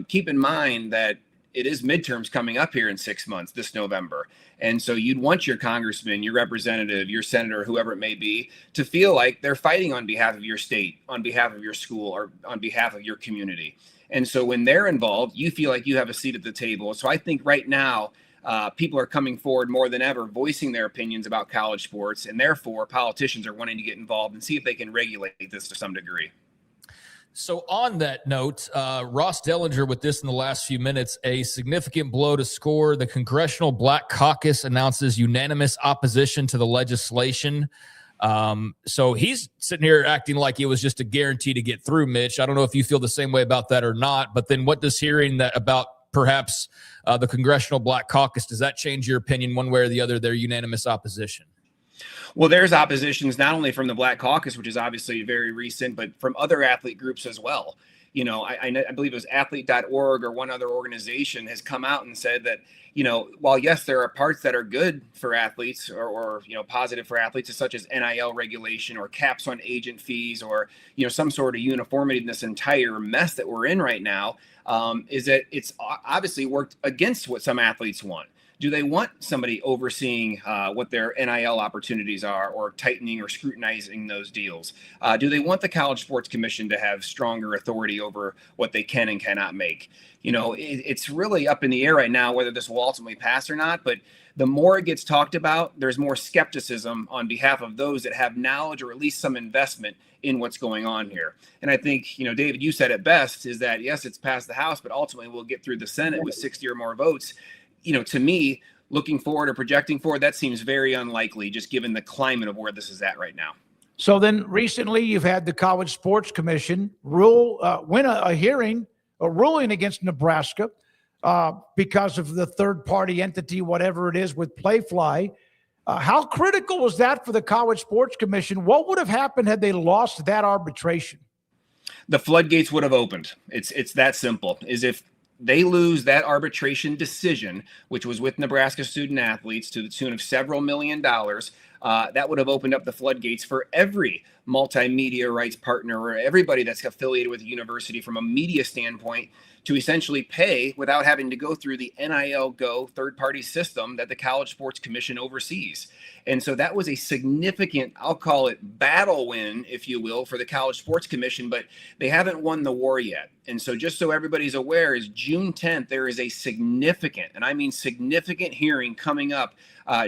Keep in mind that it is midterms coming up here in 6 months, this November. And so you'd want your congressman, your representative, your senator, whoever it may be, to feel like they're fighting on behalf of your state, on behalf of your school, or on behalf of your community. And so when they're involved, you feel like you have a seat at the table. So I think right now, people are coming forward more than ever, voicing their opinions about college sports. And therefore, politicians are wanting to get involved and see if they can regulate this to some degree. So on that note, Ross Dellinger with this in the last few minutes, a significant blow to SCORE. The Congressional Black Caucus announces unanimous opposition to the legislation. So he's sitting here acting like it was just a guarantee to get through, Mitch. I don't know if you feel the same way about that or not, but then what does hearing that about perhaps the Congressional Black Caucus, does that change your opinion one way or the other, their unanimous opposition? Well, there's oppositions not only from the Black Caucus, which is obviously very recent, but from other athlete groups as well. I believe it was athlete.org or one other organization has come out and said that, while yes, there are parts that are good for athletes or positive for athletes, such as NIL regulation or caps on agent fees or, some sort of uniformity in this entire mess that we're in right now, is that it's obviously worked against what some athletes want. Do they want somebody overseeing what their NIL opportunities are, or tightening or scrutinizing those deals? Do they want the College Sports Commission to have stronger authority over what they can and cannot make? It's really up in the air right now whether this will ultimately pass or not, but the more it gets talked about, there's more skepticism on behalf of those that have knowledge or at least some investment in what's going on here. And I think, David, you said it best, is that yes, it's passed the House, but ultimately we'll get through the Senate with 60 or more votes. To me, looking forward or projecting forward, that seems very unlikely, just given the climate of where this is at right now. So then recently you've had the College Sports Commission win a hearing, a ruling against Nebraska because of the third-party entity, whatever it is, with Playfly. How critical was that for the College Sports Commission? What would have happened had they lost that arbitration? The floodgates would have opened. It's that simple. Is if they lose that arbitration decision, which was with Nebraska student athletes to the tune of several $1 million, that would have opened up the floodgates for every multimedia rights partner or everybody that's affiliated with the university from a media standpoint to essentially pay without having to go through the NIL Go third-party system that the College Sports Commission oversees. And so that was a significant, I'll call it battle win, if you will, for the College Sports Commission, but they haven't won the war yet. And so just so everybody's aware, is June 10th, there is a significant, and I mean significant, hearing coming up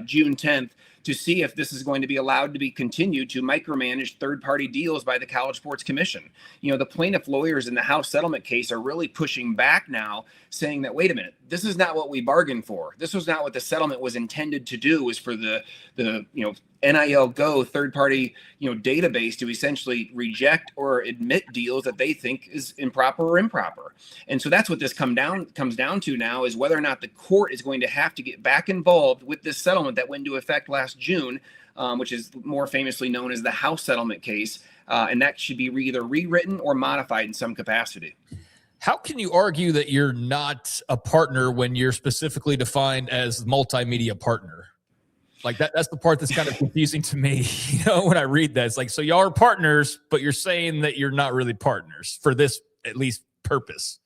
June 10th to see if this is going to be allowed to be continued to micromanage third-party deals by the College Sports Commission. The plaintiff lawyers in the House settlement case are really pushing back now, saying that, wait a minute, this is not what we bargained for. This was not what the settlement was intended to do, was for the NIL Go third-party database to essentially reject or admit deals that they think is improper or improper. And so that's what this comes down to now, is whether or not the court is going to have to get back involved with this settlement that went into effect last June, which is more famously known as the House settlement case, and that should be either rewritten or modified in some capacity. How can you argue that you're not a partner when you're specifically defined as multimedia partner? Like that's the part that's kind of confusing to me, when I read that. It's like, so y'all are partners, but you're saying that you're not really partners for this, at least, purpose.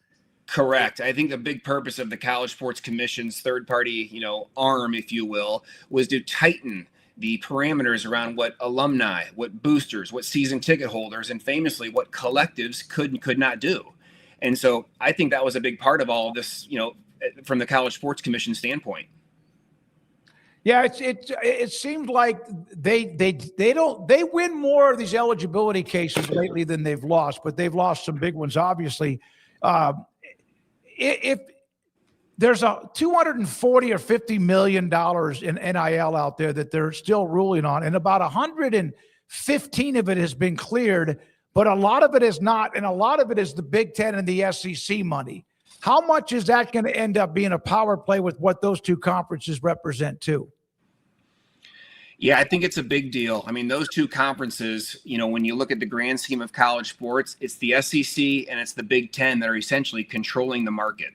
Correct. I think the big purpose of the College Sports Commission's third-party, arm, if you will, was to tighten the parameters around what alumni, what boosters, what season ticket holders, and famously what collectives could and could not do. And so I think that was a big part of all of this, from the College Sports Commission standpoint. Yeah, it seems like they win more of these eligibility cases lately than they've lost, but they've lost some big ones, obviously. If there's a $240 or $50 million in NIL out there that they're still ruling on, and about 115 of it has been cleared, but a lot of it is not, and a lot of it is the Big Ten and the SEC money. How much is that going to end up being a power play with what those two conferences represent too? Yeah, I think it's a big deal. I mean, those two conferences, when you look at the grand scheme of college sports, it's the SEC and it's the Big Ten that are essentially controlling the market.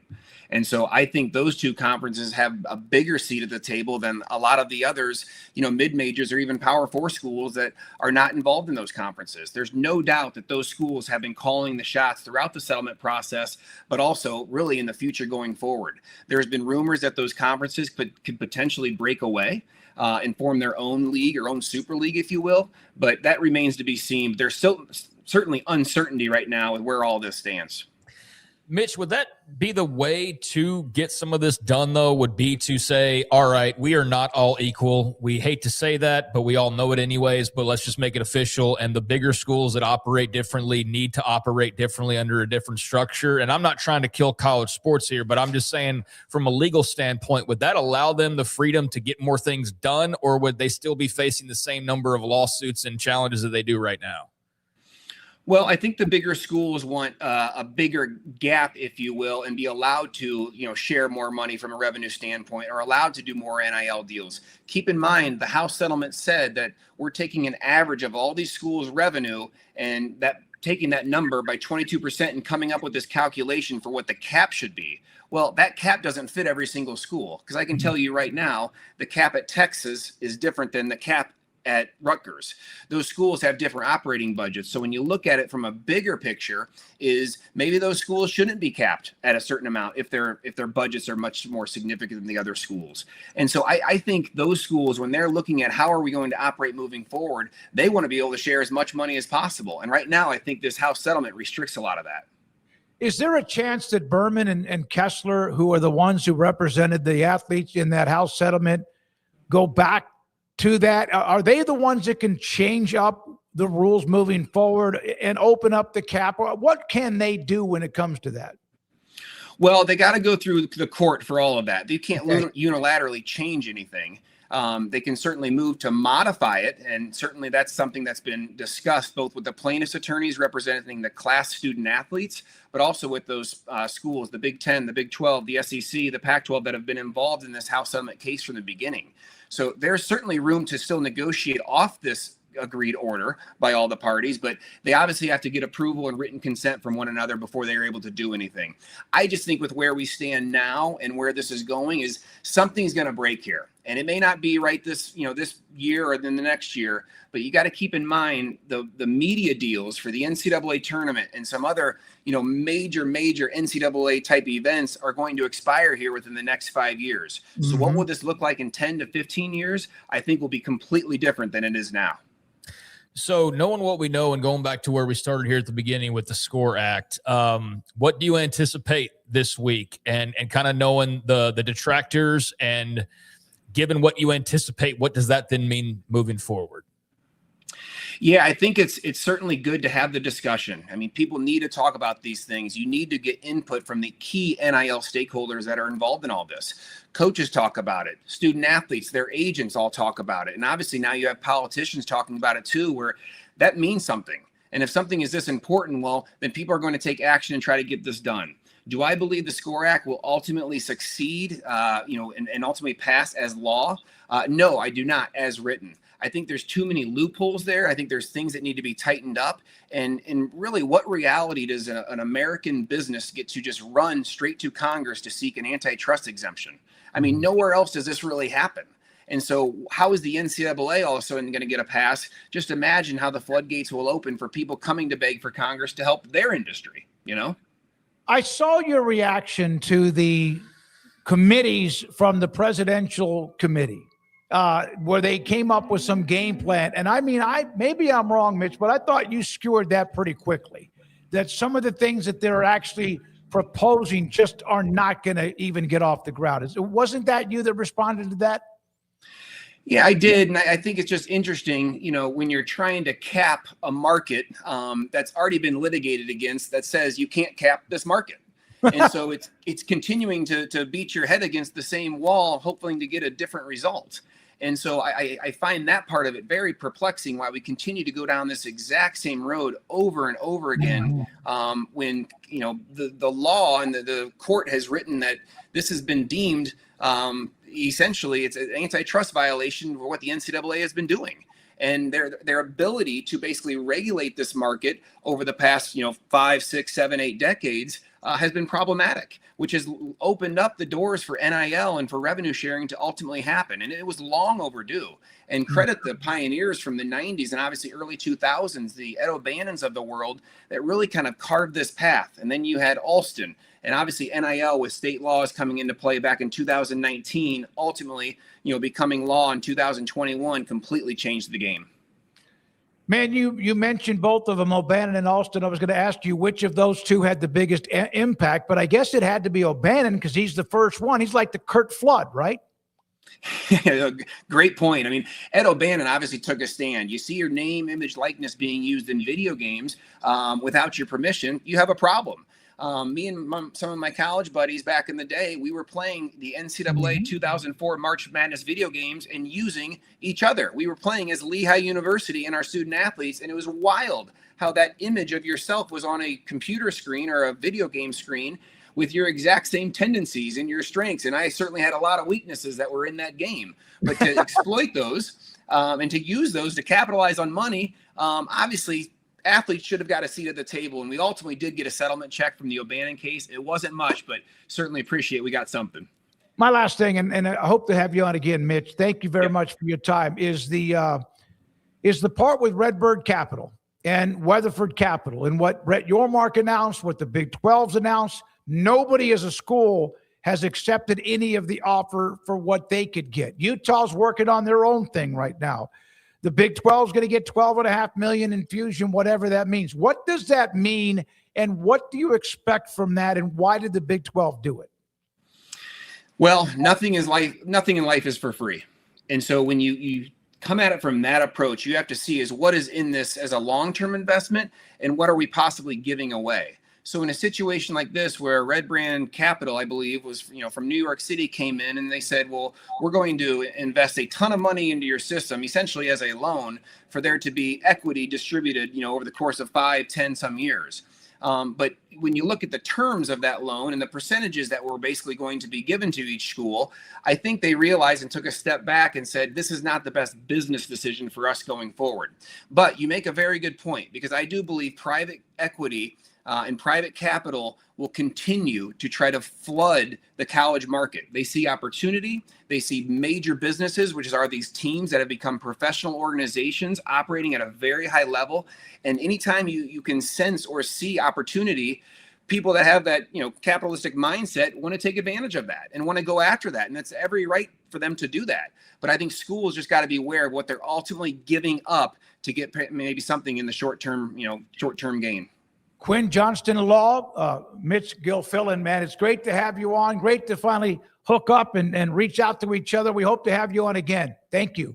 And so I think those two conferences have a bigger seat at the table than a lot of the others, mid-majors or even Power Four schools that are not involved in those conferences. There's no doubt that those schools have been calling the shots throughout the settlement process, but also really in the future going forward. There's been rumors that those conferences could potentially break away and form their own league or own super league, if you will. But that remains to be seen. There's certainly uncertainty right now with where all this stands. Mitch, would that be the way to get some of this done, though, would be to say, all right, we are not all equal. We hate to say that, but we all know it anyways, but let's just make it official. And the bigger schools that operate differently need to operate differently under a different structure. And I'm not trying to kill college sports here, but I'm just saying from a legal standpoint, would that allow them the freedom to get more things done, or would they still be facing the same number of lawsuits and challenges that they do right now? Well, I think the bigger schools want a bigger gap, if you will, and be allowed to, share more money from a revenue standpoint, or allowed to do more NIL deals. Keep in mind, the House settlement said that we're taking an average of all these schools' revenue and taking that number by 22% and coming up with this calculation for what the cap should be. Well, that cap doesn't fit every single school, because I can tell you right now, the cap at Texas is different than the cap at Rutgers. Those schools have different operating budgets. So when you look at it from a bigger picture, is maybe those schools shouldn't be capped at a certain amount if their budgets are much more significant than the other schools. And so I think those schools, when they're looking at how are we going to operate moving forward, they want to be able to share as much money as possible. And right now, I think this House settlement restricts a lot of that. Is there a chance that Berman and Kessler, who are the ones who represented the athletes in that House settlement, go back to that? Are they the ones that can change up the rules moving forward and open up the cap? What can they do when it comes to that? Well, they got to go through the court for all of that. They can't unilaterally change anything. They can certainly move to modify it, and certainly that's something that's been discussed both with the plaintiffs' attorneys representing the class student athletes, but also with those schools, the Big Ten, the Big 12, the SEC, the Pac-12 that have been involved in this House settlement case from the beginning. So there's certainly room to still negotiate off this agreed order by all the parties, but they obviously have to get approval and written consent from one another before they're able to do anything. I just think with where we stand now and where this is going is something's going to break here. And it may not be right this year or then the next year, but you got to keep in mind the media deals for the NCAA tournament and some other, major NCAA type events are going to expire here within the next 5 years. Mm-hmm. So what will this look like in 10 to 15 years? I think will be completely different than it is now. So knowing what we know and going back to where we started here at the beginning with the SCORE Act, what do you anticipate this week? And kind of knowing the detractors and given what you anticipate, what does that then mean moving forward? Yeah, I think it's certainly good to have the discussion. I mean, people need to talk about these things. You need to get input from the key NIL stakeholders that are involved in all this. Coaches talk about it. Student athletes, their agents all talk about it. And obviously now you have politicians talking about it too, where that means something. And if something is this important, well, then people are going to take action and try to get this done. Do I believe the SCORE Act will ultimately succeed, and ultimately pass as law? No, I do not, as written. I think there's too many loopholes there. I think there's things that need to be tightened up. And really, what reality does an American business get to just run straight to Congress to seek an antitrust exemption? I mean, nowhere else does this really happen. And so how is the NCAA all of a sudden going to get a pass? Just imagine how the floodgates will open for people coming to beg for Congress to help their industry, I saw your reaction to the committees from the presidential committee where they came up with some game plan. And I mean, maybe I'm wrong, Mitch, but I thought you skewered that pretty quickly, that some of the things that they're actually proposing just are not going to even get off the ground. Wasn't that you that responded to that? Yeah, I did. And I think it's just interesting, when you're trying to cap a market that's already been litigated against that says you can't cap this market. And so it's continuing to beat your head against the same wall, hoping to get a different result. And so I find that part of it very perplexing, why we continue to go down this exact same road over and over again when, the law and the court has written that this has been deemed essentially it's an antitrust violation for what the NCAA has been doing. And their ability to basically regulate this market over the past 5, 6, 7, 8 decades has been problematic, which has opened up the doors for NIL and for revenue sharing to ultimately happen. And it was long overdue. And credit the pioneers from the 90s and obviously early 2000s, the Ed O'Bannons of the world that really kind of carved this path. And then you had Alston and obviously NIL with state laws coming into play back in 2019, ultimately, becoming law in 2021 completely changed the game. Man, you mentioned both of them, O'Bannon and Alston. I was going to ask you which of those two had the biggest impact, but I guess it had to be O'Bannon because he's the first one. He's like the Curt Flood, right? Great point. I mean, Ed O'Bannon obviously took a stand. You see your name, image, likeness being used in video games without your permission, you have a problem. Me and some of my college buddies back in the day, we were playing the NCAA 2004 March Madness video games and using each other. We were playing as Lehigh University and our student athletes, and it was wild how that image of yourself was on a computer screen or a video game screen with your exact same tendencies and your strengths. And I certainly had a lot of weaknesses that were in that game. But to exploit those and to use those to capitalize on money, obviously, athletes should have got a seat at the table, and we ultimately did get a settlement check from the O'Bannon case. It wasn't much, but certainly appreciate we got something. My last thing, and I hope to have you on again, Mitch. Thank you very much for your time. Is the is the part with Redbird Capital and Weatherford Capital and what Brett Yormark announced, what the Big 12's announced. Nobody as a school has accepted any of the offer for what they could get. Utah's working on their own thing right now. The Big 12 is going to get $12.5 million infusion, whatever that means. What does that mean, and what do you expect from that, and why did the Big 12 do it? Well, nothing in life is for free. And so when you come at it from that approach, you have to see is what is in this as a long-term investment and what are we possibly giving away. So in a situation like this where Red Brand Capital, I believe, was from New York City came in and they said, well, we're going to invest a ton of money into your system, essentially as a loan for there to be equity distributed, over the course of 5, 10 some years. But when you look at the terms of that loan and the percentages that were basically going to be given to each school, I think they realized and took a step back and said, this is not the best business decision for us going forward. But you make a very good point, because I do believe private equity and private capital will continue to try to flood the college market. They see opportunity. They see major businesses, which are these teams that have become professional organizations operating at a very high level. And anytime you can sense or see opportunity, people that have that capitalistic mindset want to take advantage of that and want to go after that. And that's every right for them to do that. But I think schools just got to be aware of what they're ultimately giving up to get maybe something in the short-term gain. Quinn Johnston Law, Mitch Gilfillin, man, it's great to have you on. Great to finally hook up and reach out to each other. We hope to have you on again. Thank you.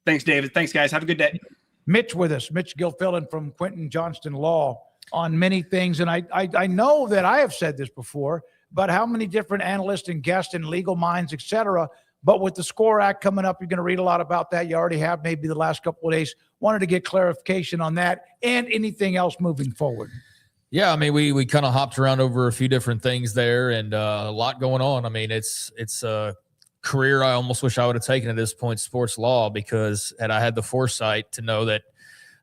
Thanks, David. Thanks, guys. Have a good day. Mitch with us, Mitch Gilfillin from Quentin Johnston Law on many things. And I know that I have said this before, but how many different analysts and guests and legal minds, et cetera. But with the SCORE Act coming up, you're going to read a lot about that. You already have maybe the last couple of days. Wanted to get clarification on that and anything else moving forward. Yeah, I mean, we kind of hopped around over a few different things there, and a lot going on. I mean, it's a career I almost wish I would have taken at this point, sports law, because had I had the foresight to know that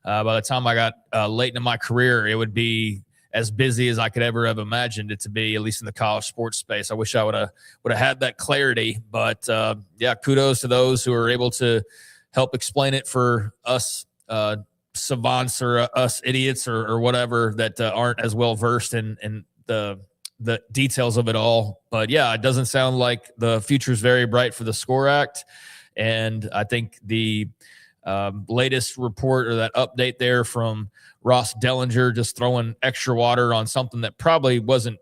by the time I got late into my career, it would be as busy as I could ever have imagined it to be, at least in the college sports space. I wish I would have had that clarity. But yeah, kudos to those who are able to help explain it for us savants or us idiots or whatever that aren't as well versed in the details of it all. But yeah, it doesn't sound like the future is very bright for the SCORE Act. And I think the latest report or that update there from Ross Dellinger, just throwing extra water on something that probably wasn't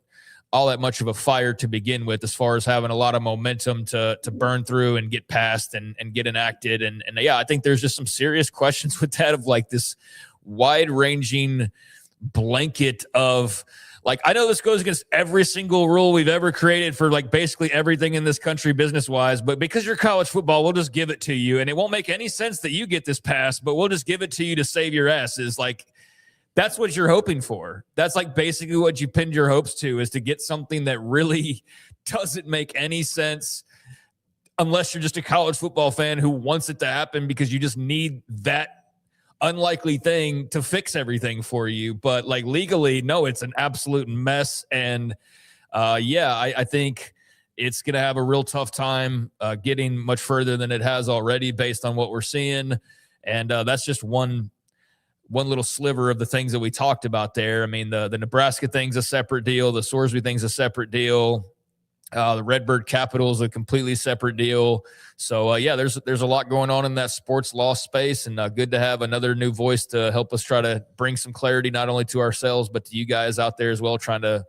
all that much of a fire to begin with, as far as having a lot of momentum to burn through and get past and get enacted. And yeah, I think there's just some serious questions with that, of like this wide ranging blanket of like, I know this goes against every single rule we've ever created for like basically everything in this country business wise, but because you're college football, we'll just give it to you. And it won't make any sense that you get this pass, but we'll just give it to you to save your asses. Like, that's what you're hoping for. That's like basically what you pinned your hopes to, is to get something that really doesn't make any sense unless you're just a college football fan who wants it to happen because you just need that unlikely thing to fix everything for you. But like legally, no, it's an absolute mess. And yeah, I think it's going to have a real tough time getting much further than it has already based on what we're seeing. And that's just one little sliver of the things that we talked about there. I mean, the Nebraska thing's a separate deal. The Sorsby thing's a separate deal. The Redbird Capital is a completely separate deal. So, yeah, there's a lot going on in that sports law space, and good to have another new voice to help us try to bring some clarity, not only to ourselves, but to you guys out there as well, trying to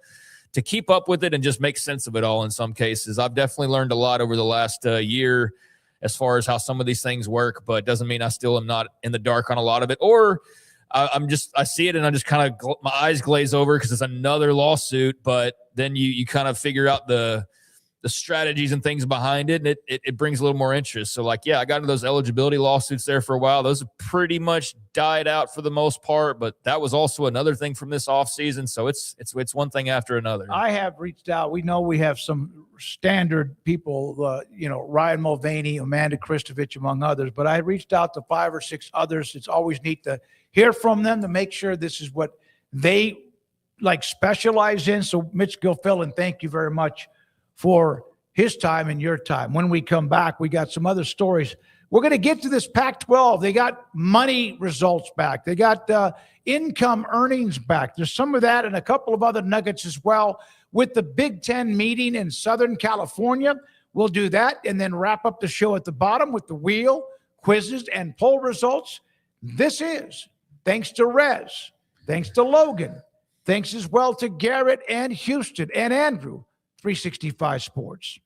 keep up with it and just make sense of it all in some cases. I've definitely learned a lot over the last year as far as how some of these things work, but it doesn't mean I still am not in the dark on a lot of it, or I see it and I just kind of my eyes glaze over because it's another lawsuit. But then you kind of figure out the strategies and things behind it, and it brings a little more interest. So like, yeah, I got into those eligibility lawsuits there for a while. Those have pretty much died out for the most part, but that was also another thing from this offseason. So it's one thing after another. I have reached out. We know we have some standard people, Ryan Mulvaney, Amanda Kristovich, among others, but I reached out to 5 or 6 others. It's always neat to hear from them to make sure this is what they like specialize in. So Mitch Gilfillin, thank you very much for his time and your time. When we come back, we got some other stories We're going to get to this Pac-12. They got money results back. They got income earnings back. There's some of that and a couple of other nuggets as well. With the Big Ten meeting in Southern California, we'll do that and then wrap up the show at the bottom with the wheel, quizzes, and poll results. This is thanks to Rez, thanks to Logan, thanks as well to Garrett and Houston and Andrew, 365 Sports.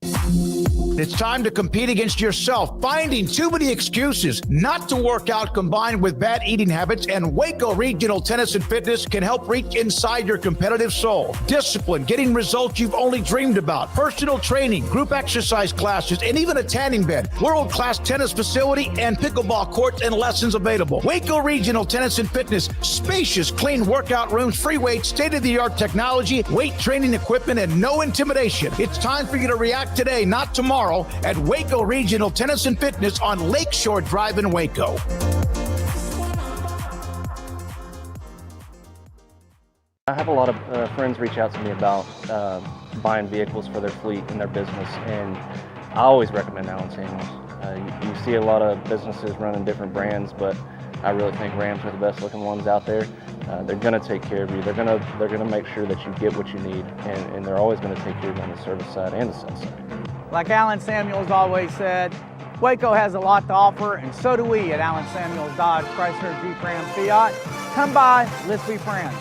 It's time to compete against yourself, finding too many excuses not to work out combined with bad eating habits, and Waco Regional Tennis and Fitness can help reach inside your competitive soul. Discipline, getting results you've only dreamed about, personal training, group exercise classes, and even a tanning bed, world-class tennis facility, and pickleball courts and lessons available. Waco Regional Tennis and Fitness, spacious, clean workout rooms, free weights, state-of-the-art technology, weight training equipment, and no intimidation. It's time for you to react today, not tomorrow, at Waco Regional Tennis and Fitness on Lakeshore Drive in Waco. I have a lot of friends reach out to me about buying vehicles for their fleet and their business, and I always recommend Allen Samuels. You see a lot of businesses running different brands, but I really think Rams are the best looking ones out there. They're going to take care of you. They're going to make sure that you get what you need, and they're always going to take care of you on the service side and the sales side. Like Allen Samuels always said, Waco has a lot to offer, and so do we at Allen Samuels Dodge, Chrysler, Jeep, Ram, Fiat. Come by, let's be friends.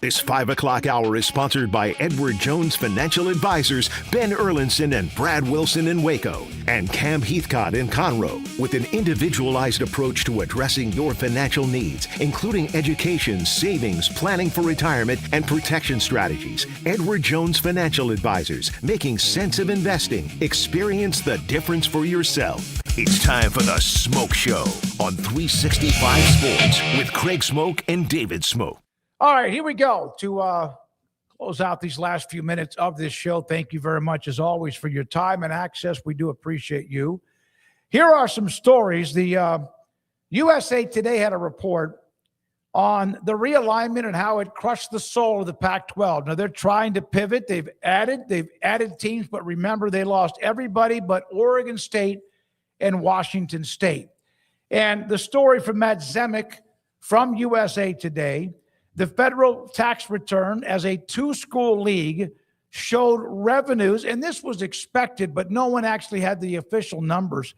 This 5 o'clock hour is sponsored by Edward Jones Financial Advisors, Ben Erlinson and Brad Wilson in Waco, and Cam Heathcott in Conroe, with an individualized approach to addressing your financial needs, including education, savings, planning for retirement, and protection strategies. Edward Jones Financial Advisors, making sense of investing. Experience the difference for yourself. It's time for the Smoke Show on 365 Sports with Craig Smoke and David Smoke. All right, here we go to close out these last few minutes of this show. Thank you very much, as always, for your time and access. We do appreciate you. Here are some stories. The USA Today had a report on the realignment and how it crushed the soul of the Pac-12. Now, they're trying to pivot. They've added teams, but remember, they lost everybody but Oregon State and Washington State. And the story from Matt Zemek from USA Today, the federal tax return as a two-school league showed revenues, and this was expected, but no one actually had the official numbers.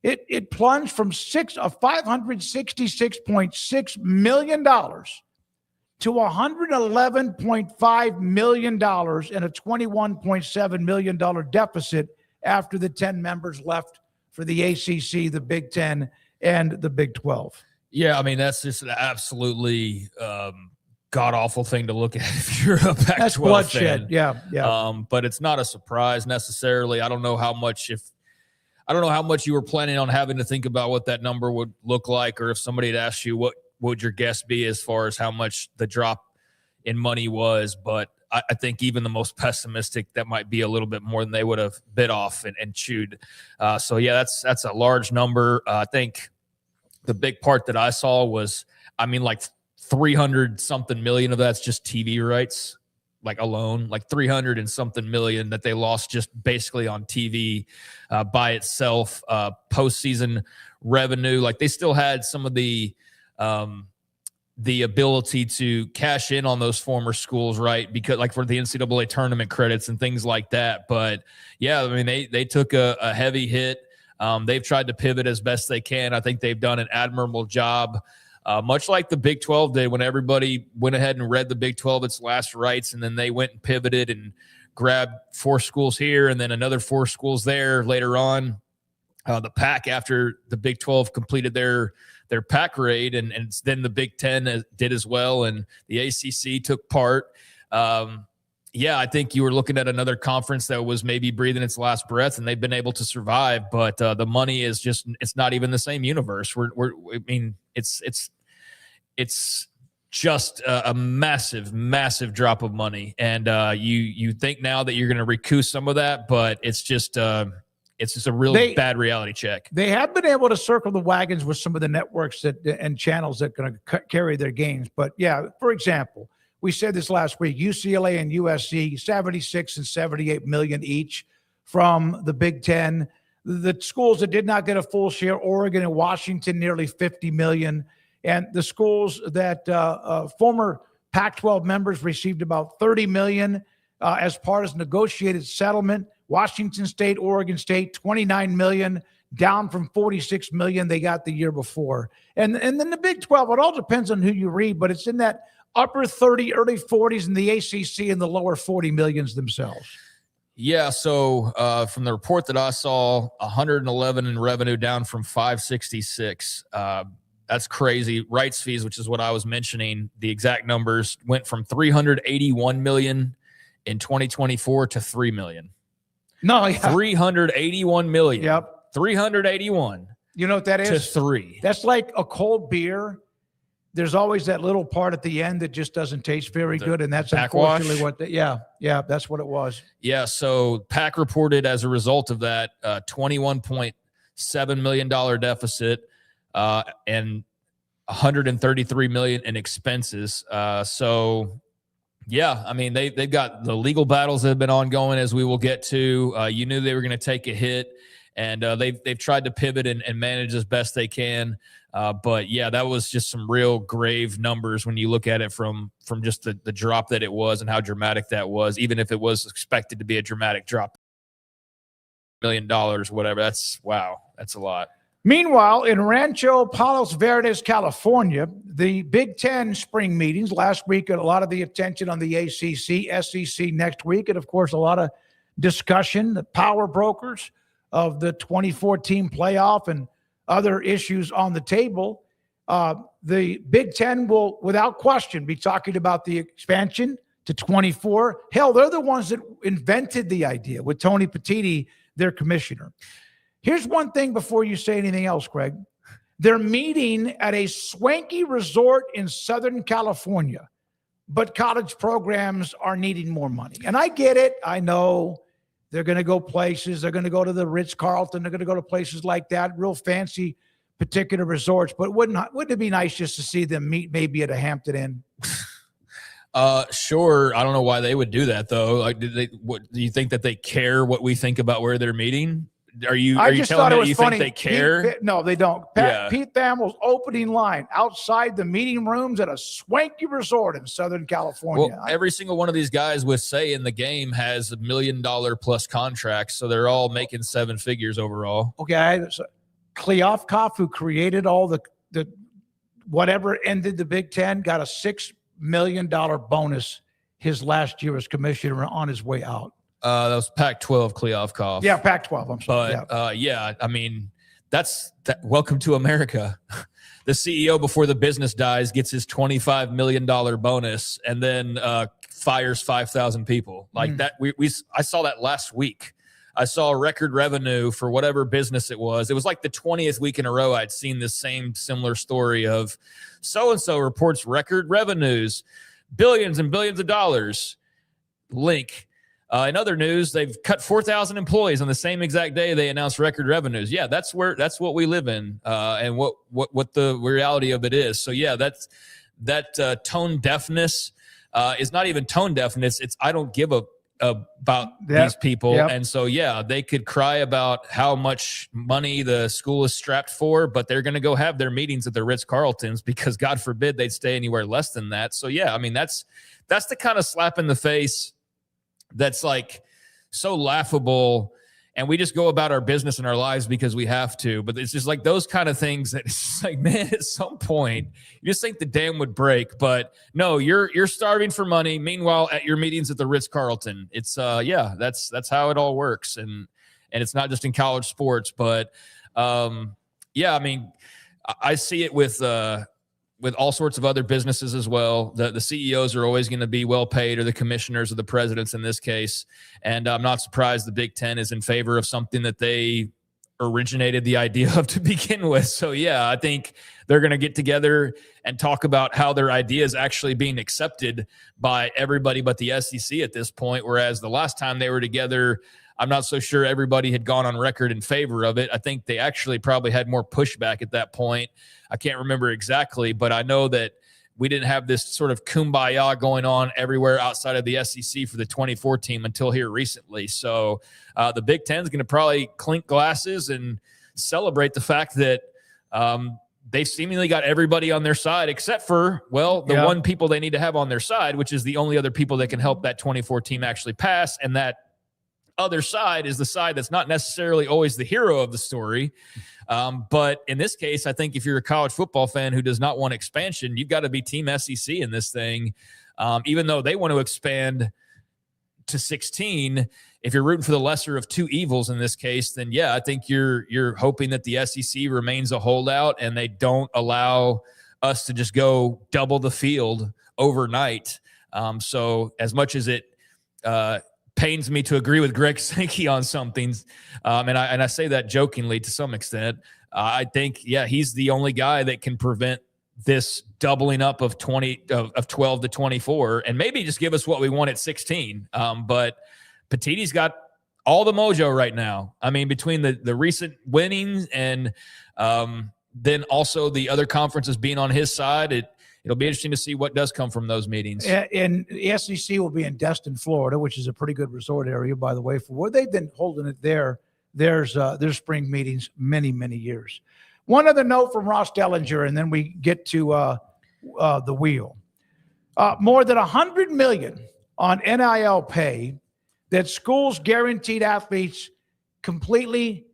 It plunged from $566.6 million to $111.5 million and a $21.7 million deficit after the 10 members left for the ACC, the Big Ten, and the Big 12. Yeah, I mean, that's just an absolutely god-awful thing to look at if you're a Pac-12 That's bloodshed. fan. Yeah. But it's not a surprise necessarily. I don't know how much you were planning on having to think about what that number would look like, or if somebody had asked you what would your guess be as far as how much the drop in money was. But I think even the most pessimistic, that might be a little bit more than they would have bit off and chewed. So yeah, that's a large number. I think the big part that I saw was, I mean, like 300 something million of that's just TV rights, like alone, like 300 and something million that they lost just basically on TV by itself. Postseason revenue, like they still had some of the the ability to cash in on those former schools, right? Because like for the NCAA tournament credits and things like that. But yeah, I mean, they took a heavy hit. They've tried to pivot as best they can. I think they've done an admirable job, much like the Big 12 did when everybody went ahead and read the Big 12 its last rites, and then they went and pivoted and grabbed 4 schools here and then another 4 schools there later on. The Pac, after the Big 12 completed their Pac raid, and then the Big 10 did as well, and the ACC took part. I think you were looking at another conference that was maybe breathing its last breath, and they've been able to survive. But the money is just—it's not even the same universe. It's just a massive, massive drop of money, and you think now that you're going to recoup some of that, but it's just a real bad reality check. They have been able to circle the wagons with some of the networks and channels that are going to carry their games. But yeah, for example, we said this last week, UCLA and USC, 76 and 78 million each from the Big Ten. The schools that did not get a full share, Oregon and Washington, nearly 50 million. And the schools that former Pac-12 members received about 30 million as part of negotiated settlement. Washington State, Oregon State, 29 million, down from 46 million they got the year before. And then the Big 12, it all depends on who you read, but it's in that upper 30, early 40s, and the ACC in the lower 40 millions themselves. Yeah, so from the report that I saw, 111 in revenue, down from 566. That's crazy. Rights fees, which is what I was mentioning, the exact numbers went from 381 million in 2024 to 3 million. No, yeah. 381 million. Yep. 381. You know what that is? To 3. That's like a cold beer. There's always that little part at the end that just doesn't taste very good, and that's unfortunately what that's what it was. Yeah, so PAC reported as a result of that $21.7 million deficit and $133 million in expenses. Yeah, I mean, they've got the legal battles that have been ongoing, as we will get to. You knew they were going to take a hit, and they've tried to pivot and manage as best they can. But yeah, that was just some real grave numbers when you look at it from just the drop that it was and how dramatic that was, even if it was expected to be a dramatic drop. $1 million, whatever. That's a lot. Meanwhile, in Rancho Palos Verdes, California, the Big Ten spring meetings last week, a lot of the attention on the ACC, SEC next week, and of course, a lot of discussion, the power brokers of the 2014 playoff and other issues on the table. The Big Ten will, without question, be talking about the expansion to 24. Hell, they're the ones that invented the idea with Tony Petitti, their commissioner. Here's one thing before you say anything else, Greg. They're meeting at a swanky resort in Southern California, but college programs are needing more money. And I get it. I know they're going to go places. They're going to go to the Ritz-Carlton. They're going to go to places like that, real fancy particular resorts. But wouldn't it be nice just to see them meet maybe at a Hampton Inn? Sure. I don't know why they would do that, though. Like, do you think that they care what we think about where they're meeting? Are you telling me that you think they care? No, they don't. Pete Thamel's opening line outside the meeting rooms at a swanky resort in Southern California. Well, every single one of these guys with say in the game has $1 million plus contracts, so they're all making 7 figures overall. Okay, so Kliavkoff, who created all the whatever ended the Big Ten, got a $6 million bonus his last year as commissioner on his way out. That was Pac-12 Kliavkoff. Yeah, Pac-12. I'm sorry. But I mean, that's welcome to America. The CEO before the business dies gets his $25 million bonus and then fires 5,000 people like that. I saw that last week. I saw record revenue for whatever business it was. It was like the 20th week in a row I'd seen this same similar story of so-and-so reports record revenues, billions and billions of dollars. Link. In other news, they've cut 4,000 employees on the same exact day they announced record revenues. Yeah, that's what we live in, and what the reality of it is. So yeah, that tone deafness is not even tone deafness. It's I don't give a about these people. And so, yeah, they could cry about how much money the school is strapped for, but they're going to go have their meetings at the Ritz-Carltons because God forbid they'd stay anywhere less than that. So, yeah, I mean, that's the kind of slap in the face that's like so laughable. And we just go about our business and our lives because we have to. But it's just like those kind of things that it's just like, man, at some point, you just think the dam would break. But no, you're starving for money. Meanwhile, at your meetings at the Ritz-Carlton, it's that's how it all works. And it's not just in college sports, but yeah, I mean, I see it with all sorts of other businesses as well. The CEOs are always going to be well paid, or the commissioners or the presidents in this case. And I'm not surprised the Big Ten is in favor of something that they originated the idea of to begin with. So, yeah, I think they're going to get together and talk about how their idea is actually being accepted by everybody but the SEC at this point. Whereas the last time they were together, I'm not so sure everybody had gone on record in favor of it. I think they actually probably had more pushback at that point. I can't remember exactly, but I know that we didn't have this sort of kumbaya going on everywhere outside of the SEC for the 24 team until here recently. So the Big Ten is going to probably clink glasses and celebrate the fact that they've seemingly got everybody on their side except for, well, the one people they need to have on their side, which is the only other people that can help that 24 team actually pass. And that other side is the side that's not necessarily always the hero of the story. But in this case, I think if you're a college football fan who does not want expansion, you've got to be Team SEC in this thing. Even though they want to expand to 16, if you're rooting for the lesser of two evils in this case, then yeah, I think you're hoping that the SEC remains a holdout and they don't allow us to just go double the field overnight. So as much as it pains me to agree with Greg Sankey on some things, and I say that jokingly to some extent, I think, yeah, he's the only guy that can prevent this doubling up of 12 to 24 and maybe just give us what we want at 16. But Petitti's got all the mojo right now. I mean, between the recent winnings and then also the other conferences being on his side, it'll be interesting to see what does come from those meetings. And the SEC will be in Destin, Florida, which is a pretty good resort area, by the way, for where they've been holding it there. There's spring meetings many, many years. One other note from Ross Dellinger, and then we get to the wheel. More than $100 million on NIL pay that schools guaranteed athletes completely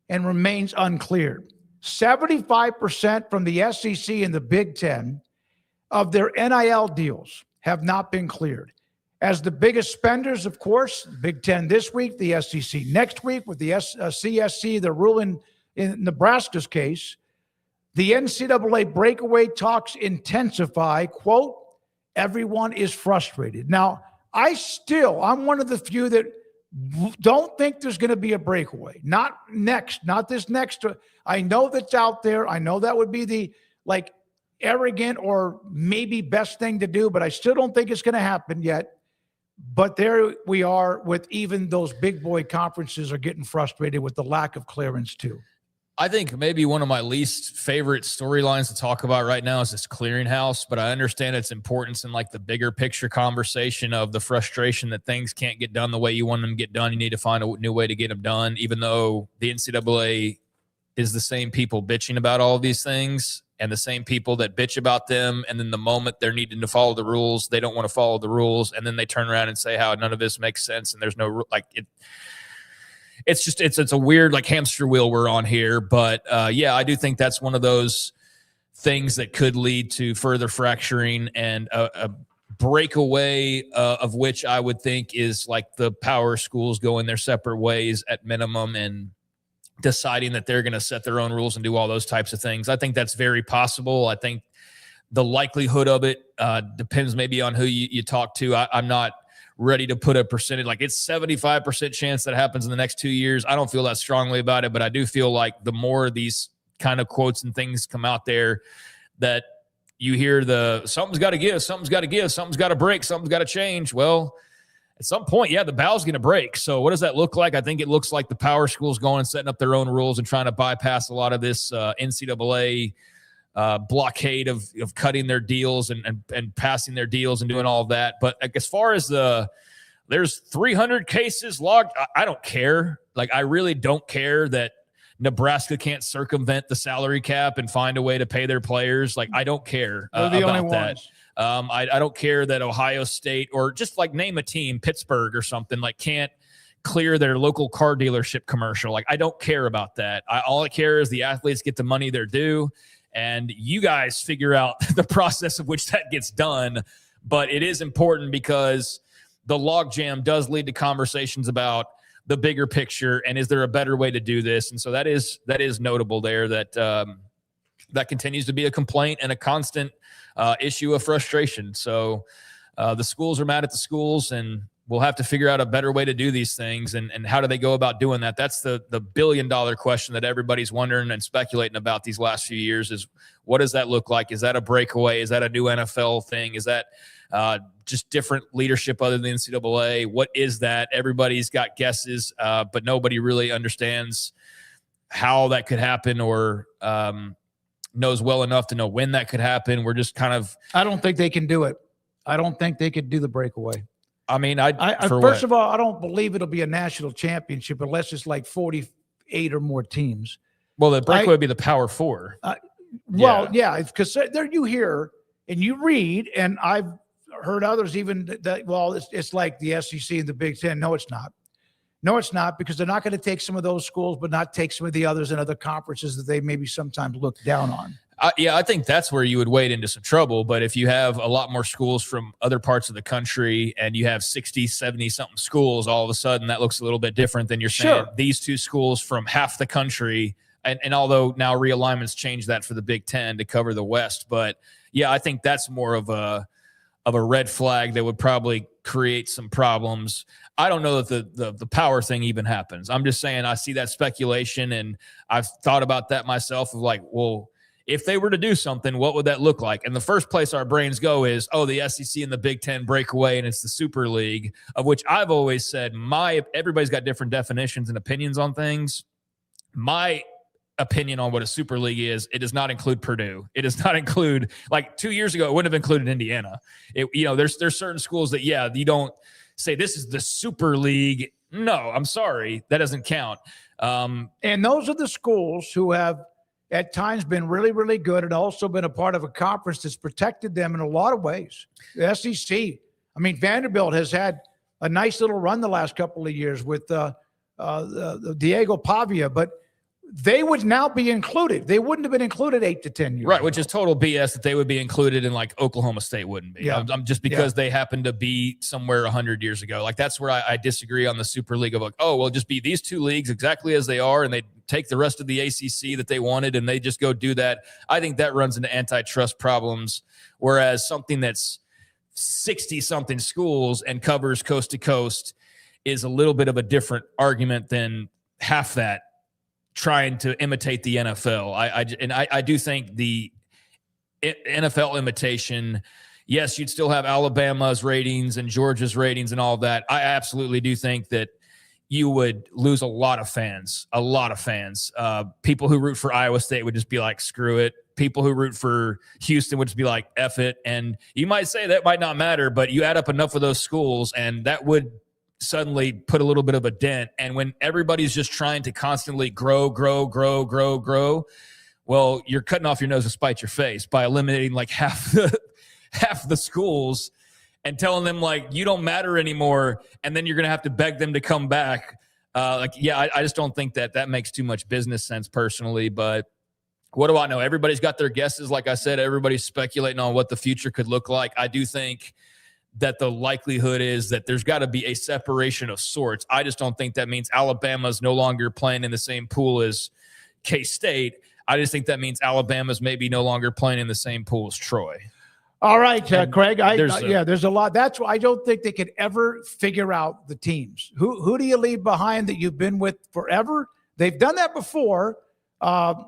and remains uncleared. 75% from the SEC and the Big Ten of their NIL deals have not been cleared. As the biggest spenders, of course, Big Ten this week, the SEC next week with the CSC, the ruling in Nebraska's case, the NCAA breakaway talks intensify. Quote, everyone is frustrated. Now, I'm one of the few that don't think there's going to be a breakaway. Not this next. I know that's out there. I know that would be the arrogant or maybe best thing to do, but I still don't think it's going to happen yet. But there we are with even those big boy conferences are getting frustrated with the lack of clearance too. I think maybe one of my least favorite storylines to talk about right now is this clearinghouse, but I understand its importance in the bigger picture conversation of the frustration that things can't get done the way you want them to get done. You need to find a new way to get them done, even though the NCAA is the same people bitching about all of these things and the same people that bitch about them. And then the moment they're needing to follow the rules, they don't want to follow the rules. And then they turn around and say how none of this makes sense. And there's no it's a weird hamster wheel we're on here. But yeah, I do think that's one of those things that could lead to further fracturing and a breakaway of which I would think is the power schools going their separate ways at minimum and deciding that they're going to set their own rules and do all those types of things. I think that's very possible. I think the likelihood of it depends maybe on who you talk to. I'm not ready to put a percentage, it's 75% chance that happens in the next 2 years. I don't feel that strongly about it, but I do feel like the more these kind of quotes and things come out there that you hear something's got to give, something's got to give, something's got to break, something's got to change. Well, at some point, yeah, the bow's going to break. So what does that look like? I think it looks like the power schools going and setting up their own rules and trying to bypass a lot of this NCAA blockade of cutting their deals and passing their deals and doing all of that. But as far as the there's 300 cases logged. I don't care. Like, I really don't care that Nebraska can't circumvent the salary cap and find a way to pay their players. Like, I don't care They're the only about that. ones. I don't care that Ohio State, or just like name a team, Pittsburgh or something, like can't clear their local car dealership commercial. Like, I don't care about that. All I care is the athletes get the money they're due, and you guys figure out the process of which that gets done. But it is important because the logjam does lead to conversations about the bigger picture, and is there a better way to do this? And so that is notable there, that that continues to be a complaint and a constant issue of frustration. So the schools are mad at the schools, and we'll have to figure out a better way to do these things. And how do they go about doing that? That's the billion-dollar question that everybody's wondering and speculating about these last few years, is what does that look like? Is that a breakaway? Is that a new NFL thing? Is that just different leadership other than the NCAA? What is that? Everybody's got guesses, but nobody really understands how that could happen, or knows well enough to know when that could happen. We're just kind of... I don't think they can do it. I don't think they could do the breakaway. I mean, first of all, I don't believe it'll be a national championship unless it's like 48 or more teams. Well, the breakaway would be the Power Four. Yeah, because there you hear and you read, and I've heard others even that, well, it's like the SEC and the Big Ten. No, it's not. No, it's not, because they're not going to take some of those schools, but not take some of the others in other conferences that they maybe sometimes look down on. I think that's where you would wade into some trouble. But if you have a lot more schools from other parts of the country, and you have 60, 70 something schools, all of a sudden that looks a little bit different than you're saying. These two schools from half the country. And although now realignments changed that for the Big Ten to cover the West, but yeah, I think that's more of a red flag that would probably create some problems. I don't know that the power thing even happens. I'm just saying I see that speculation, and I've thought about that myself, of like, well, if they were to do something, what would that look like? And the first place our brains go is, oh, the SEC and the Big Ten break away, and it's the Super League, of which I've always said everybody's got different definitions and opinions on things. My opinion on what a Super League is, it does not include Purdue. It does not include, like 2 years ago, it wouldn't have included Indiana. There's certain schools that, you don't say this is the Super League. No, I'm sorry. That doesn't count. And those are the schools who have at times been really, really good, and also been a part of a conference that's protected them in a lot of ways. The SEC, I mean, Vanderbilt has had a nice little run the last couple of years with the Diego Pavia, but they would now be included. They wouldn't have been included 8 to 10 years right, ago. Which is total BS that they would be included in, like, Oklahoma State wouldn't be. Yeah. I'm just because they happen to be somewhere 100 years ago. Like, that's where I disagree on the Super League of, like, oh, well, just be these two leagues exactly as they are, and they take the rest of the ACC that they wanted, and they just go do that. I think that runs into antitrust problems, whereas something that's 60-something schools and covers coast to coast is a little bit of a different argument than half that trying to imitate the NFL. I do think the NFL imitation, yes, you'd still have Alabama's ratings and Georgia's ratings and all of that. I absolutely do think that you would lose a lot of fans. People who root for Iowa State would just be like, screw it. People who root for Houston would just be like, F it. And you might say that might not matter, but you add up enough of those schools, and that would suddenly put a little bit of a dent. And when everybody's just trying to constantly grow, well, you're cutting off your nose to spite your face by eliminating like half the schools and telling them, like, you don't matter anymore, and then you're going to have to beg them to come back. I just don't think that makes too much business sense personally, but what do I know? Everybody's got their guesses. Like I said, everybody's speculating on what the future could look like. I do think that the likelihood is that there's got to be a separation of sorts. I just don't think that means Alabama's no longer playing in the same pool as K-State. I just think that means Alabama's maybe no longer playing in the same pool as Troy. All right, Craig. There's a lot. That's why I don't think they could ever figure out the teams. Who do you leave behind that you've been with forever? They've done that before.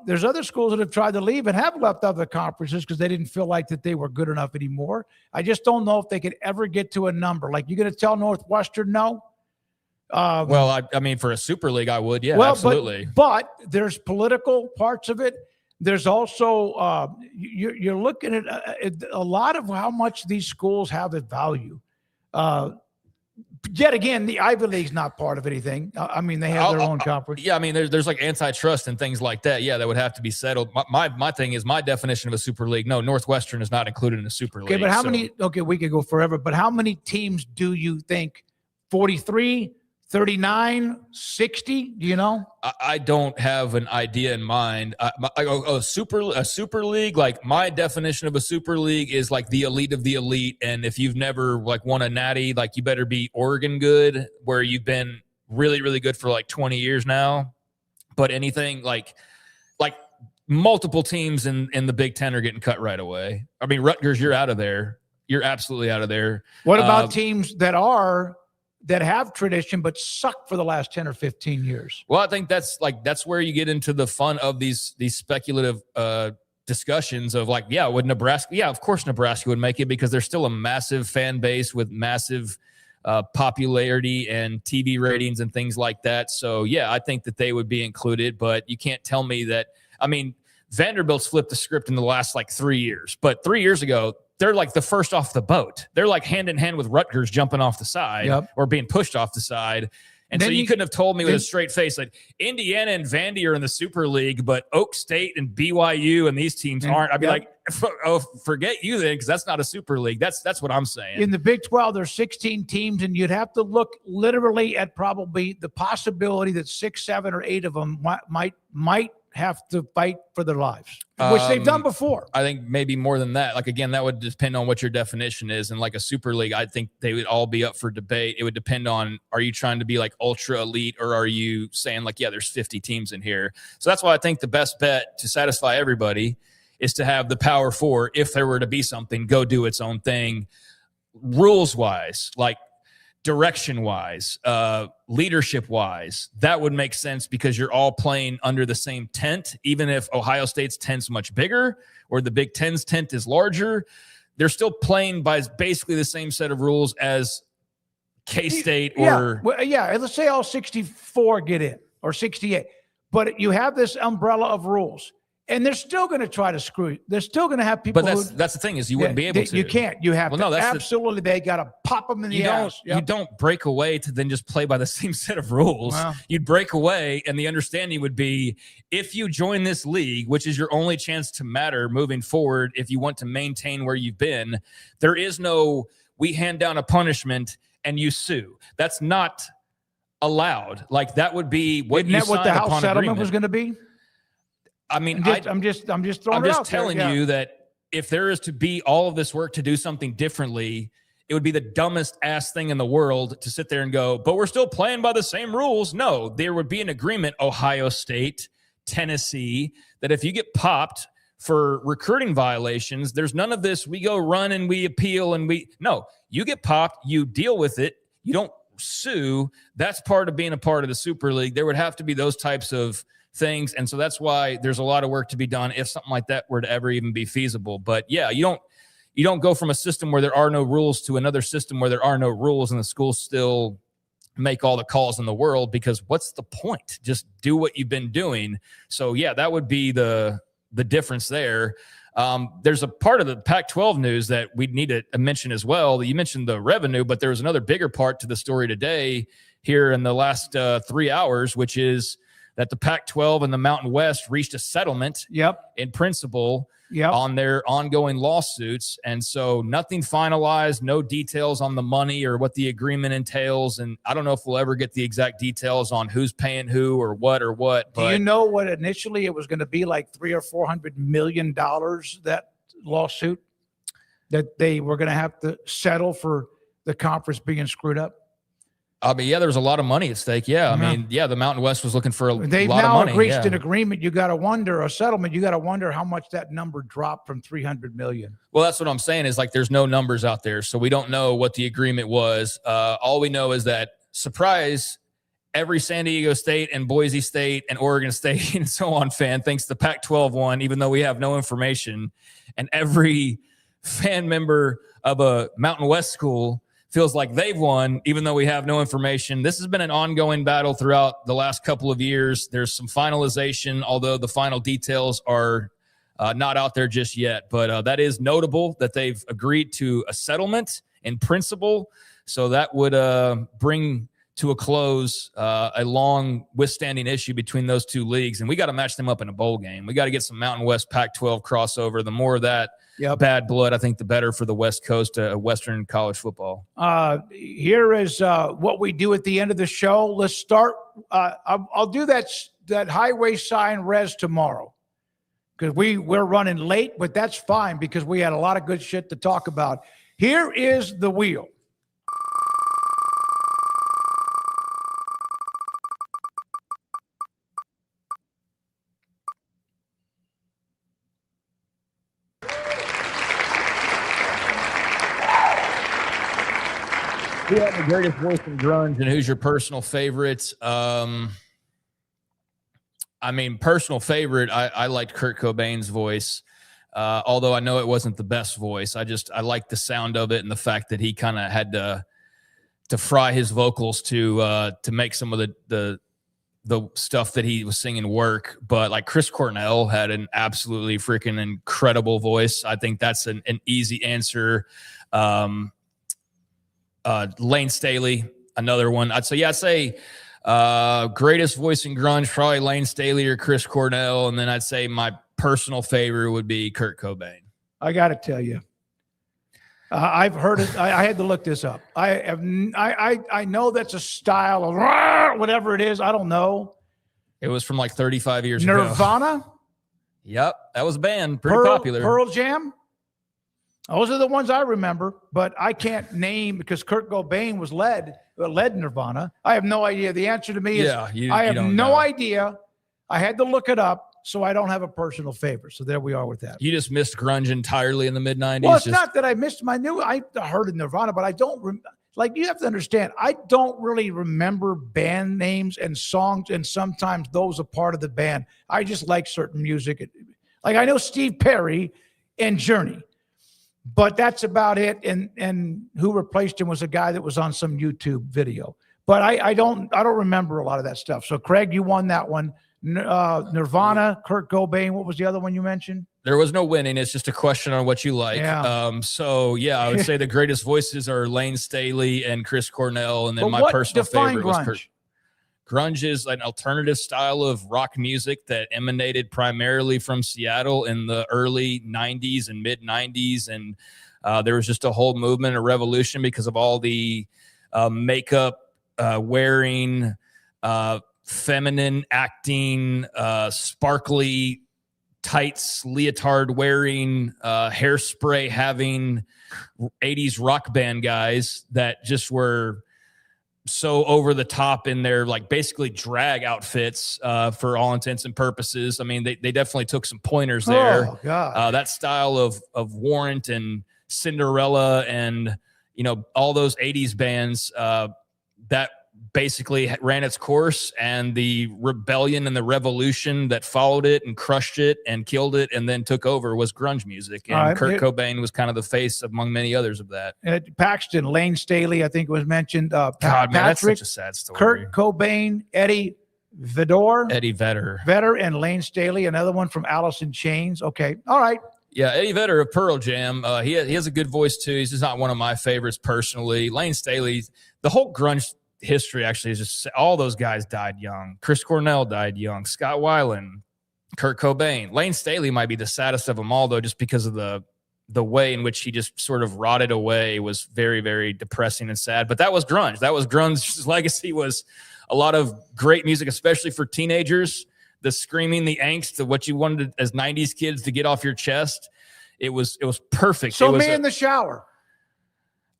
There's other schools that have tried to leave and have left other conferences because they didn't feel like that they were good enough anymore. I just don't know if they could ever get to a number. Like, you're going to tell Northwestern no? Well, I mean, for a Super League, I would. Yeah, absolutely. But there's political parts of it. There's also you're looking at a lot of how much these schools have at value. Yet again, the Ivy League's not part of anything. I mean, they have their own conference. Yeah, I mean, there's like antitrust and things like that. Yeah, that would have to be settled. My thing is my definition of a super league. No, Northwestern is not included in a super league. Okay, but how many? Okay, we could go forever. But how many teams do you think? 43, 39, 60? Do you know? I don't have an idea in mind. A super league, like my definition of a super league is like the elite of the elite. And if you've never like won a natty, like you better be Oregon good, where you've been really, really good for like 20 years now. But anything like multiple teams in the Big Ten are getting cut right away. I mean, Rutgers, you're out of there. You're absolutely out of there. What about teams that have tradition but suck for the last 10 or 15 years? Well, I think that's where you get into the fun of these speculative discussions of like, yeah, would Nebraska? Yeah, of course Nebraska would make it because they're still a massive fan base with massive popularity and TV ratings and things like that. So yeah, I think that they would be included, but you can't tell me that. I mean, Vanderbilt's flipped the script in the last like 3 years, but 3 years ago, they're like the first off the boat. They're like hand in hand with Rutgers jumping off the side or being pushed off the side. And so you couldn't have told me with a straight face, like Indiana and Vandy are in the Super League, but Oak State and BYU and these teams aren't. I'd be like, oh, forget you then, because that's not a Super League. That's what I'm saying. In the Big 12, there's 16 teams, and you'd have to look literally at probably the possibility that 6, 7, or 8 of them might have to fight for their lives, which they've done before. I think maybe more than that. Like, again, that would depend on what your definition is. And like a super league, I think they would all be up for debate. It would depend on, are you trying to be like ultra elite, or are you saying like, yeah, there's 50 teams in here. So that's why I think the best bet to satisfy everybody is to have the Power Four, if there were to be something, go do its own thing, rules wise, like direction wise, leadership wise. That would make sense because you're all playing under the same tent. Even if Ohio State's tent's much bigger or the Big Ten's tent is larger, they're still playing by basically the same set of rules as K-State or let's say all 64 get in, or 68, but you have this umbrella of rules. And they're still going to try to screw you. They're still going to have people. But that's the thing, is you wouldn't be able to. You can't. You have to. Absolutely, they got to pop them in the ass. You don't break away to then just play by the same set of rules. Wow. You'd break away, and the understanding would be, if you join this league, which is your only chance to matter moving forward, if you want to maintain where you've been, there is no, we hand down a punishment and you sue. That's not allowed. Like, that would be what you signed upon agreement. Isn't that what the House settlement was going to be? I mean, I'm just telling you that if there is to be all of this work to do something differently, it would be the dumbest ass thing in the world to sit there and go, but we're still playing by the same rules. No, there would be an agreement, Ohio State, Tennessee, that if you get popped for recruiting violations, there's none of this, we go run and we appeal and no, you get popped, you deal with it, you don't sue. That's part of being a part of the Super League. There would have to be those types of things. And so that's why there's a lot of work to be done if something like that were to ever even be feasible. But yeah, you don't go from a system where there are no rules to another system where there are no rules and the schools still make all the calls in the world, because what's the point? Just do what you've been doing. So yeah, that would be the difference there. There's a part of the Pac-12 news that we need to mention as well. You mentioned the revenue, but there's another bigger part to the story today here in the last 3 hours, which is that the Pac-12 and the Mountain West reached a settlement in principle on their ongoing lawsuits. And so nothing finalized, no details on the money or what the agreement entails. And I don't know if we'll ever get the exact details on who's paying who or what. But do you know what initially it was going to be, like $300 or $400 million, that lawsuit that they were going to have to settle for the conference being screwed up? I mean, yeah, there was a lot of money at stake. Yeah. I mean, the Mountain West was looking for a lot of money. They've now reached an agreement. You got to wonder, a settlement. You got to wonder how much that number dropped from $300 million. Well, that's what I'm saying, is like, there's no numbers out there. So we don't know what the agreement was. All we know is that, surprise, every San Diego State and Boise State and Oregon State and so on fan thinks the Pac-12 won, even though we have no information. And every fan member of a Mountain West school feels like they've won, even though we have no information. This has been an ongoing battle throughout the last couple of years. There's some finalization, although the final details are not out there just yet. But that is notable that they've agreed to a settlement in principle. So that would bring to a close a long withstanding issue between those two leagues. And we got to match them up in a bowl game. We got to get some Mountain West Pac-12 crossover. The more of that bad blood, I think the better for the West Coast, Western college football. Here is what we do at the end of the show. Let's start. I'll do that highway sign res tomorrow because we're running late, but that's fine because we had a lot of good shit to talk about. Here is the wheel. Who had the greatest voice in grunge, and who's your personal favorite? Personal favorite, I liked Kurt Cobain's voice, although I know it wasn't the best voice. I liked the sound of it and the fact that he kind of had to fry his vocals to make some of the stuff that he was singing work. But like Chris Cornell had an absolutely freaking incredible voice. I think that's an easy answer. Lane Staley, another one. I'd say greatest voice in grunge, probably Lane Staley or Chris Cornell. And then I'd say my personal favorite would be Kurt Cobain. I got to tell you, I've heard it. I had to look this up. I know that's a style of whatever it is. I don't know. It was from like 35 years ago. Nirvana? Yep. That was a band. Pretty popular. Pearl Jam? Those are the ones I remember, but I can't name because Kurt Cobain was led Nirvana. I have no idea. The answer to me is I have no idea. I had to look it up, so I don't have a personal favorite. So there we are with that. You just missed grunge entirely in the mid-90s? Well, it's not that I missed I heard of Nirvana, but I don't you have to understand, I don't really remember band names and songs, and sometimes those are part of the band. I just like certain music. Like I know Steve Perry and Journey. But that's about it. And who replaced him was a guy that was on some YouTube video. But I don't remember a lot of that stuff. So Craig, you won that one. Nirvana, Kurt Cobain. What was the other one you mentioned? There was no winning. It's just a question on what you like. Yeah. I would say the greatest voices are Lane Staley and Chris Cornell. And then my personal favorite was Kurt. Grunge is an alternative style of rock music that emanated primarily from Seattle in the early 90s and mid 90s. And there was just a whole movement, a revolution because of all the makeup wearing, feminine acting, sparkly tights, leotard wearing, hairspray having 80s rock band guys that just were so over the top in their like basically drag outfits for all intents and purposes. I mean, they definitely took some pointers there. Oh, God. That style of Warrant and Cinderella and, all those 80s bands that basically ran its course, and the rebellion and the revolution that followed it and crushed it and killed it and then took over was grunge music. And Kurt Cobain was kind of the face among many others of that. Paxton, Lane Staley, I think was mentioned. God, man, that's such a sad story. Kurt Cobain, Eddie Vedder, and Lane Staley, another one from Alice in Chains. Okay. All right. Yeah, Eddie Vedder of Pearl Jam. He has a good voice too. He's just not one of my favorites personally. Lane Staley, the whole grunge history actually is just all those guys died young. Chris Cornell died young. Scott Weiland, Kurt Cobain. Lane Staley might be the saddest of them all, though, just because of the way in which he just sort of rotted away was very, very depressing and sad. But that was grunge. Grunge's legacy was a lot of great music, especially for teenagers. The screaming, the angst, of what you wanted as 90s kids to get off your chest. It was perfect. So Me in the Shower.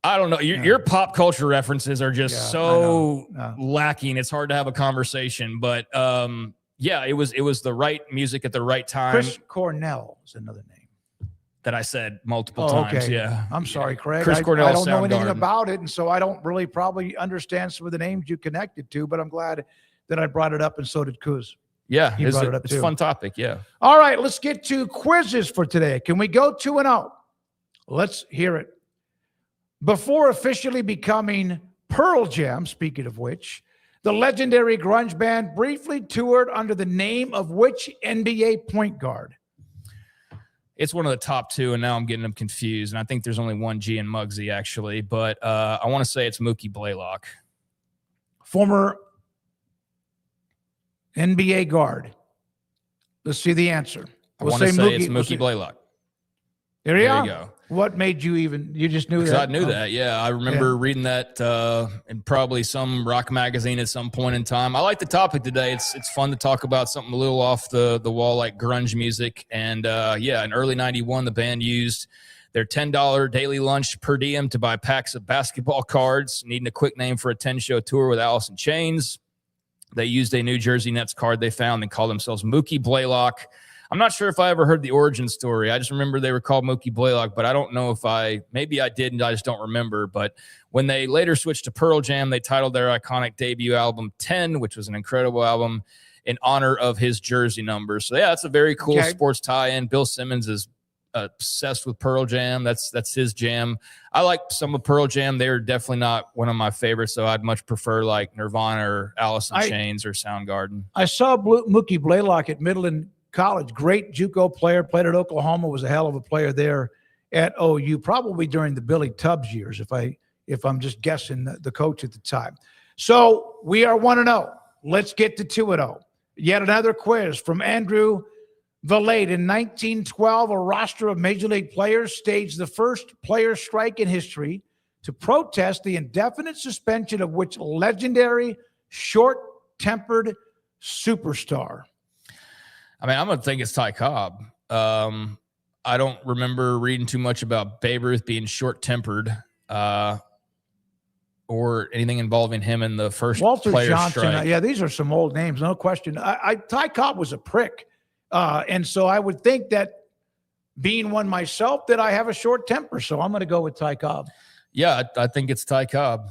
I don't know. Your pop culture references are just lacking. It's hard to have a conversation, but it was the right music at the right time. Chris Cornell is another name that I said multiple times. Okay. Yeah, I'm sorry, Craig. Chris Cornell. I don't know anything about it, and so I don't really probably understand some of the names you connected to. But I'm glad that I brought it up, and so did Kuz. Yeah, he brought it up it's too. a fun topic. Yeah. All right, let's get to quizzes for today. Can we go 2-0? Let's hear it. Before officially becoming Pearl Jam, speaking of which, the legendary grunge band briefly toured under the name of which NBA point guard? It's one of the top two, and now I'm getting them confused. And I think there's only one G in Muggsy, actually. But I want to say it's Mookie Blaylock. Former NBA guard. Let's see the answer. I want to say it's Mookie Blaylock. There you go. What made you just knew that? I knew that, yeah. I remember reading that in probably some rock magazine at some point in time. I like the topic today. It's fun to talk about something a little off the wall like grunge music. And, in early 91, the band used their $10 daily lunch per diem to buy packs of basketball cards, needing a quick name for a 10-show tour with Alice in Chains. They used a New Jersey Nets card they found and called themselves Mookie Blaylock. I'm not sure if I ever heard the origin story. I just remember they were called Mookie Blaylock, but I don't know if maybe I did, and I just don't remember. But when they later switched to Pearl Jam, they titled their iconic debut album 10, which was an incredible album, in honor of his jersey number. So, yeah, that's a very cool sports tie-in. Bill Simmons is obsessed with Pearl Jam. That's his jam. I like some of Pearl Jam. They're definitely not one of my favorites, so I'd much prefer like Nirvana or Alice in Chains or Soundgarden. I saw Mookie Blaylock at Midland College. Great JUCO player, played at Oklahoma, was a hell of a player there at OU, probably during the Billy Tubbs years, if I'm just guessing the coach at the time. So we are 1-0. Let's get to 2-0. Yet another quiz from Andrew Valade. In 1912, a roster of Major League players staged the first player strike in history to protest the indefinite suspension of which legendary short-tempered superstar? I mean, I'm going to think it's Ty Cobb. I don't remember reading too much about Babe Ruth being short-tempered or anything involving him in the first Walter player Johnson. strike. These are some old names, no question. Ty Cobb was a prick. And so I would think that being one myself, that I have a short temper. So I'm going to go with Ty Cobb. Yeah, I think it's Ty Cobb.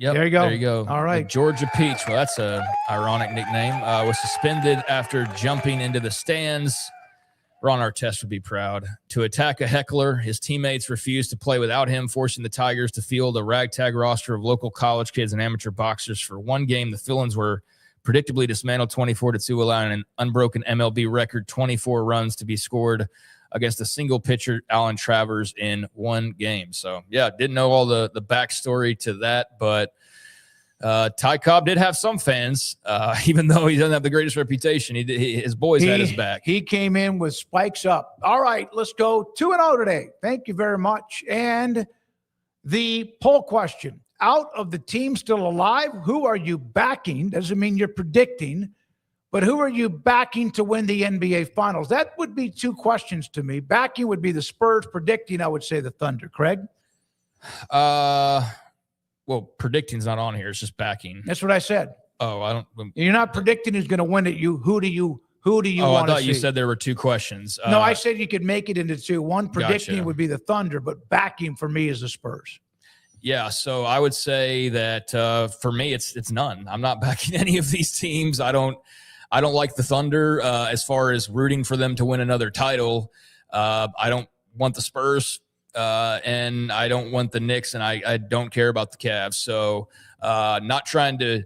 Yep, there you go. There you go. All right. The Georgia Peach. Well, that's a ironic nickname. Was suspended after jumping into the stands. Ron Artest would be proud. To attack a heckler, his teammates refused to play without him, forcing the Tigers to field a ragtag roster of local college kids and amateur boxers. For one game, the Fill-ins were predictably dismantled 24-2, allowing an unbroken MLB record 24 runs to be scored against a single pitcher, Alan Travers, in one game. So, yeah, didn't know all the backstory to that, but Ty Cobb did have some fans, even though he doesn't have the greatest reputation. His boys had his back. He came in with spikes up. All right, let's go 2-0 today. Thank you very much. And the poll question, out of the team still alive, who are you backing? Doesn't mean you're predicting, but who are you backing to win the NBA Finals? That would be two questions to me. Backing would be the Spurs. Predicting, I would say the Thunder. Craig? Well, predicting's not on here. It's just backing. That's what I said. Oh, I don't. You're not predicting who's going to win it. Who do you want to see? I thought you said there were two questions. No, I said you could make it into two. One, predicting Gotcha. would be the Thunder, but backing for me is the Spurs. Yeah, so I would say that for me, it's none. I'm not backing any of these teams. I don't like the Thunder as far as rooting for them to win another title. I don't want the Spurs, and I don't want the Knicks, and I don't care about the Cavs. So not trying to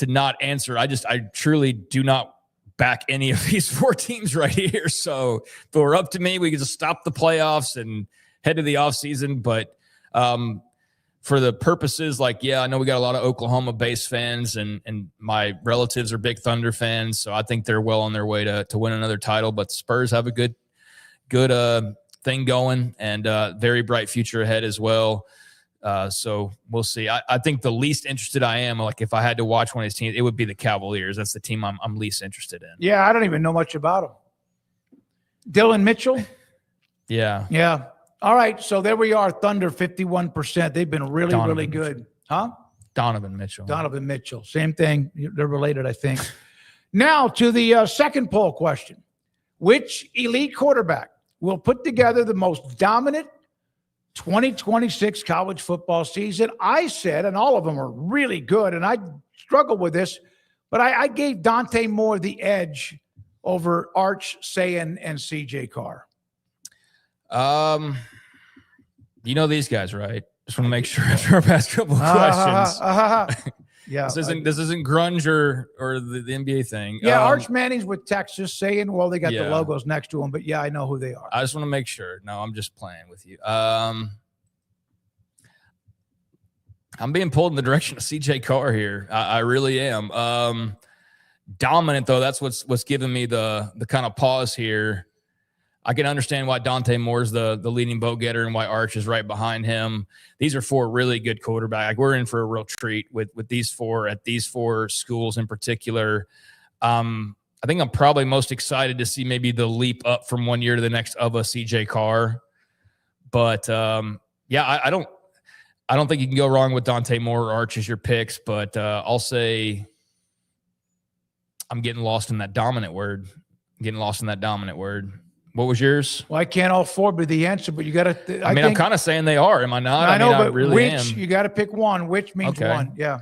not answer. I truly do not back any of these four teams right here. So if it were up to me, we could just stop the playoffs and head to the offseason. But for the purposes, I know we got a lot of Oklahoma-based fans, and my relatives are big Thunder fans, so I think they're well on their way to win another title. But the Spurs have a good thing going, and very bright future ahead as well. So we'll see. I think the least interested I am, if I had to watch one of these teams, it would be the Cavaliers. That's the team I'm least interested in. Yeah, I don't even know much about them. Dylan Mitchell? Yeah. Yeah. All right, so there we are. Thunder, 51%. They've been really good. Huh? Donovan Mitchell. Donovan Mitchell. Same thing. They're related, I think. Now to the second poll question. Which elite quarterback will put together the most dominant 2026 college football season? I said, and all of them are really good, and I struggled with this, but I gave Dante Moore the edge over Arch Sayin and CJ Carr. You know these guys, right? Just want to make sure after our past couple of questions. Yeah. This isn't grunge or the NBA thing. Yeah, Arch Manning's with Texas saying, well, they got Yeah. the logos next to them, but yeah, I know who they are. I just want to make sure. No, I'm just playing with you. I'm being pulled in the direction of CJ Carr here. I really am. Dominant, though, that's what's giving me the kind of pause here. I can understand why Dante Moore's the leading vote getter and why Arch is right behind him. These are 4 really good quarterbacks. Like, we're in for a real treat with these 4 at these 4 schools in particular. I think I'm probably most excited to see maybe the leap up from one year to the next of a CJ Carr. But yeah, I don't think you can go wrong with Dante Moore or Arch as your picks, but I'll say I'm getting lost in that dominant word. What was yours? Well, I can't all 4 be the answer, but you got to. I'm kind of saying they are. Am I not? I know, but I really which am. you got to pick one. Which means Okay. one. Yeah.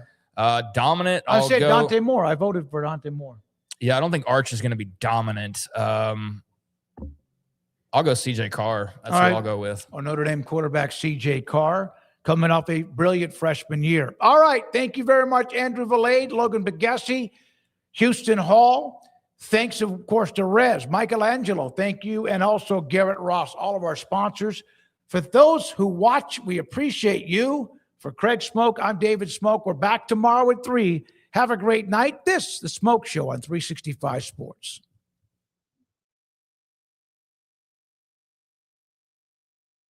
Dominant. I said Dante Moore. I voted for Dante Moore. Yeah, I don't think Arch is going to be dominant. I'll go CJ Carr. That's All right. what I'll go with. Notre Dame quarterback CJ Carr, coming off a brilliant freshman year. All right. Thank you very much, Andrew Valade, Logan Bagassi, Houston Hall. Thanks, of course, to Rez, Michelangelo. Thank you. And also Garrett Ross, all of our sponsors. For those who watch, we appreciate you. For Craig Smoke, I'm David Smoke. We're back tomorrow at 3. Have a great night. This, The Smoke Show on 365 Sports.